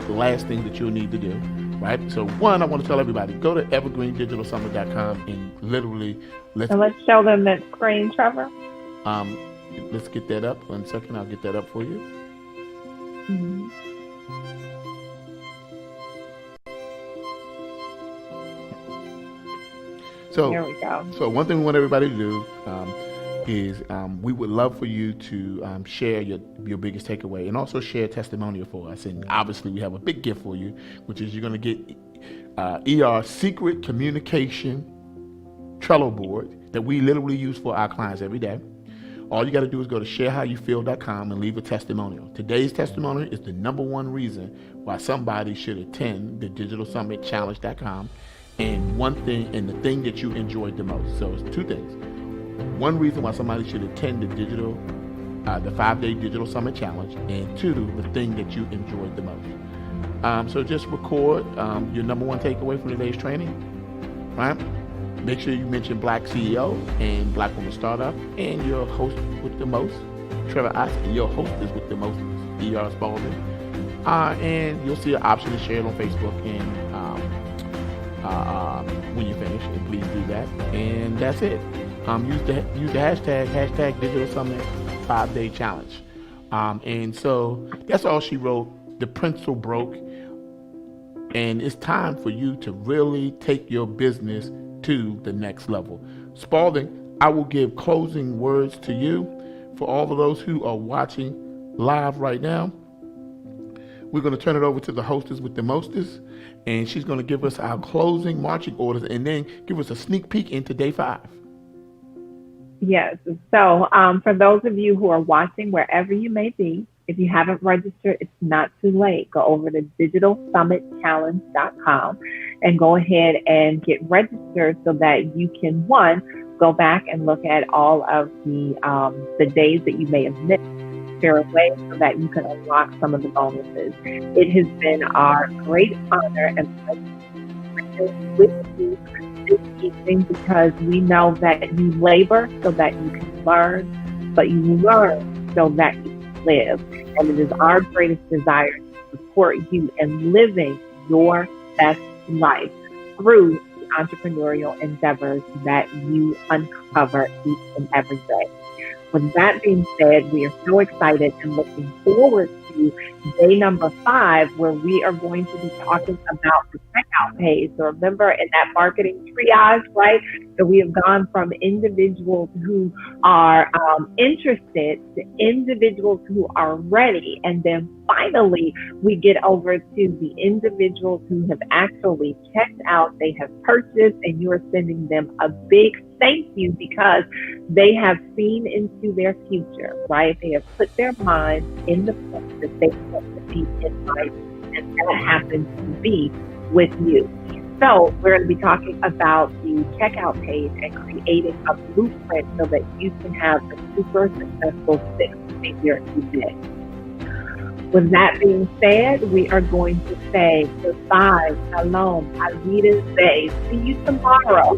last thing that you'll need to do, right? So one, I want to tell everybody, go to evergreendigitalsummit.com and literally let's show them that screen, Trevor. Let's get that up. 1 second, I'll get that up for you. Mm-hmm. So there we go. So one thing we want everybody to do is we would love for you to share your biggest takeaway and also share a testimonial for us. And obviously we have a big gift for you, which is you're going to get ER Secret Communication Trello board that we literally use for our clients every day. All you got to do is go to sharehowyoufeel.com and leave a testimonial. Today's testimonial is the number one reason why somebody should attend the digitalsummitchallenge.com and the thing that you enjoyed the most. So it's two things. One reason why somebody should attend the 5-day Digital Summit Challenge, and two, the thing that you enjoyed the most. So just record your number one takeaway from today's training, right? Make sure you mention Black CEO and Black Woman Startup and your host with the most, Trevor Ott, and your hostess with the most, ER Spalding. And you'll see an option to share it on Facebook and when you finish, and please do that. And that's it. Use the hashtag Digital Summit 5-Day Challenge. And so that's all she wrote. The pencil broke, and it's time for you to really take your business to the next level. Spalding, I will give closing words to you. For all of those who are watching live right now, we're going to turn it over to the hostess with the mostest, and she's going to give us our closing marching orders and then give us a sneak peek into day 5. Yes. So for those of you who are watching, wherever you may be, if you haven't registered, it's not too late. Go over to digitalsummitchallenge.com and go ahead and get registered so that you can, one, go back and look at all of the days that you may have missed, share away so that you can unlock some of the bonuses. It has been our great honor and pleasure this with you this evening because we know that you labor so that you can learn, but you learn so that you can live. And it is our greatest desire to support you in living your best life through the entrepreneurial endeavors that you uncover each and every day. With that being said, we are so excited and looking forward to day number 5, where we are going to be talking about the checkout page. So remember, in that marketing triage, right, that we have gone from individuals who are interested to individuals who are ready. And then finally, we get over to the individuals who have actually checked out, they have purchased, and you are sending them a big thank you because they have seen into their future, right? They have put their minds in the place that they want to be in life, and that happens to be with you. So we're going to be talking about the checkout page and creating a blueprint so that you can have a super successful 6-figure event. With that being said, we are going to say goodbye, shalom, Alvida's day. See you tomorrow.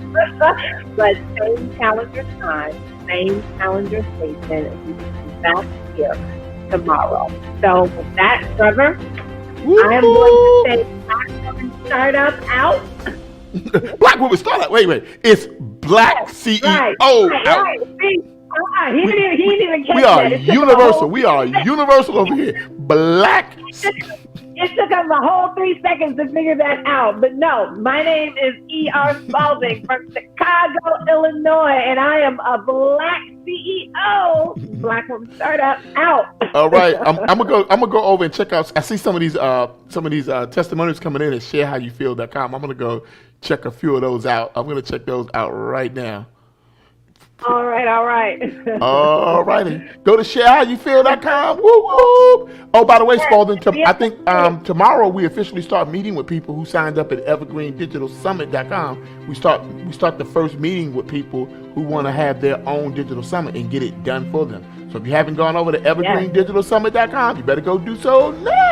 But same calendar time, same calendar station. We will be back here tomorrow. So with that, Trevor, I am going to say Black Woman Startup out. Black Woman Startup. Wait. It's Black CEO Right. out. See? He didn't even catch We that. are universal. We are universal over here. Black. It took us a whole 3 seconds to figure that out. But no, my name is E.R. Spalding from Chicago, Illinois, and I am a Black CEO. Black Woman Startup out. All right, I'm gonna go over and check out. I see some of these testimonials coming in at sharehowyoufeel.com. I'm gonna go check a few of those out. I'm gonna check those out right now. All right. All righty. Go to sharehowyoufeel.com. Woo woo. Oh, by the way, Spalding, I think tomorrow we officially start meeting with people who signed up at evergreendigitalsummit.com. We start the first meeting with people who want to have their own digital summit and get it done for them. So if you haven't gone over to evergreendigitalsummit.com, you better go do so now.